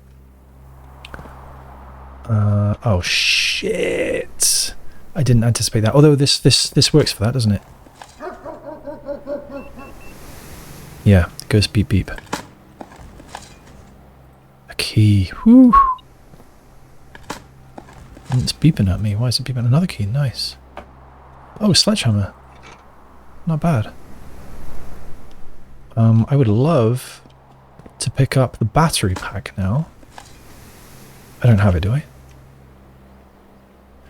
Oh shit! I didn't anticipate that. Although this works for that, doesn't it? Yeah, it goes beep beep. A key. Whew. It's beeping at me. Why is it beeping? Another key. Nice. Oh, sledgehammer. Not bad. I would love to pick up the battery pack now. I don't have it, do I?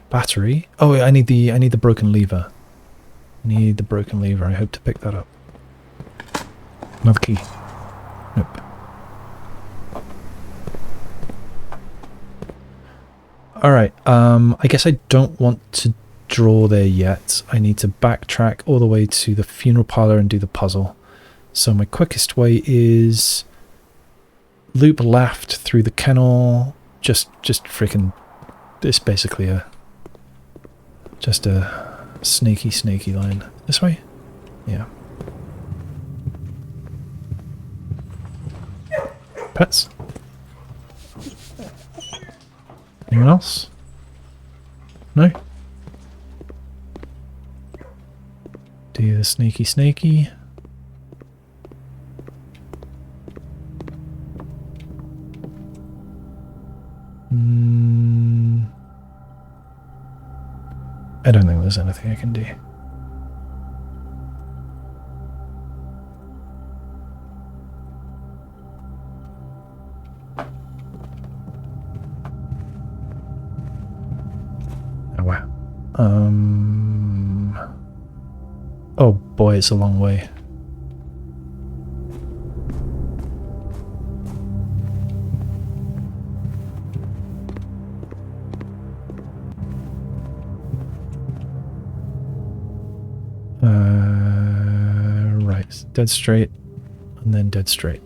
Battery. Oh, I need the broken lever. I need the broken lever. I hope to pick that up. Another key. Nope. Alright, I guess I don't want to draw there yet. I need to backtrack all the way to the funeral parlor and do the puzzle. So my quickest way is loop left through the kennel. Just freaking, it's basically just a snaky line. This way? Yeah. Pets? Anyone else? No? Do the snaky. I don't think there's anything I can do. Oh wow. Oh boy, it's a long way. Right, dead straight, and then dead straight.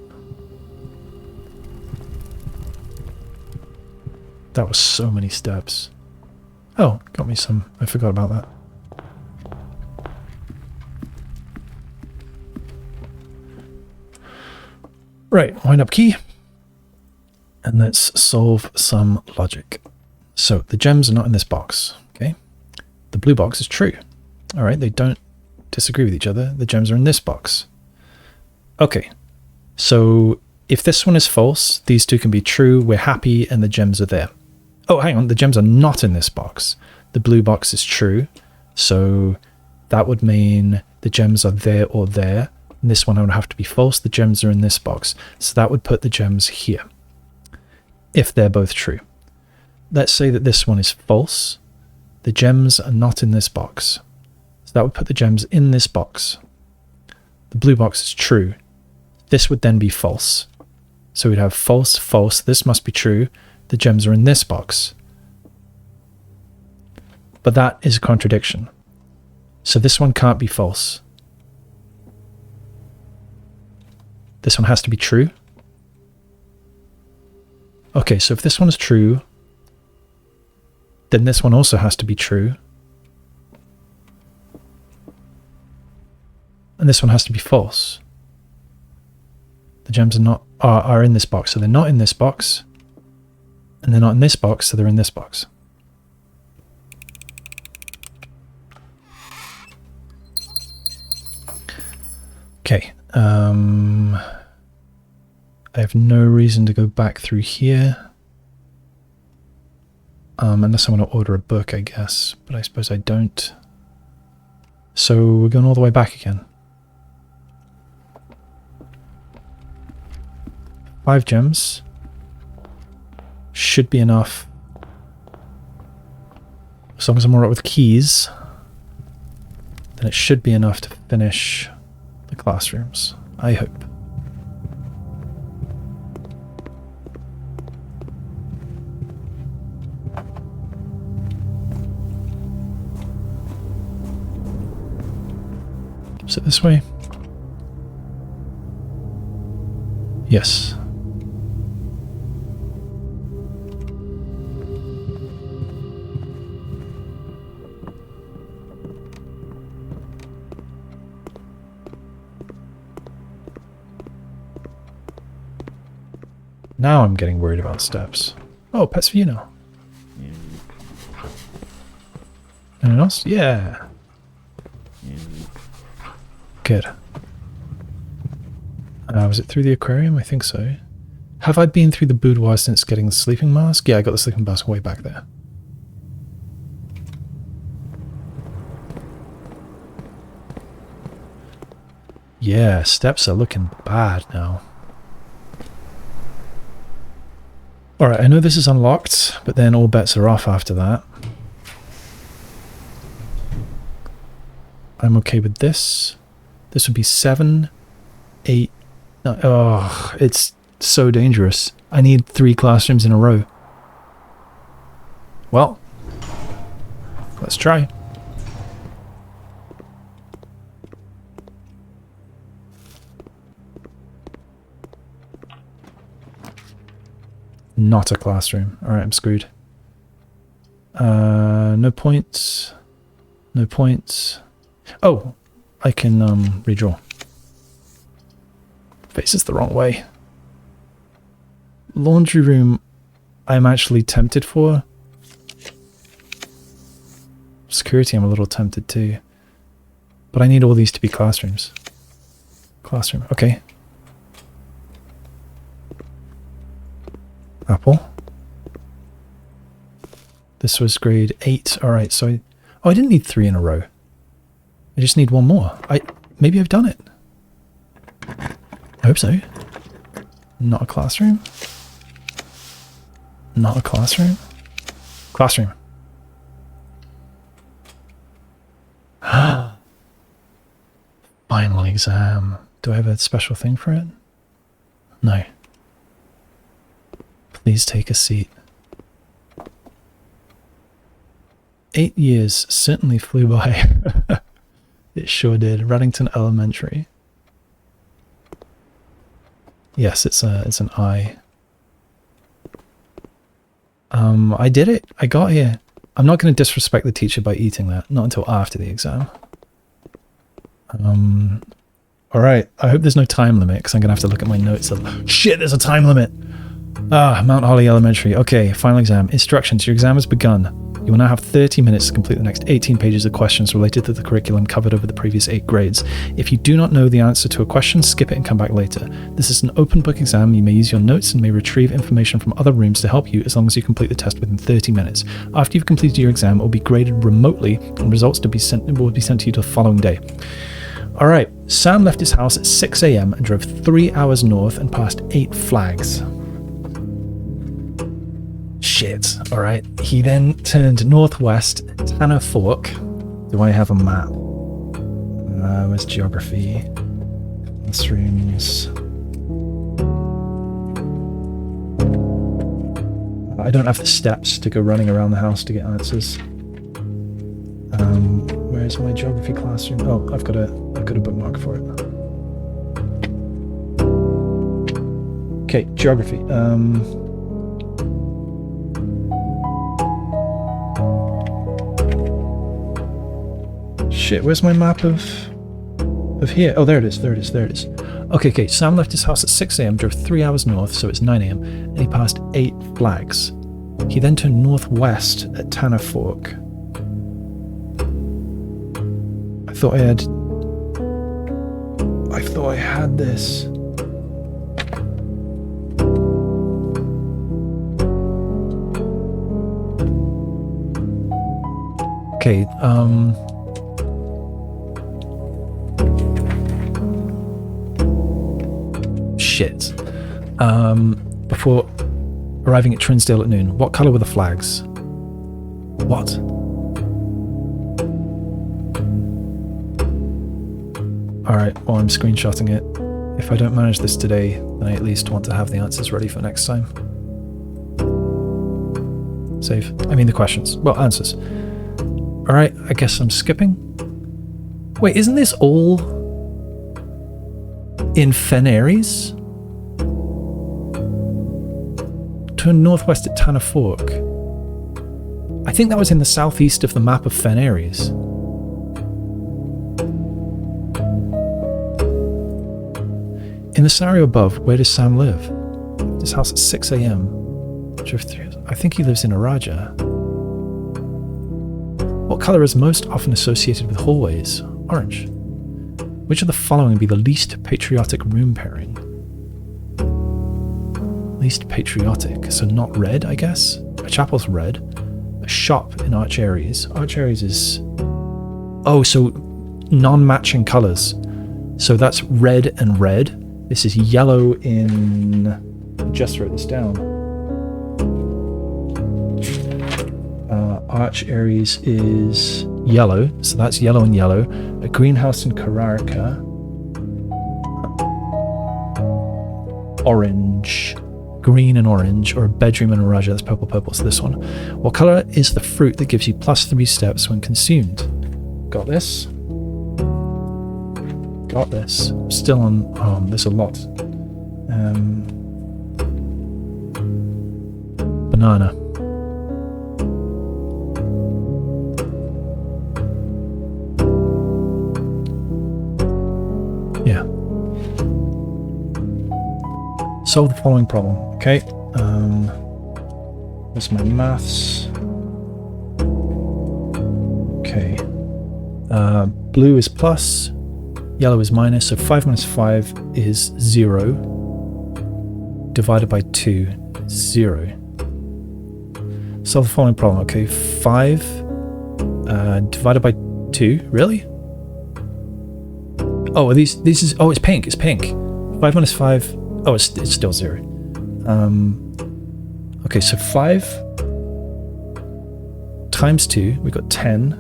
That was so many steps. Oh, got me some. I forgot about that. Right, wind up key. And let's solve some logic. So the gems are not in this box, okay? The blue box is true. All right, they don't disagree with each other. The gems are in this box. Okay, so if this one is false, these two can be true, we're happy, and the gems are there. Oh, hang on, the gems are not in this box. The blue box is true, so that would mean the gems are there or there. And this one would have to be false. The gems are in this box. So that would put the gems here, if they're both true. Let's say that this one is false. The gems are not in this box. So that would put the gems in this box. The blue box is true. This would then be false. So we'd have false, false. This must be true. The gems are in this box. But that is a contradiction. So this one can't be false. This one has to be true. Okay, so if this one is true, then this one also has to be true. And this one has to be false. The gems are in this box, so they're not in this box. And they're not in this box, so they're in this box. Okay. I have no reason to go back through here. Unless I want to order a book, I guess. But I suppose I don't. So we're going all the way back again. 5 gems. Should be enough. As long as I'm alright with keys, then it should be enough to finish the classrooms. I hope. Is it this way? Yes. Now I'm getting worried about steps. Oh, pets for you now. Anyone else? Yeah. Good. Was it through the aquarium? I think so. Have I been through the boudoir since getting the sleeping mask? Yeah, I got the sleeping mask way back there. Yeah, steps are looking bad now. Alright, I know this is unlocked, but then all bets are off after that. I'm okay with this. This would be 7, 8, 9. Oh, it's so dangerous. I need 3 classrooms in a row. Well, let's try. Not a classroom. Alright, I'm screwed. No points. No points. Oh, I can redraw. Faces the wrong way. Laundry room, I'm actually tempted for. Security, I'm a little tempted too. But I need all these to be classrooms. Classroom, okay. Apple. This was grade 8. Alright, so I didn't need 3 in a row. I just need 1 more. Maybe I've done it. I hope so. Not a classroom. Not a classroom. Classroom. Final exam. Do I have a special thing for it? No. Please take a seat. 8 years certainly flew by. It sure did. Reddington Elementary. Yes, it's an I. I did it. I got here. I'm not going to disrespect the teacher by eating that. Not until after the exam. Alright. I hope there's no time limit, because I'm going to have to look at my notes. Shit, there's a time limit! Ah, Mount Holly Elementary. Okay, final exam. Instructions. Your exam has begun. You will now have 30 minutes to complete the next 18 pages of questions related to the curriculum covered over the previous 8 grades. If you do not know the answer to a question, skip it and come back later. This is an open book exam. You may use your notes and may retrieve information from other rooms to help you as long as you complete the test within 30 minutes. After you've completed your exam, it will be graded remotely and results will be sent to you the following day. Alright, Sam left his house at 6 AM and drove 3 hours north and passed 8 flags. Shit. Alright. He then turned northwest, Tanner Fork. Do I have a map? Where's geography? Classrooms. I don't have the steps to go running around the house to get answers. Where's my geography classroom? Oh, I've got a bookmark for it. Okay, geography. Shit, where's my map of here? Oh, there it is. Okay, Sam left his house at 6 AM, drove 3 hours north, so it's 9 AM, and he passed 8 flags. He then turned northwest at Tanner Fork. I thought I had this. Okay, shit. Before arriving at Trinsdale at noon, what colour were the flags? What? Alright, well, I'm screenshotting it. If I don't manage this today, then I at least want to have the answers ready for next time. Save. I mean the questions. Well, answers. Alright, I guess I'm skipping. Wait, isn't this all in Fen Aries? Turn northwest at Tanner Fork. I think that was in the southeast of the map of Fen Aries. In the scenario above, where does Sam live? His house at 6 AM. I think he lives in Araja. What colour is most often associated with hallways? Orange. Which of the following would be the least patriotic room pairing? Least patriotic, so not red, I guess? A chapel's red. A shop in Arch Aries. Arch Aries is... Oh, so non-matching colours. So that's red and red. This is yellow in... I just wrote this down. Arch Aries is yellow, so that's yellow and yellow. A greenhouse in Carrarica. Orange. Green and orange, or a bedroom in Raja, that's purple purple, so this one. What colour is the fruit that gives you +3 steps when consumed? Got this. Got this. Still on, there's a lot. Banana. Yeah. Solve the following problem. Okay. Where's my maths? Okay. Blue is plus, yellow is minus, so 5 minus 5 is 0. Divided by 2 is 0. Solve the following problem. Okay, 5 divided by 2. Really? Oh, are these is... Oh, it's pink. It's pink. 5 minus 5... Oh, it's still 0. Okay, so 5 times 2, we got 10,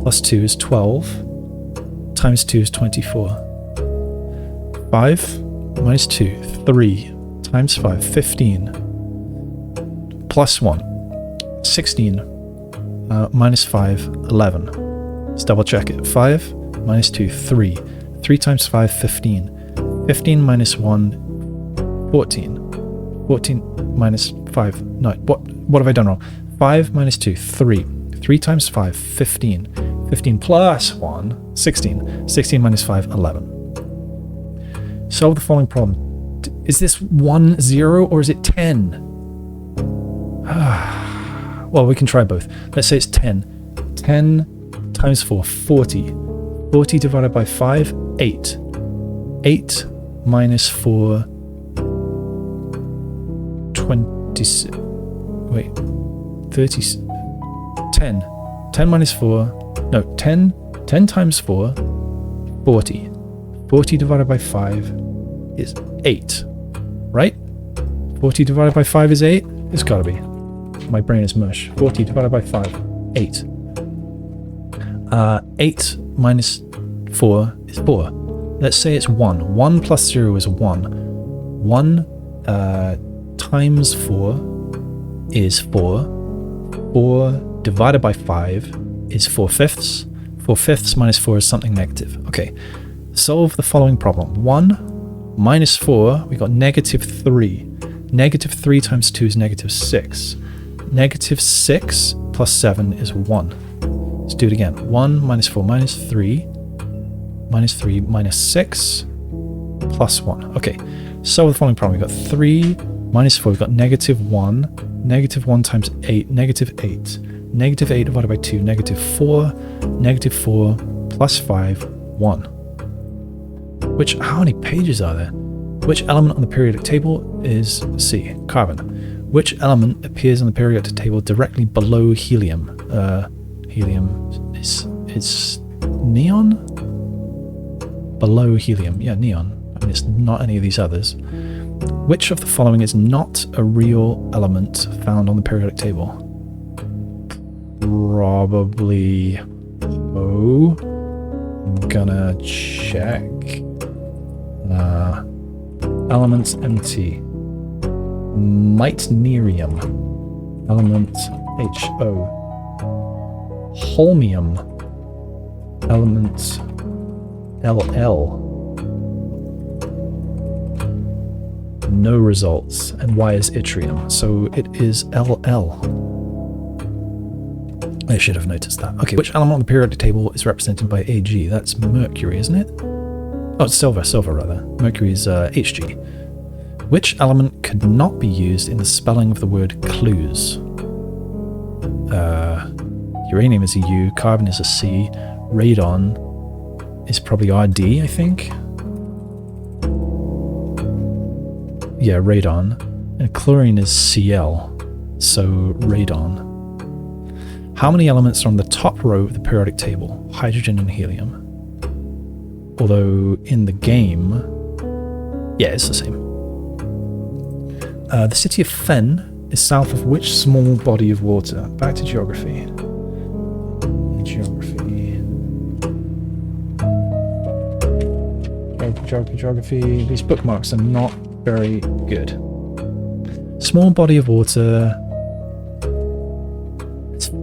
plus 2 is 12, times 2 is 24. 5 minus 2, 3, times 5, 15, plus 1, 16, minus 5, 11. Let's double check it. 5 minus 2, 3. 3 times 5, 15. 15 minus 1, 14. 14 minus 5. No, what have I done wrong? 5 minus 2, 3. 3 times 5, 15. 15 plus 1, 16. 16 minus 5, 11. Solve the following problem. Is this 1, 0, or is it 10? Well, we can try both. Let's say it's 10. 10 times 4, 40. 40 divided by 5, 8. 8 minus 4, 26. Wait, 30. 10. 10 minus 4. No, 10. 10 times 4, 40. 40 divided by 5 is 8. Right? 40 divided by 5 is 8? It's gotta be. My brain is mush. 40 divided by 5, 8. 8 minus 4 is 4. Let's say it's 1. 1 plus 0 is 1. 1 times 4 is 4. 4 divided by 5 is 4/5. 4/5 minus 4 is something negative. Okay, solve the following problem. 1 minus 4, we got negative 3. Negative 3 times 2 is negative 6. Negative 6 plus 7 is 1. Let's do it again. 1 minus 4 minus 3. Minus 3 minus 6 plus 1. Okay, solve the following problem. We've got 3 minus 4. We've got negative 1. Negative 1 times 8. Negative 8. Negative 8 divided by 2. Negative 4. Negative 4 plus 5. 1. How many pages are there? Which element on the periodic table is C? Carbon. Which element appears on the periodic table directly below helium? Helium is neon? Below helium. Yeah, neon. I mean, it's not any of these others. Which of the following is not a real element found on the periodic table? Probably O. I'm gonna check. Elements empty. Meitnerium. Element HO. Holmium. Element LL. No results. And why is yttrium? So it is LL. I should have noticed that. Okay, which element on the periodic table is represented by Ag? That's mercury, isn't it? Oh, it's silver rather. Mercury is Hg. Which element could not be used in the spelling of the word clues? Uranium is a U, carbon is a C, radon is probably RD, I think. Yeah, radon. And chlorine is Cl, so radon. How many elements are on the top row of the periodic table? Hydrogen and helium. Although in the game, yeah, it's the same. The city of Fen is south of which small body of water? Back to geography. Geography. These bookmarks are not very good. Small body of water.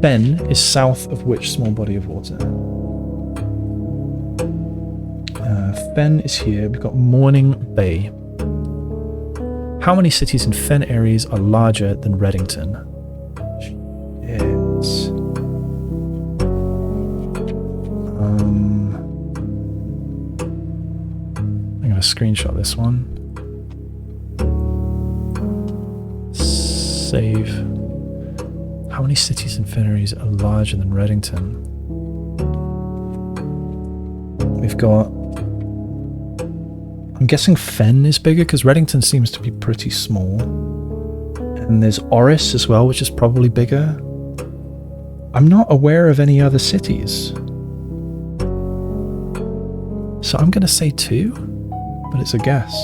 Fen is south of which small body of water? Fen is here. We've got Morning Bay. How many cities in Fen areas are larger than Reddington? Shit. I'm going to screenshot this one. Save. How many cities in Fen areas are larger than Reddington? We've got... I'm guessing Fen is bigger because Reddington seems to be pretty small. And there's Oris as well, which is probably bigger. I'm not aware of any other cities. So I'm going to say 2, but it's a guess.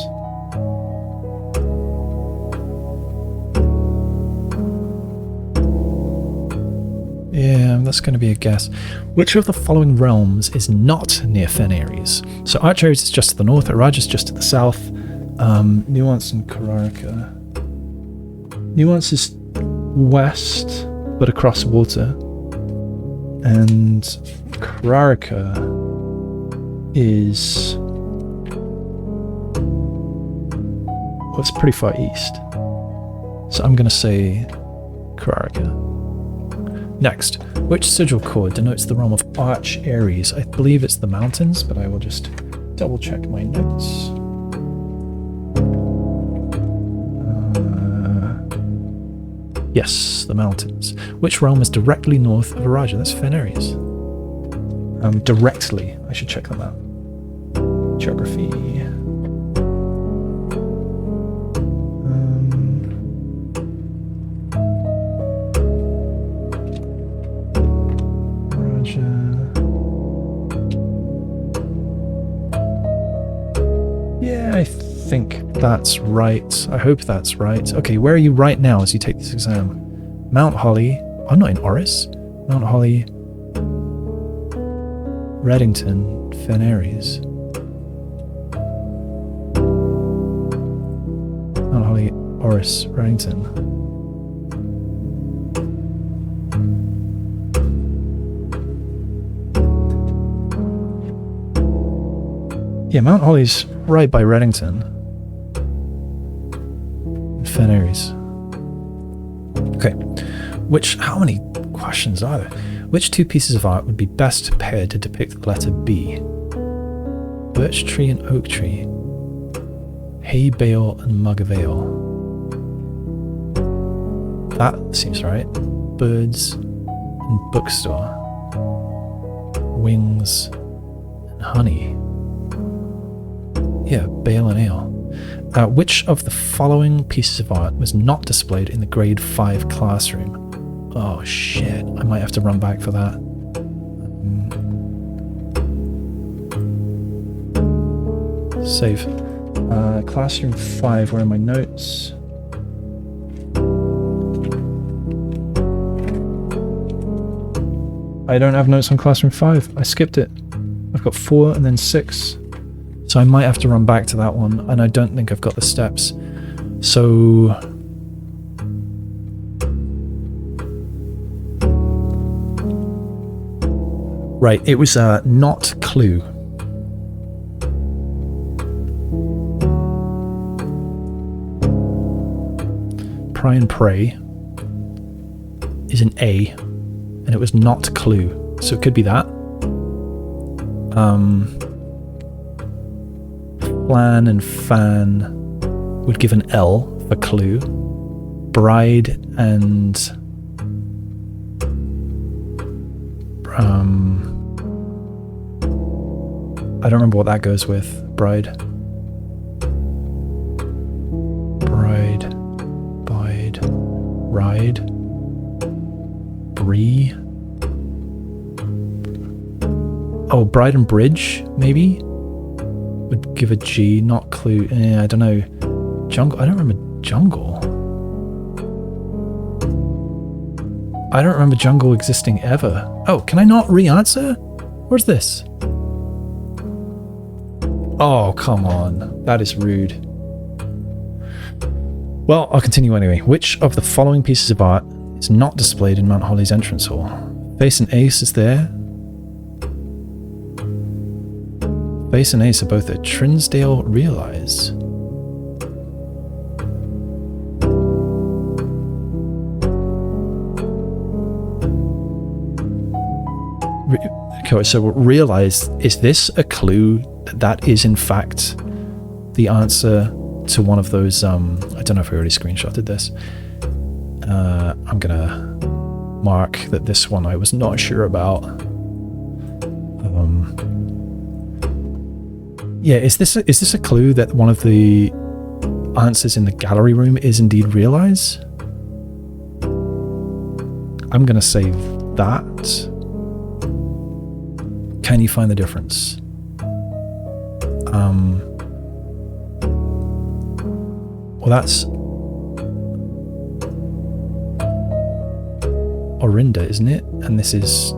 Yeah, that's going to be a guess. Which of the following realms is not near Fen Ares? So Archaeries is just to the north, Araj is just to the south, Nuance and Kararika. Nuance is west, but across water. And Kararika is... well, it's pretty far east. So I'm going to say Kararika. Next, which sigil chord denotes the realm of Arch Ares? I believe it's the mountains, but I will just double check my notes. Yes, the mountains. Which realm is directly north of Araja? That's Fen Ares. Directly. I should check that out. Geography. Yeah, I think that's right. I hope that's right. Okay, where are you right now as you take this exam? Mount Holly. I'm not in Oris. Mount Holly. Reddington. Fen Ares. Mount Holly. Oris. Reddington. Yeah, Mount Holly's right by Reddington. Fen Ares. Okay. How many questions are there? Which 2 pieces of art would be best paired to depict the letter B? Birch tree and oak tree. Hay bale and mug of ale. That seems right. Birds and bookstore. Wings and honey. Yeah, bale and ale. Which of the following pieces of art was not displayed in the grade 5 classroom? Oh shit, I might have to run back for that. Save. Classroom 5, where are my notes? I don't have notes on classroom 5. I skipped it. I've got 4 and then 6. So I might have to run back to that one, and I don't think I've got the steps. So... right, it was not Clue. Pry and Pray is an A, and it was not Clue. So it could be that. Flan and Fan would give an L for Clue. Bride and I don't remember what that goes with. Bride. Bide. Ride. Bree. Oh, Bride and Bridge, maybe? would give a G, not clue. I don't know. Jungle. I don't remember jungle. I don't remember jungle existing ever. Oh, can I not re-answer? Where's this? Oh, come on. That is rude. Well, I'll continue anyway. Which of the following pieces of art is not displayed in Mount Holly's entrance hall? Face and Ace is there. Face and Ace are both at Trinsdale Realize. Okay, so Realize, is this a clue that that is in fact the answer to one of those, I don't know if I already screenshotted this. I'm gonna mark that this one I was not sure about. Yeah, is this a clue that one of the answers in the gallery room is indeed Realize? I'm gonna say that. Can you find the difference? Well, that's Orinda, isn't it? And this is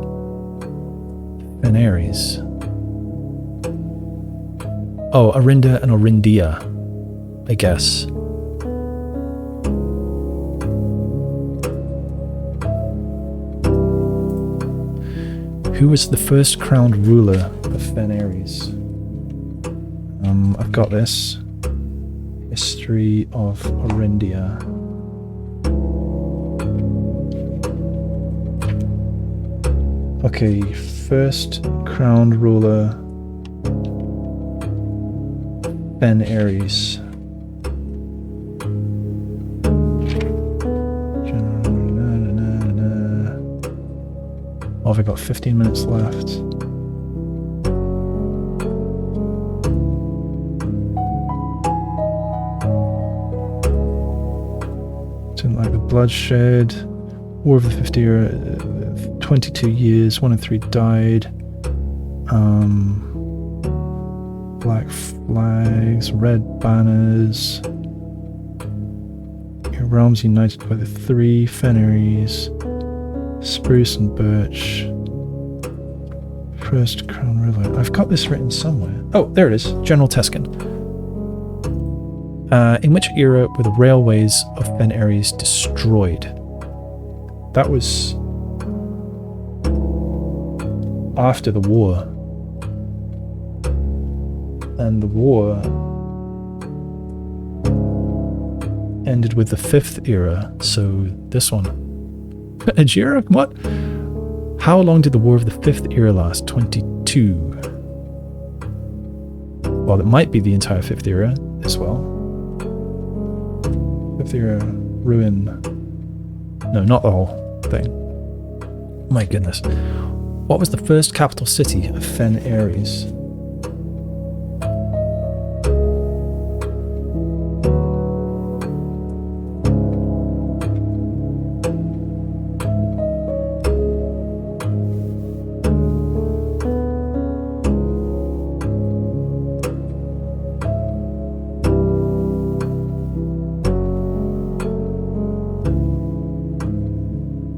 Veneres. Oh, Orinda and Orindia, I guess. Who was the first crowned ruler of Veneres? I've got this. History of Orindia. Okay, first crowned ruler, Veneres. Oh, have I got 15 minutes left? Didn't like the bloodshed. War of the 50 year, 22 years, 1 in 3 died. Black flags, red banners. Your realms united by the 3 Veneres. Spruce and birch. First crown ruler. I've got this written somewhere. Oh, there it is. General Teskin. In which era were the railways of Veneres destroyed? That was after the war. And the war ended with the 5th era, so this one. Ajira? What? How long did the War of the 5th era last? 22. Well, it might be the entire 5th era as well. 5th era, ruin. No, not the whole thing. My goodness. What was the first capital city of Veneres?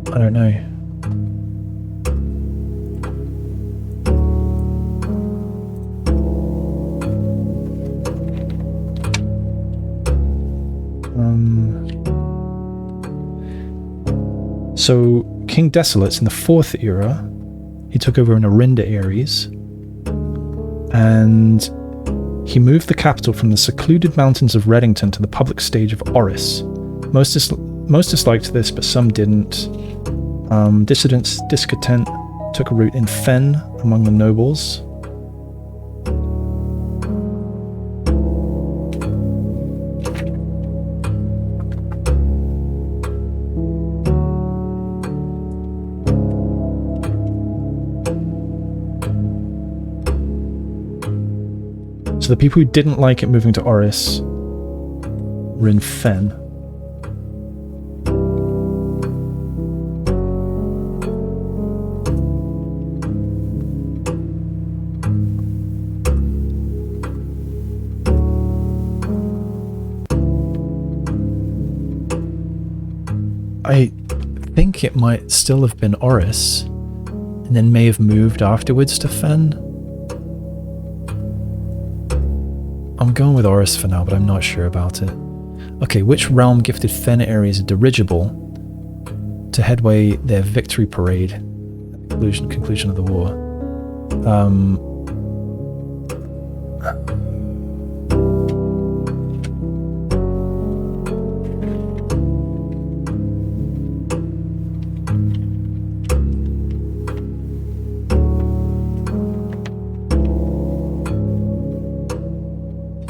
I don't know. So King Desolate's in the 4th era. He took over in Orinda Ares, and he moved the capital from the secluded mountains of Reddington to the public stage of Oris. Most disliked this, but some didn't. Dissidents, discontent took a root in Fen among the nobles. So the people who didn't like it moving to Oris were in Fen. I think it might still have been Oris, and then may have moved afterwards to Fen. I'm going with Oris for now, but I'm not sure about it. Okay, which realm gifted Fen areas a dirigible to headway their victory parade at the conclusion of the war?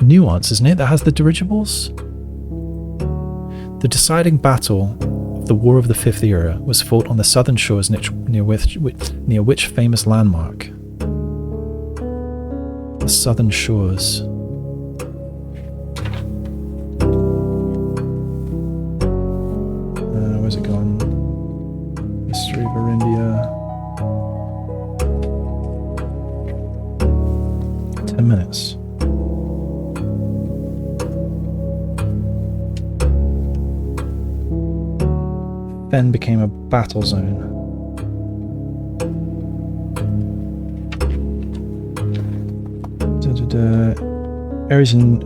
Nuance, isn't it? That has the dirigibles? The deciding battle of the War of the Fifth Era was fought on the southern shores near which famous landmark? The southern shores. Where's it gone? History of Arindia. 10 minutes. Then became a battle zone.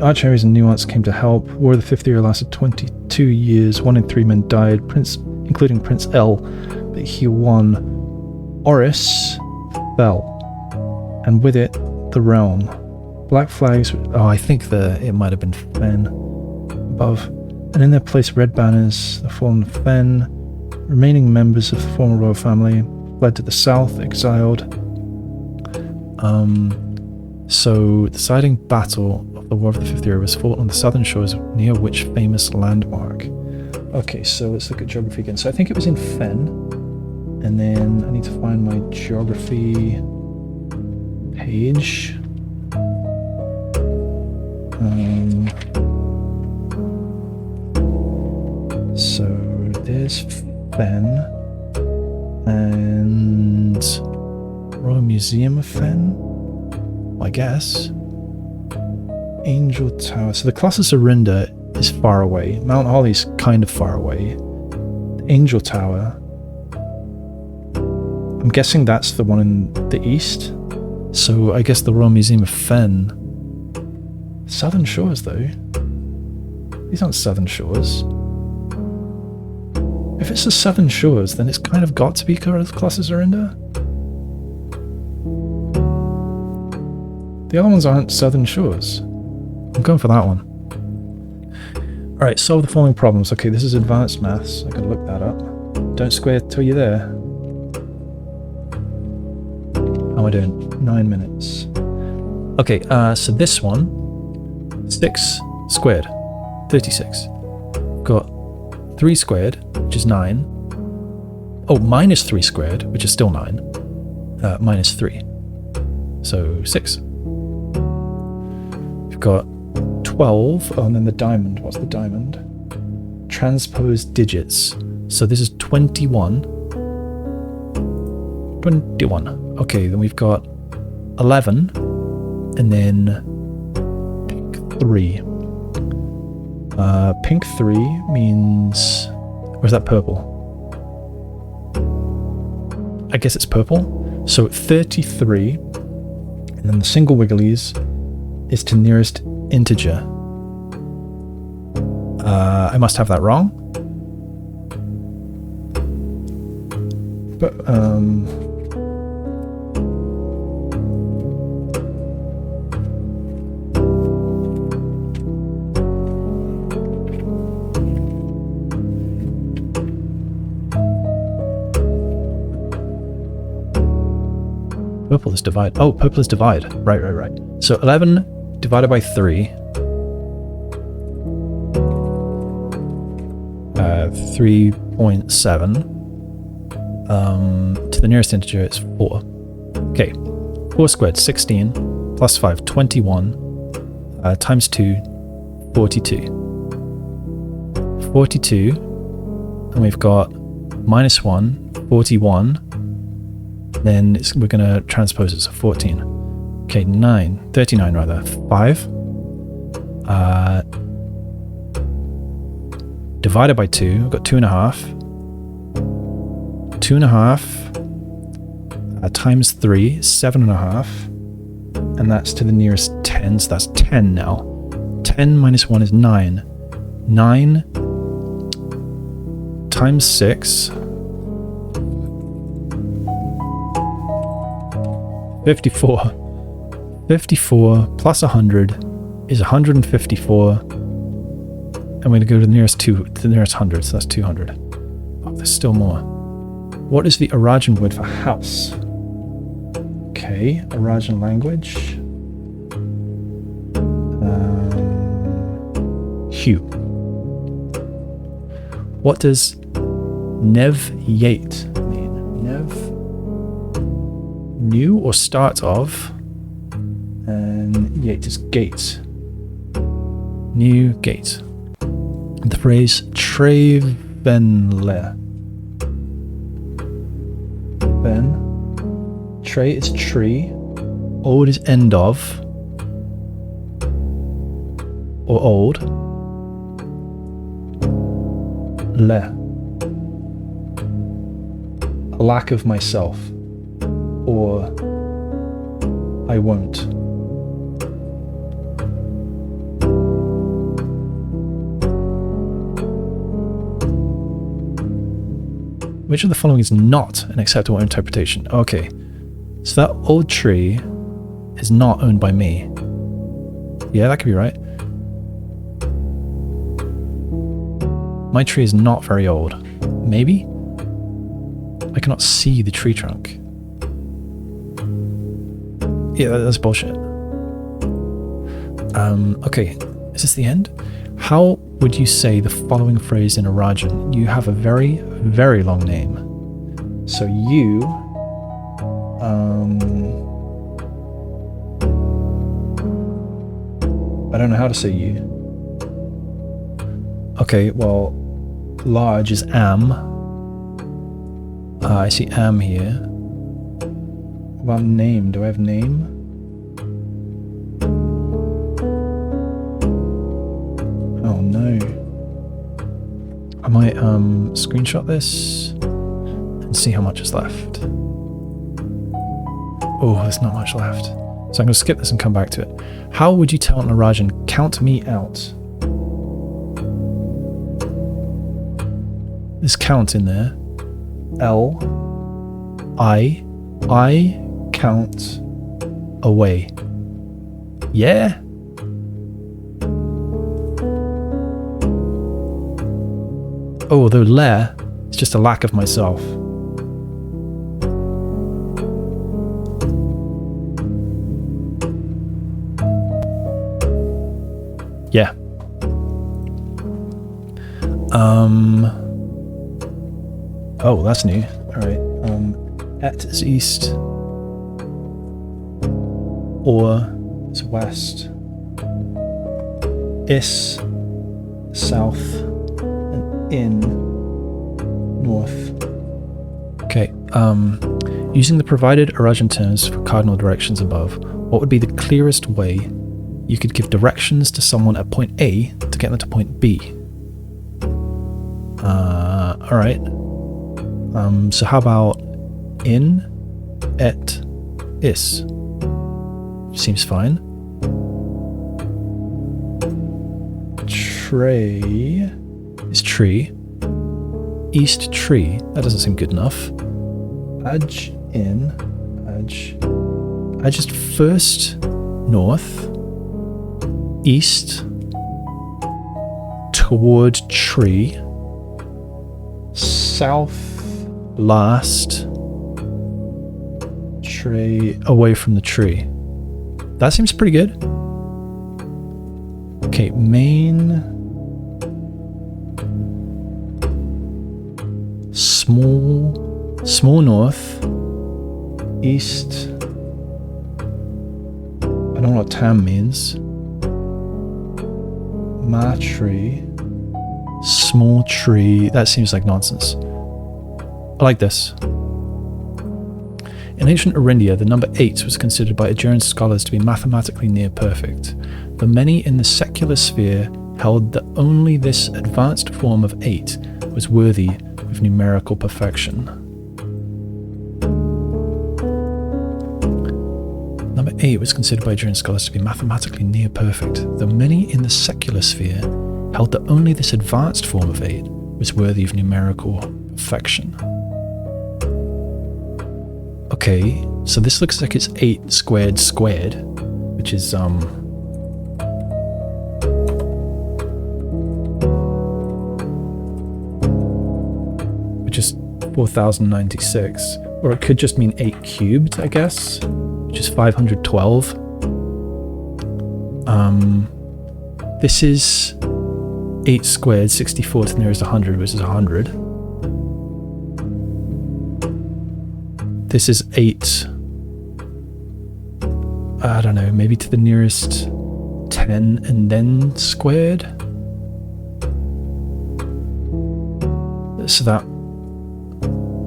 Arch-Aries and Nuance came to help. War of the Fifth Era lasted 22 years. 1 in 3 men died, including Prince L, but he won. Oris fell, and with it, the realm. Black flags. Oh, I think it might have been Fen above, and in their place, red banners. The fallen Fen. Remaining members of the former royal family fled to the south, exiled. So, the deciding battle of the War of the Fifth Era was fought on the southern shores near which famous landmark? Okay, so let's look at geography again. So I think it was in Fen, and then I need to find my geography page. So there's Fen, and Royal Museum of Fen, I guess. Angel Tower. So the Colossus Arinda is far away. Mount Holly's kind of far away. The Angel Tower. I'm guessing that's the one in the east. So I guess the Royal Museum of Fen. Southern Shores, though. These aren't Southern Shores. If it's the Southern Shores, then it's kind of got to be Colossus Arinda. The other ones aren't Southern Shores. I'm going for that one. Alright, solve the following problems. Okay, this is advanced maths. I can look that up. Don't square till you're there. How am I doing? 9 minutes. Okay, so this one. 6 squared. 36. Got 3 squared, which is 9. Oh, minus 3 squared, which is still 9. Minus 3. So 6. We've got 12. Oh, and then the diamond. What's the diamond? Transpose digits. So this is 21. 21. Okay, then we've got 11. And then pink 3. Pink 3 means... Where's that purple? I guess it's purple. So 33. And then the single wigglies is to nearest integer. I must have that wrong. But, purple is divide. Oh, purple is divide. Right. So 11 divided by 3. 3.7. To the nearest integer it's 4. Okay. 4 squared, 16. Plus 5, 21. Times 2, 42. 42. And we've got minus 1, 41. Then we're going to transpose it, so 14. Okay, 39 rather. 5. Divided by 2, I've got 2.5. 2.5 times 3, 7.5. And that's to the nearest 10, so that's 10 now. 10 minus 1 is 9. 9 times 6. 54. 54 plus 100 is 154. And we're going to go to the nearest 100, so that's 200. Oh, there's still more. What is the Arajan word for house? Okay, Arajan language. Hue. What does Nev-Yate mean? Nev, new or start of, and Yate is gate. New gate. The phrase Trevenle. Ben. Tre is tree. Old is end of. Or old. Le. A lack of myself. Or I won't. Which of the following is not an acceptable interpretation? Okay, so that old tree is not owned by me. Yeah, that could be right. My tree is not very old. Maybe? I cannot see the tree trunk. Yeah, that's bullshit. Okay, is this the end? How would you say the following phrase in Arajan? You have a very, very long name. So you... I don't know how to say you. Okay, well, large is am. I see am here. What about name? Do I have name? Oh no. I might screenshot this and see how much is left. Oh, there's not much left. So I'm going to skip this and come back to it. How would you tell an Arajan, count me out? There's count in there. L. I count away. Yeah? Oh, although le is just a lack of myself. Yeah. Oh, that's new. Alright. Et is east. Or is west. Is south. And in north. Okay. Using the provided Arajan terms for cardinal directions above, what would be the clearest way you could give directions to someone at point A to get them to point B? Alright. So how about in, et, is? Seems fine. Tray is tree. East tree. That doesn't seem good enough. Adj in. Adj is first north. East toward tree. South last. Tree away from the tree. That seems pretty good. Okay, main. Small north. East. I don't know what tam means. Ma tree. Small tree. That seems like nonsense. I like this. In ancient Orindia, the number 8 was considered by Adjurned scholars to be mathematically near perfect, but many in the secular sphere held that only this advanced form of 8 was worthy of numerical perfection. 8 was considered by German scholars to be mathematically near perfect, though many in the secular sphere held that only this advanced form of 8 was worthy of numerical perfection. Okay, so this looks like it's 8 squared squared, which is which is 4096, or it could just mean 8 cubed, I guess, which is 512. This is 8 squared, 64 to the nearest 100, which is 100. This is 8, I don't know, maybe to the nearest 10 and then squared. So that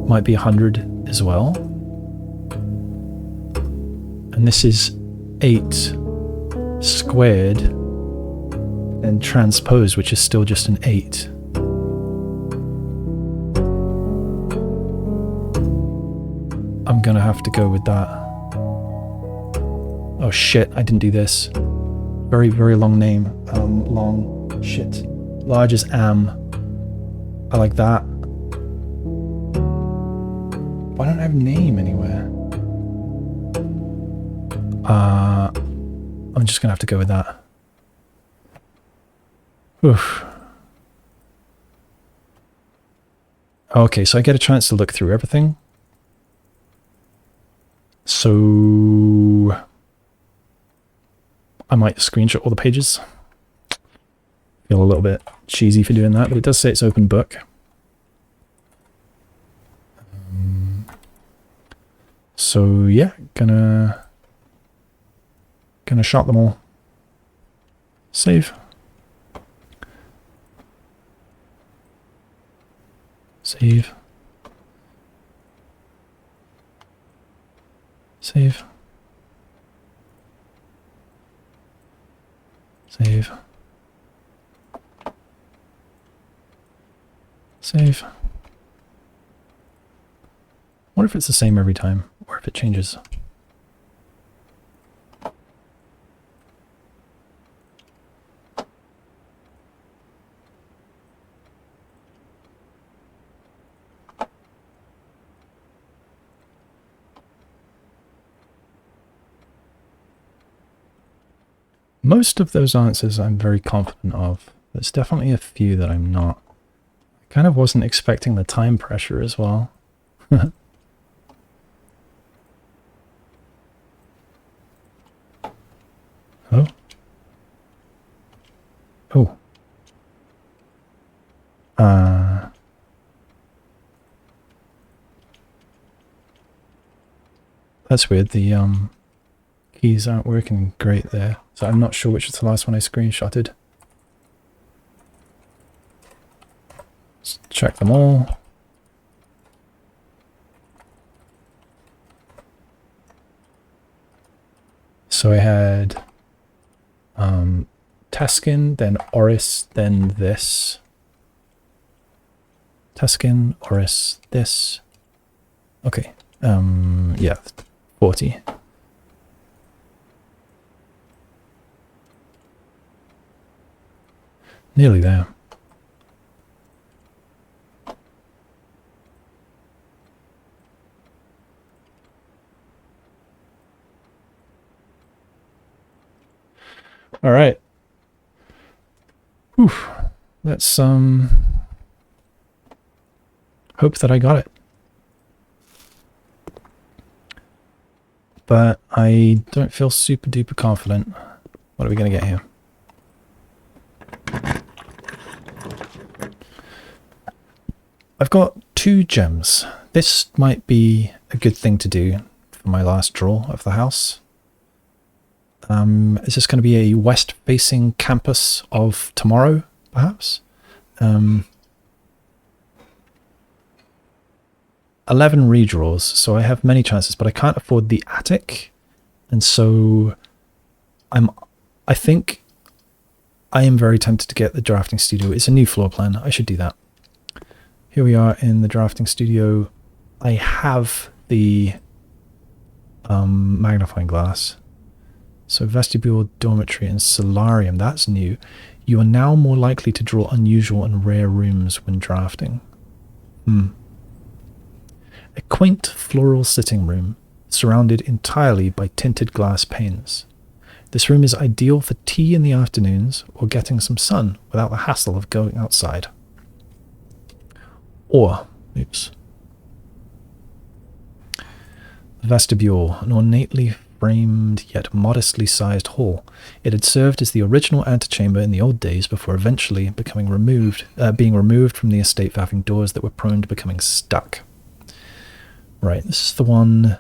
might be 100 as well. And this is 8 squared and transposed, which is still just an 8. I'm gonna have to go with that. Oh shit, I didn't do this. Very, very long name. Long shit. Large as am. I like that. Why don't I have name anywhere? I'm just gonna have to go with that. Oof. Okay, so I get a chance to look through everything. So I might screenshot all the pages. Feel a little bit cheesy for doing that, but it does say it's open book. So yeah, gonna shot them all. Save. Save. Save. Save. Save. Wonder if it's the same every time, or if it changes. Most of those answers I'm very confident of. There's definitely a few that I'm not. I kind of wasn't expecting the time pressure as well. Oh. Oh. That's weird. The keys aren't working great there. So I'm not sure which is the last one I screenshotted. Let's check them all. So I had Teskin, then Oris, then this. Teskin, Oris, this. Okay. Yeah, 40. Nearly there. All right. Whew. Let's hope that I got it. But I don't feel super duper confident. What are we going to get here? I've got 2 gems. This might be a good thing to do for my last draw of the house. Is this going to be a west-facing campus of tomorrow, perhaps? 11 redraws, so I have many chances, but I can't afford the attic, and so I think I am very tempted to get the drafting studio. It's a new floor plan. I should do that. Here we are in the drafting studio. I have the magnifying glass. So vestibule, dormitory, and solarium. That's new. You are now more likely to draw unusual and rare rooms when drafting. A quaint floral sitting room, surrounded entirely by tinted glass panes. This room is ideal for tea in the afternoons or getting some sun without the hassle of going outside. Or, oops. The vestibule, an ornately framed yet modestly sized hall. It had served as the original antechamber in the old days before eventually being removed from the estate for having doors that were prone to becoming stuck. Right, this is the one.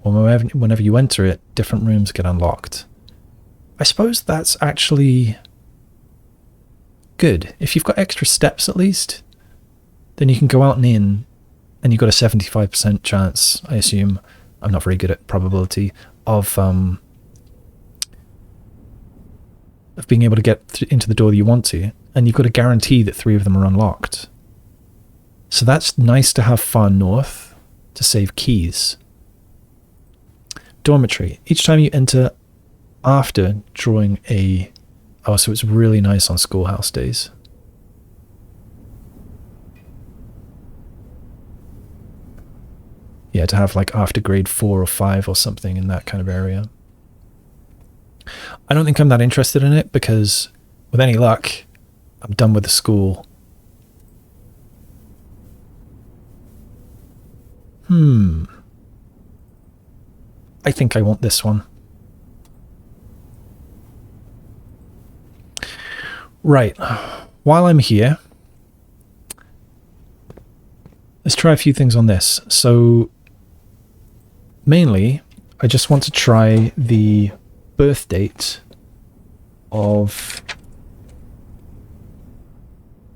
Whenever you enter it, different rooms get unlocked. I suppose that's actually good. If you've got extra steps at least, then you can go out and in, and you've got a 75% chance, I assume, I'm not very good at probability, of being able to get into the door that you want to, and you've got a guarantee that 3 of them are unlocked. So that's nice to have far north to save keys. Dormitory. Each time you enter after drawing a... Oh, so it's really nice on Schoolhouse days. Yeah, to have like after grade 4 or 5 or something in that kind of area. I don't think I'm that interested in it because with any luck, I'm done with the school. I think I want this one. Right. While I'm here, let's try a few things on this. So, mainly, I just want to try the birth date of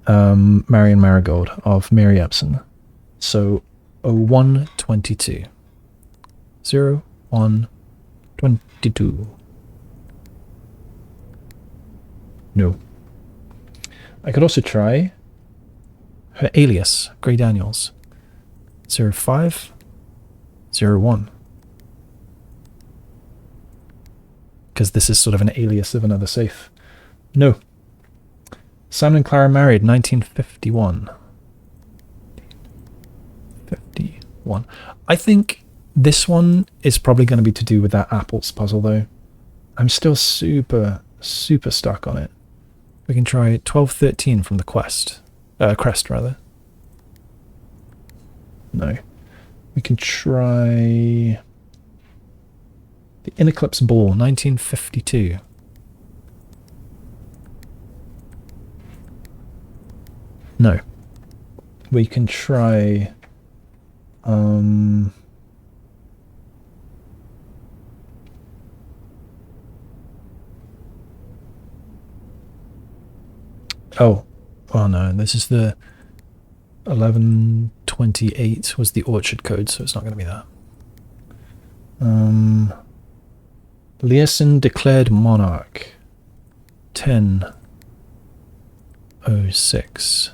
Marion Marigold, of Mary Epson. So, 0122. 0122. No. I could also try her alias, Grey Daniels. 0501. Because this is sort of an alias of another safe. No. Simon and Clara married 1951. 51. I think this one is probably going to be to do with that apples puzzle, though. I'm still super stuck on it. We can try 1213 from the crest, rather. No. We can try the Ineclipse Ball, 1952. No. We can try... Oh no, this is the 1128 was the Orchard code, so it's not going to be that. Leeson declared monarch. 1006.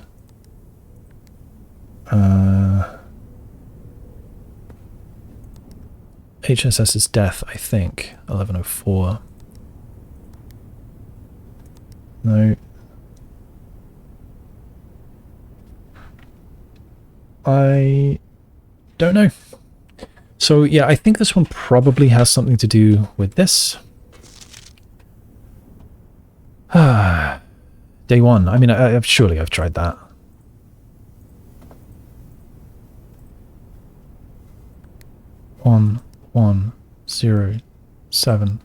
HSS's death, I think. 1104. No. I don't know. So yeah, I think this one probably has something to do with this. Day 1. I mean, surely I've tried that. One, 0, 7.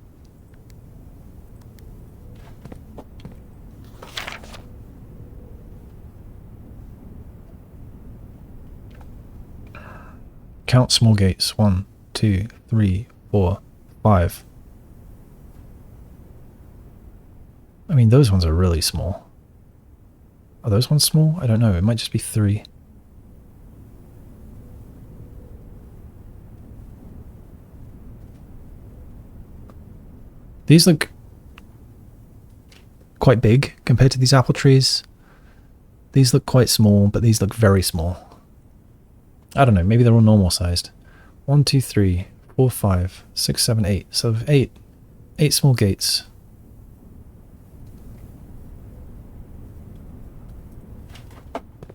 Count small gates. 1, 2, 3, 4, 5. I mean, those ones are really small. Are those ones small? I don't know. It might just be 3. These look quite big compared to these apple trees. These look quite small, but these look very small. I don't know, maybe they're all normal sized. 1, 2, 3, 4, 5, 6, 7, 8. So 8 small gates.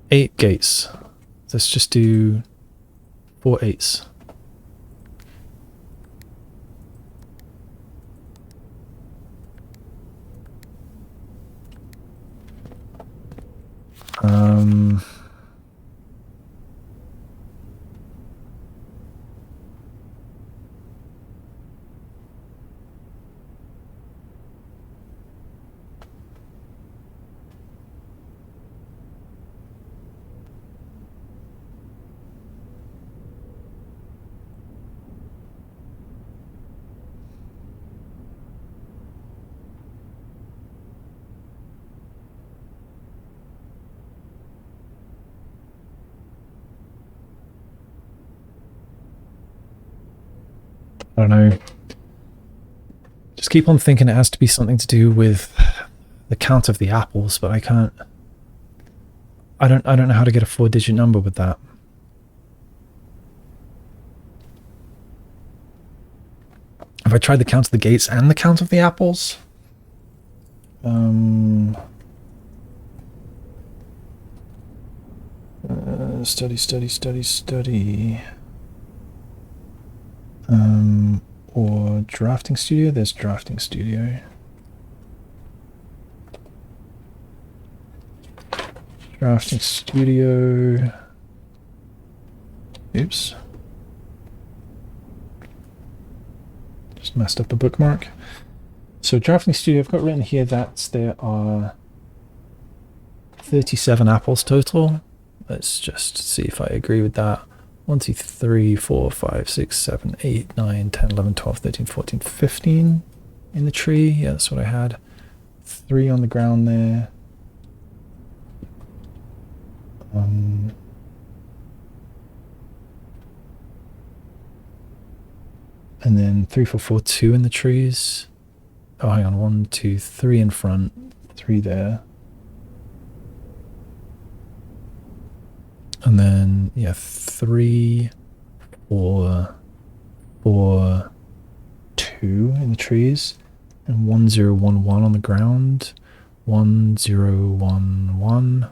Eight gates. Let's just do 4 8s. I don't know. Just keep on thinking it has to be something to do with the count of the apples, but I can't. I don't know how to get a 4-digit number with that. Have I tried the count of the gates and the count of the apples? Study. Or drafting studio. There's drafting studio. Drafting studio. Oops. Just messed up a bookmark. So drafting studio, I've got written here that there are 37 apples total. Let's just see if I agree with that. 1, 2, 3, 4, 5, 6, 7, 8, 9, 10, 11, 12, 13, 14, 15 in the tree. Yeah, that's what I had. 3 on the ground there. And then 3, 4, 4, 2 in the trees. Oh, hang on. 1, 2, 3 in front. 3 there. And then, yeah, 3, 4, 4, 2 in the trees. And 1, 0, 1, 1 on the ground. 1, 0, 1, 1.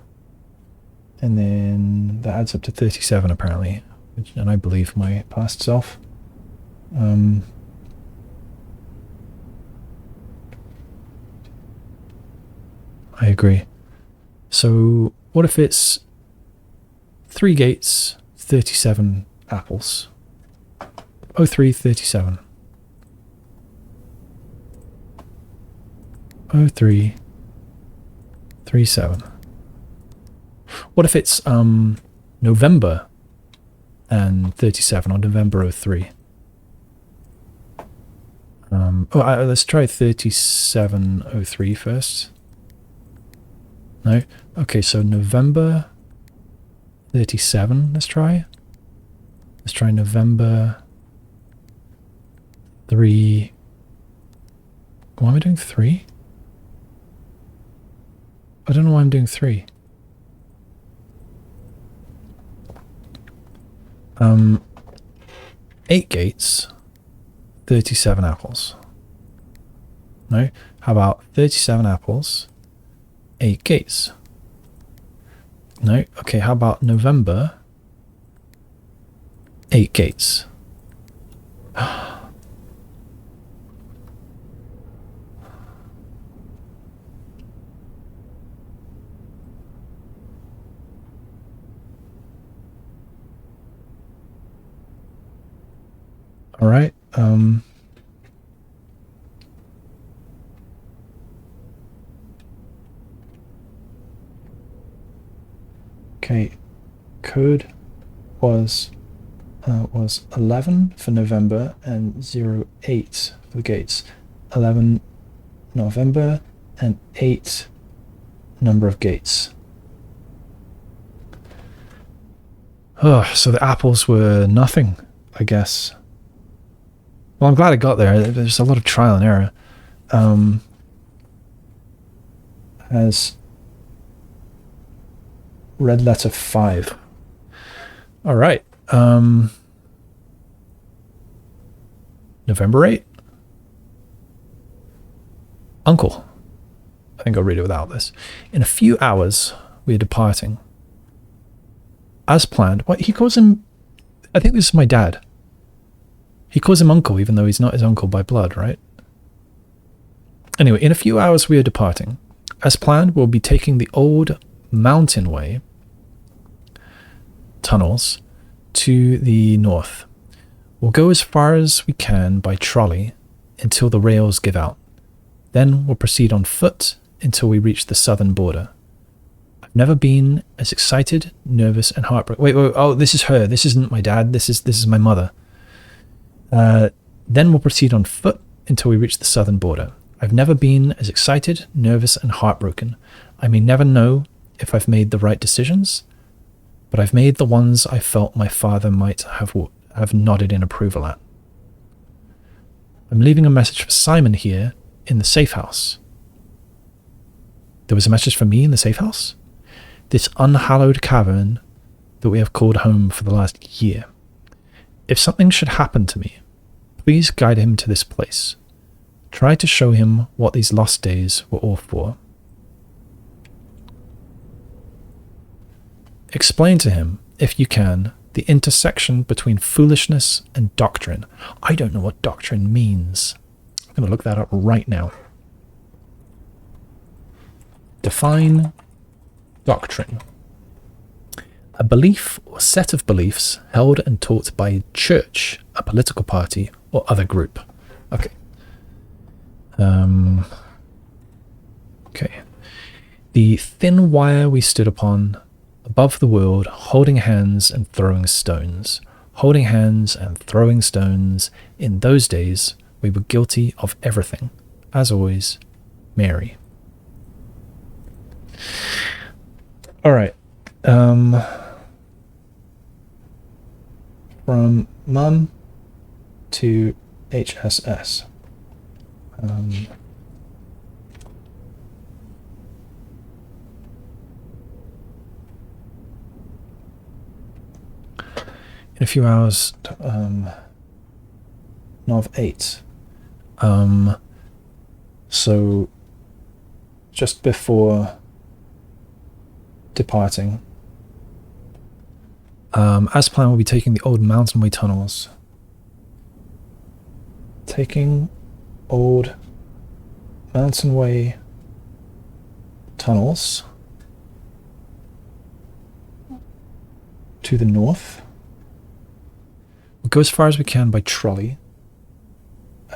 And then that adds up to 37 apparently. And I believe my past self. I agree. So what if it's 3 gates, 37 apples? 03, 37. 03, 37. What if it's November and 37 or November 03? Let's try 3703 first. No? Okay, so November 37, let's try. Let's try November 3. Why am I doing 3? I don't know why I'm doing 3. 8 gates, 37 apples. No? How about 37 apples, 8 gates? No? Okay, how about November, 8 gates? All right. Okay. Code was 11 for November and 08 for the gates. 11 November and 8 number of gates. Oh, so the apples were nothing, I guess. Well, I'm glad I got there. There's a lot of trial and error. As red letter 5. All right. November 8. Uncle. I think I'll read it without this. In a few hours, we are departing. As planned. What he calls him... I think this is my dad. He calls him uncle, even though he's not his uncle by blood, right? Anyway, in a few hours we are departing. As planned, we'll be taking the old mountain way tunnels to the north. We'll go as far as we can by trolley until the rails give out. Then we'll proceed on foot until we reach the southern border. I've never been as excited, nervous, and heartbroken. Wait, oh, this is her. This isn't my dad. This is my mother. Then we'll proceed on foot until we reach the southern border. I've never been as excited, nervous, and heartbroken. I may never know if I've made the right decisions, but I've made the ones I felt my father might have nodded in approval at. I'm leaving a message for Simon here in the Safehouse. There was a message for me in the Safehouse? This unhallowed cavern that we have called home for the last year. If something should happen to me, please guide him to this place. Try to show him what these lost days were all for. Explain to him, if you can, the intersection between foolishness and doctrine. I don't know what doctrine means. I'm going to look that up right now. Define doctrine. A belief or set of beliefs held and taught by a church, a political party, or other group. Okay. Okay. The thin wire we stood upon, above the world, holding hands and throwing stones. Holding hands and throwing stones. In those days, we were guilty of everything. As always, Mary. All right. From Mum to HSS. In a few hours, Nov 8. So just before departing, as planned, we'll be taking the old mountainway tunnels. Taking old mountainway tunnels to the north. We'll go as far as we can by trolley.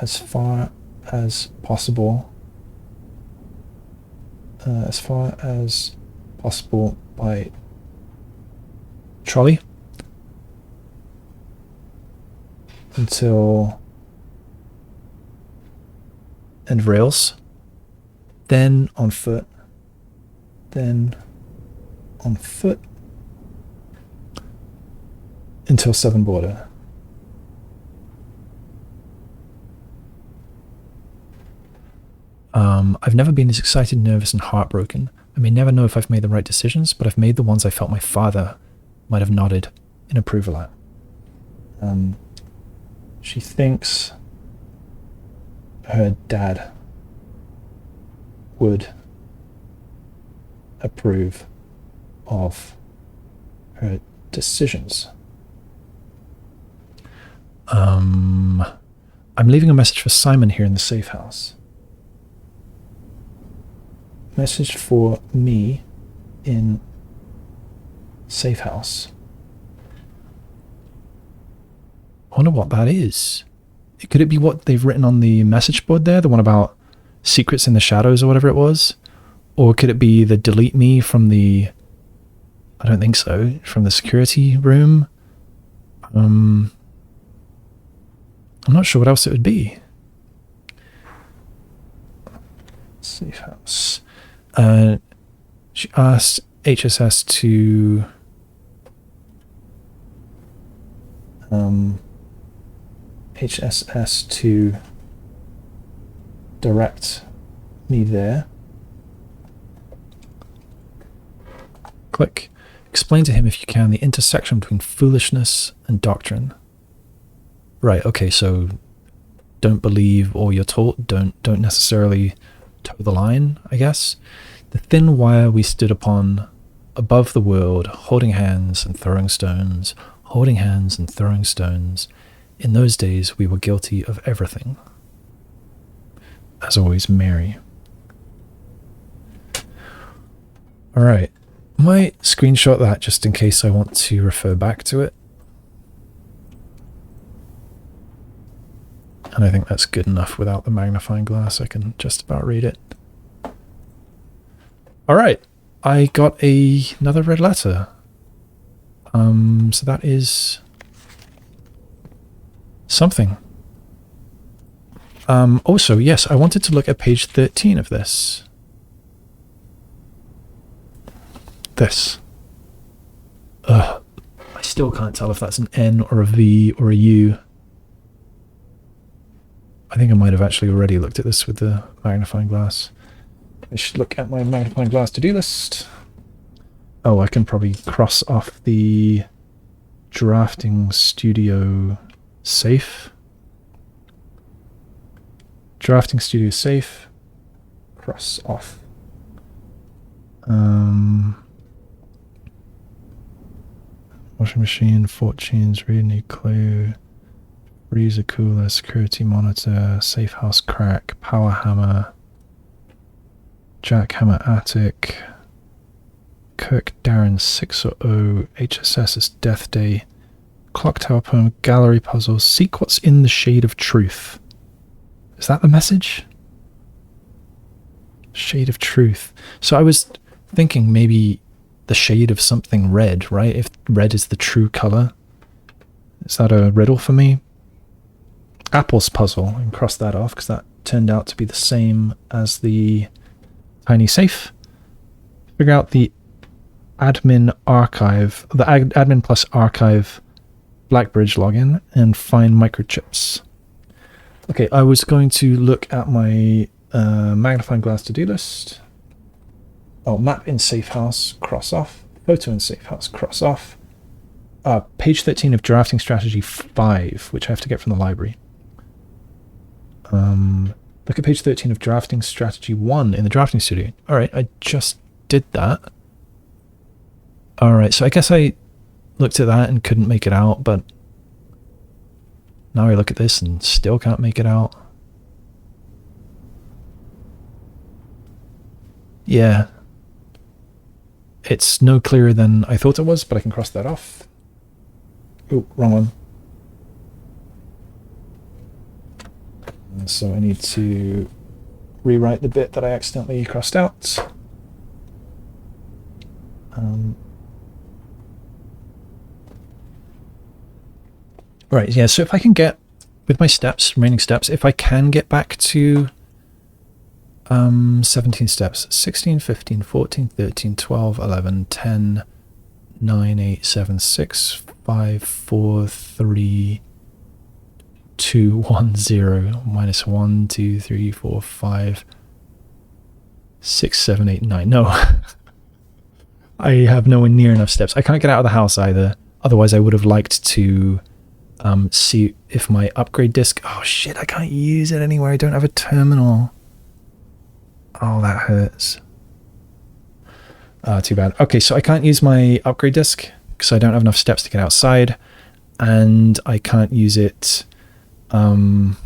As far as possible. As far as possible by trolley. Until and rails, then on foot, then on foot until southern border. I've never been as excited, nervous, and heartbroken. I may never know if I've made the right decisions, but I've made the ones I felt my father might have nodded in approval at. She thinks her dad would approve of her decisions. I'm leaving a message for Simon here in the Safehouse. Message for me in Safehouse. I wonder what that is. Could it be what they've written on the message board there? The one about secrets in the shadows or whatever it was? Or could it be the delete me from the... I don't think so. From the security room? I'm not sure what else it would be. Safehouse. She asked HSS to... HSS to direct me there. Click. Explain to him, if you can, the intersection between foolishness and doctrine. Right, okay, so don't believe or you're taught don't necessarily toe the line, I guess. The thin wire we stood upon, above the world, holding hands and throwing stones, holding hands and throwing stones. In those days we were guilty of everything. As always, Mary. Alright, I might screenshot that just in case I want to refer back to it. And I think that's good enough without the magnifying glass. I can just about read it. Alright, I got another red letter. So that is something. Also, yes, I wanted to look at page 13 of this. I still can't tell if that's an N or a V or a U. I think I might have actually already looked at this with the magnifying glass. I should look at my magnifying glass to-do list. Oh, I can probably cross off the drafting studio safe. Drafting studio safe. Cross off. Washing machine, fortunes, read new clue, freezer cooler, security monitor, Safehouse crack, power hammer, jackhammer attic, Kirk Darren 600, HSS's Death Day, clock tower poem, gallery puzzle, seek what's in the shade of truth. Is that the message? Shade of truth. So I was thinking maybe the shade of something red, right? If red is the true color. Is that a riddle for me? Apple's puzzle, and cross that off because that turned out to be the same as the tiny safe. Figure out the admin archive, the admin plus archive Blackbridge login and find microchips. Okay, I was going to look at my magnifying glass to-do list. Oh, map in Safehouse, cross off. Photo in Safehouse, cross off. Page 13 of drafting strategy 5, which I have to get from the library. Look at page 13 of drafting strategy 1 in the drafting studio. Alright, I just did that. Alright, so I guess I looked at that and couldn't make it out, but now I look at this and still can't make it out. Yeah. It's no clearer than I thought it was, but I can cross that off. Oh, wrong one. So I need to rewrite the bit that I accidentally crossed out. Right, yeah, so if I can get, with my steps, remaining steps, if I can get back to 17 steps, 16, 15, 14, 13, 12, 11, 10, 9, 8, 7, 6, 5, 4, 3, 2, 1, 0, minus 1, 2, 3, 4, 5, 6, 7, 8, 9. No. I have nowhere near enough steps. I can't get out of the house either. Otherwise, I would have liked to see if my upgrade disc... Oh, shit, I can't use it anywhere. I don't have a terminal. Oh, that hurts. Too bad. Okay, so I can't use my upgrade disc because I don't have enough steps to get outside. And I can't use it... well,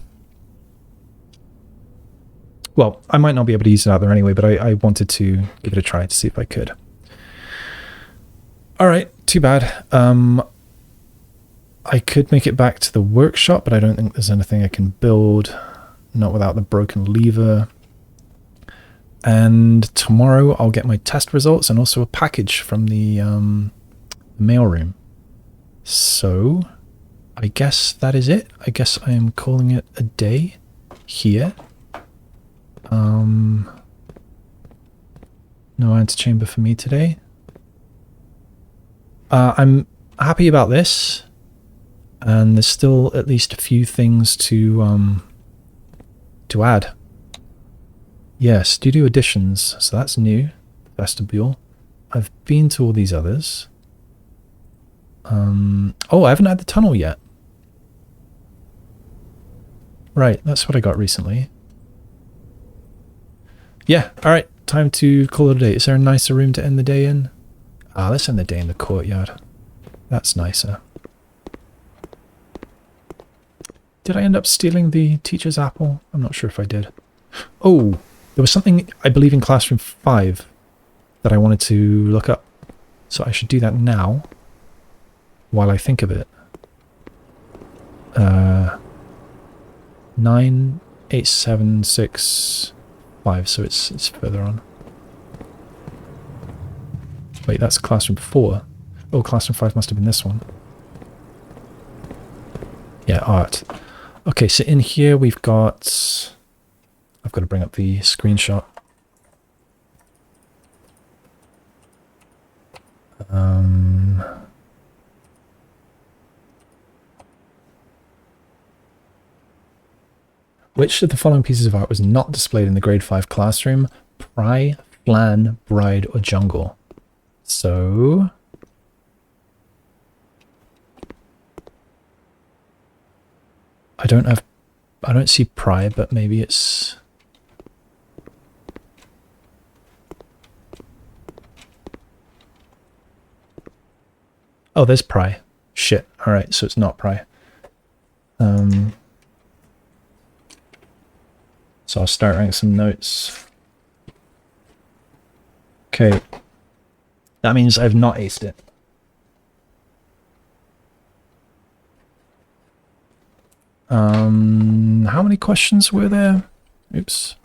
I might not be able to use it out there anyway, but I wanted to give it a try to see if I could. Alright, too bad. I could make it back to the workshop, but I don't think there's anything I can build, not without the broken lever. And tomorrow I'll get my test results and also a package from the mailroom. So I guess that is it. I guess I am calling it a day here. No antechamber for me today. I'm happy about this. And there's still at least a few things to add. Yeah, studio additions. So that's new. Vestibule. I've been to all these others. Oh, I haven't had the tunnel yet. Right, that's what I got recently. Yeah, alright, time to call it a day. Is there a nicer room to end the day in? Ah, let's end the day in the courtyard. That's nicer. Did I end up stealing the teacher's apple? I'm not sure if I did. Oh, there was something, I believe, in classroom 5 that I wanted to look up. So I should do that now, while I think of it. 9, 8, 7, 6, 5, so it's further on. Wait, that's classroom 4. Oh, classroom 5 must have been this one. Yeah, art. Okay, so in here we've got... I've got to bring up the screenshot. Which of the following pieces of art was not displayed in the grade 5 classroom? Pry, flan, bride, or jungle? So... I don't see pry, but maybe it's... Oh, there's pry. Shit. Alright, so it's not pry. So I'll start writing some notes. Okay. That means I've not aced it. How many questions were there? Oops.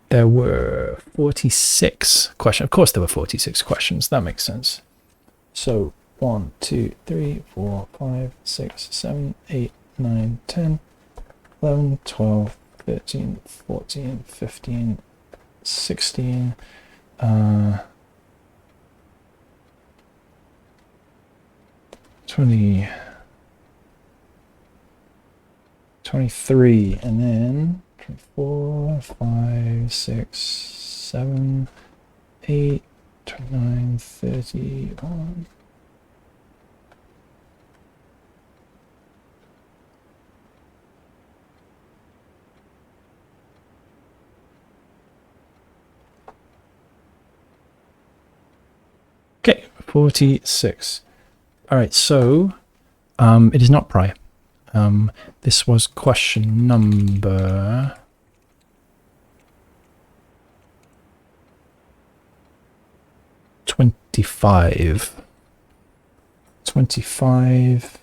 There were 46 questions. Of course there were 46 questions. That makes sense. So 1, 2, 3, 4, 5, 6, 7, 8, 9, 10, 11, 12, 13, 14, 15, 16, 20, 23, and then 24, 5, 6, 7, 8, 29, 31. Okay, 46. All right, so it is not pry. This was question number 25. 25.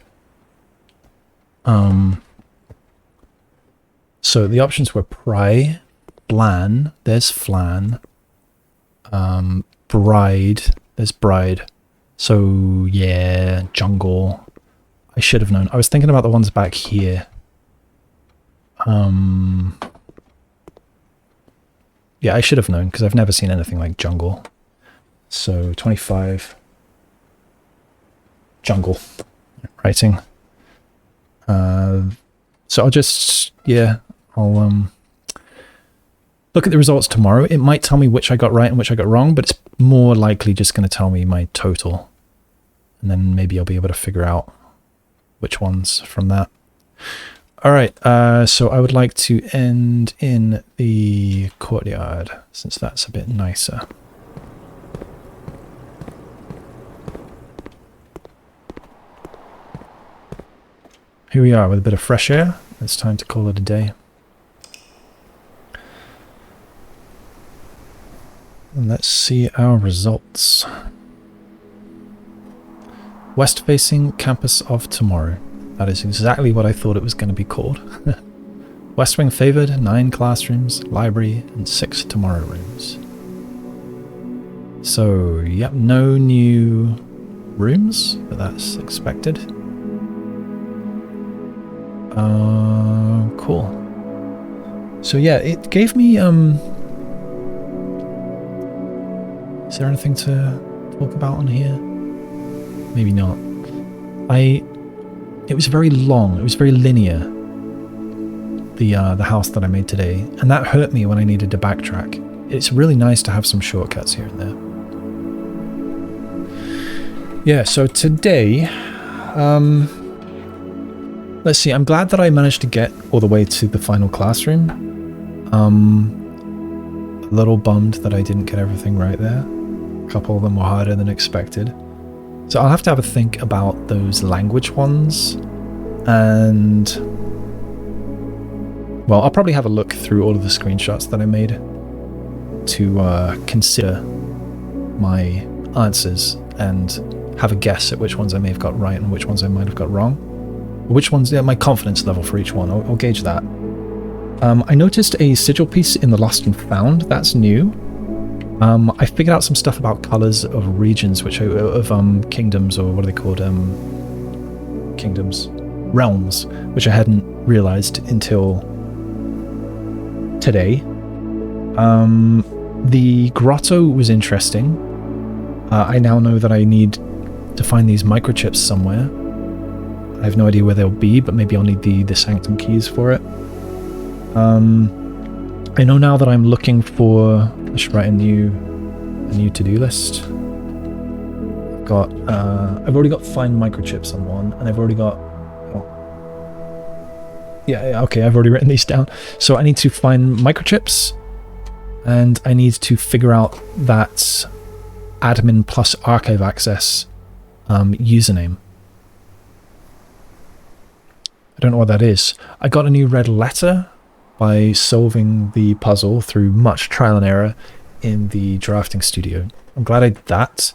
So the options were pry, flan, there's flan, bride, there's bride. So yeah, jungle. I should have known. I was thinking about the ones back here. Yeah, I should have known because I've never seen anything like jungle. So 25. Jungle. Writing. So I'll just, yeah, I'll look at the results tomorrow. It might tell me which I got right and which I got wrong, but it's more likely just going to tell me my total. And then maybe I'll be able to figure out which ones from that. All right, so I would like to end in the courtyard, since that's a bit nicer. Here we are with a bit of fresh air. It's time to call it a day. And let's see our results. West-facing campus of tomorrow. That is exactly what I thought it was going to be called. West wing favoured, 9 classrooms, library, and 6 tomorrow rooms. So, yep, no new rooms, but that's expected. Cool. So yeah, it gave me, is there anything to talk about on here? Maybe not. It was very long, it was very linear, the house that I made today, and that hurt me when I needed to backtrack. It's really nice to have some shortcuts here and there. Yeah, so today, let's see. I'm glad that I managed to get all the way to the final classroom. A little bummed that I didn't get everything right there. A couple of them were harder than expected. So I'll have to have a think about those language ones. And, well, I'll probably have a look through all of the screenshots that I made to consider my answers and have a guess at which ones I may have got right and which ones I might have got wrong. Which ones, yeah, my confidence level for each one. I'll gauge that. I noticed a sigil piece in the Lost and Found. That's new. I figured out some stuff about colors of regions, of kingdoms, or what are they called? Kingdoms, realms, which I hadn't realized until today. The grotto was interesting. I now know that I need to find these microchips somewhere. I have no idea where they'll be, but maybe I'll need the sanctum keys for it. I know now that I'm looking for... I should write a new to-do list. I've already got find microchips on one, and I've already got... Oh. Yeah, okay, I've already written these down. So I need to find microchips, and I need to figure out that admin plus archive access username. I don't know what that is. I got a new red letter by solving the puzzle through much trial and error in the drafting studio. I'm glad I did that.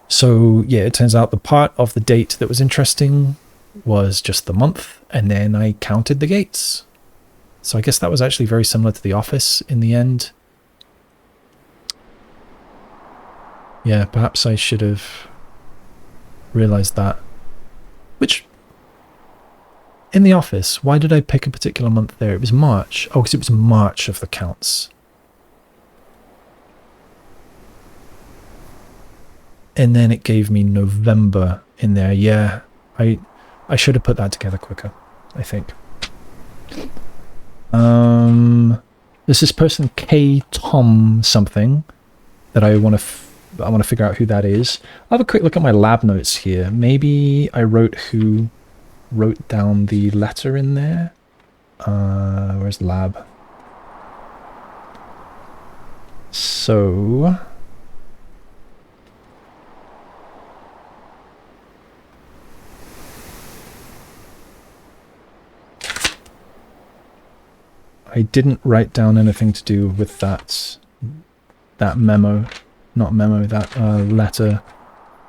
So yeah, it turns out the part of the date that was interesting was just the month, and then I counted the gates. So I guess that was actually very similar to The Office in the end. Yeah, perhaps I should have realized that. Which, in The Office, why did I pick a particular month there? It was March. Oh, because it was March of the counts. And then it gave me November in there. Yeah, I should have put that together quicker, I think. There's this person K Tom something that I want to figure out who that is. I'll have a quick look at my lab notes here. Maybe I wrote who wrote down the letter in there. Where's lab? So I didn't write down anything to do with that memo, not memo, that letter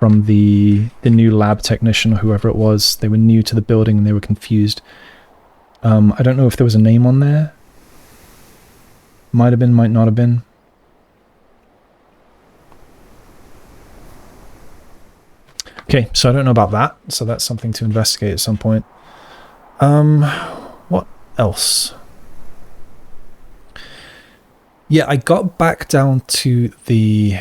from the new lab technician or whoever it was. They were new to the building and they were confused. I don't know if there was a name on there. Might have been, might not have been. Okay, so I don't know about that. So that's something to investigate at some point. What else? Yeah, I got back down to the...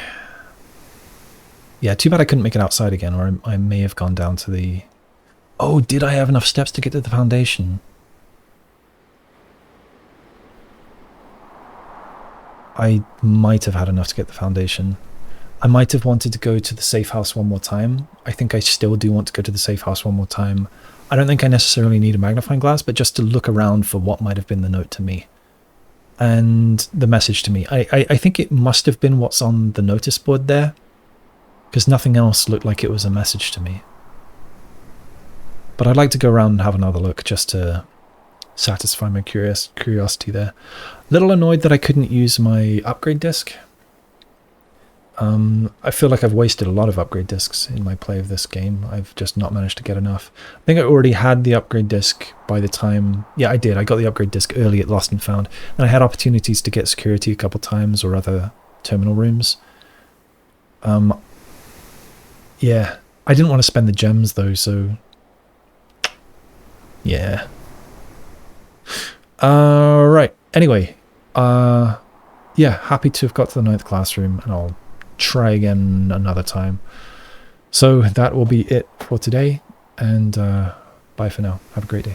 Yeah, too bad I couldn't make it outside again, or I may have gone down to the... Oh, did I have enough steps to get to the foundation? I might have had enough to get the foundation. I might have wanted to go to the Safehouse one more time. I think I still do want to go to the Safehouse one more time. I don't think I necessarily need a magnifying glass, but just to look around for what might have been the note to me. And the message to me. I think it must have been what's on the notice board there, because nothing else looked like it was a message to me. But I'd like to go around and have another look just to satisfy my curiosity there. Little annoyed that I couldn't use my upgrade disc. I feel like I've wasted a lot of upgrade discs in my play of this game. I've just not managed to get enough. I think I already had the upgrade disc by the time... Yeah, I did. I got the upgrade disc early at Lost and Found. And I had opportunities to get security a couple times or other terminal rooms. Yeah. I didn't want to spend the gems though, so... Yeah. Right. Anyway. Yeah, happy to have got to the 9th classroom, and I'll try again another time. So that will be it for today, and bye for now. Have a great day.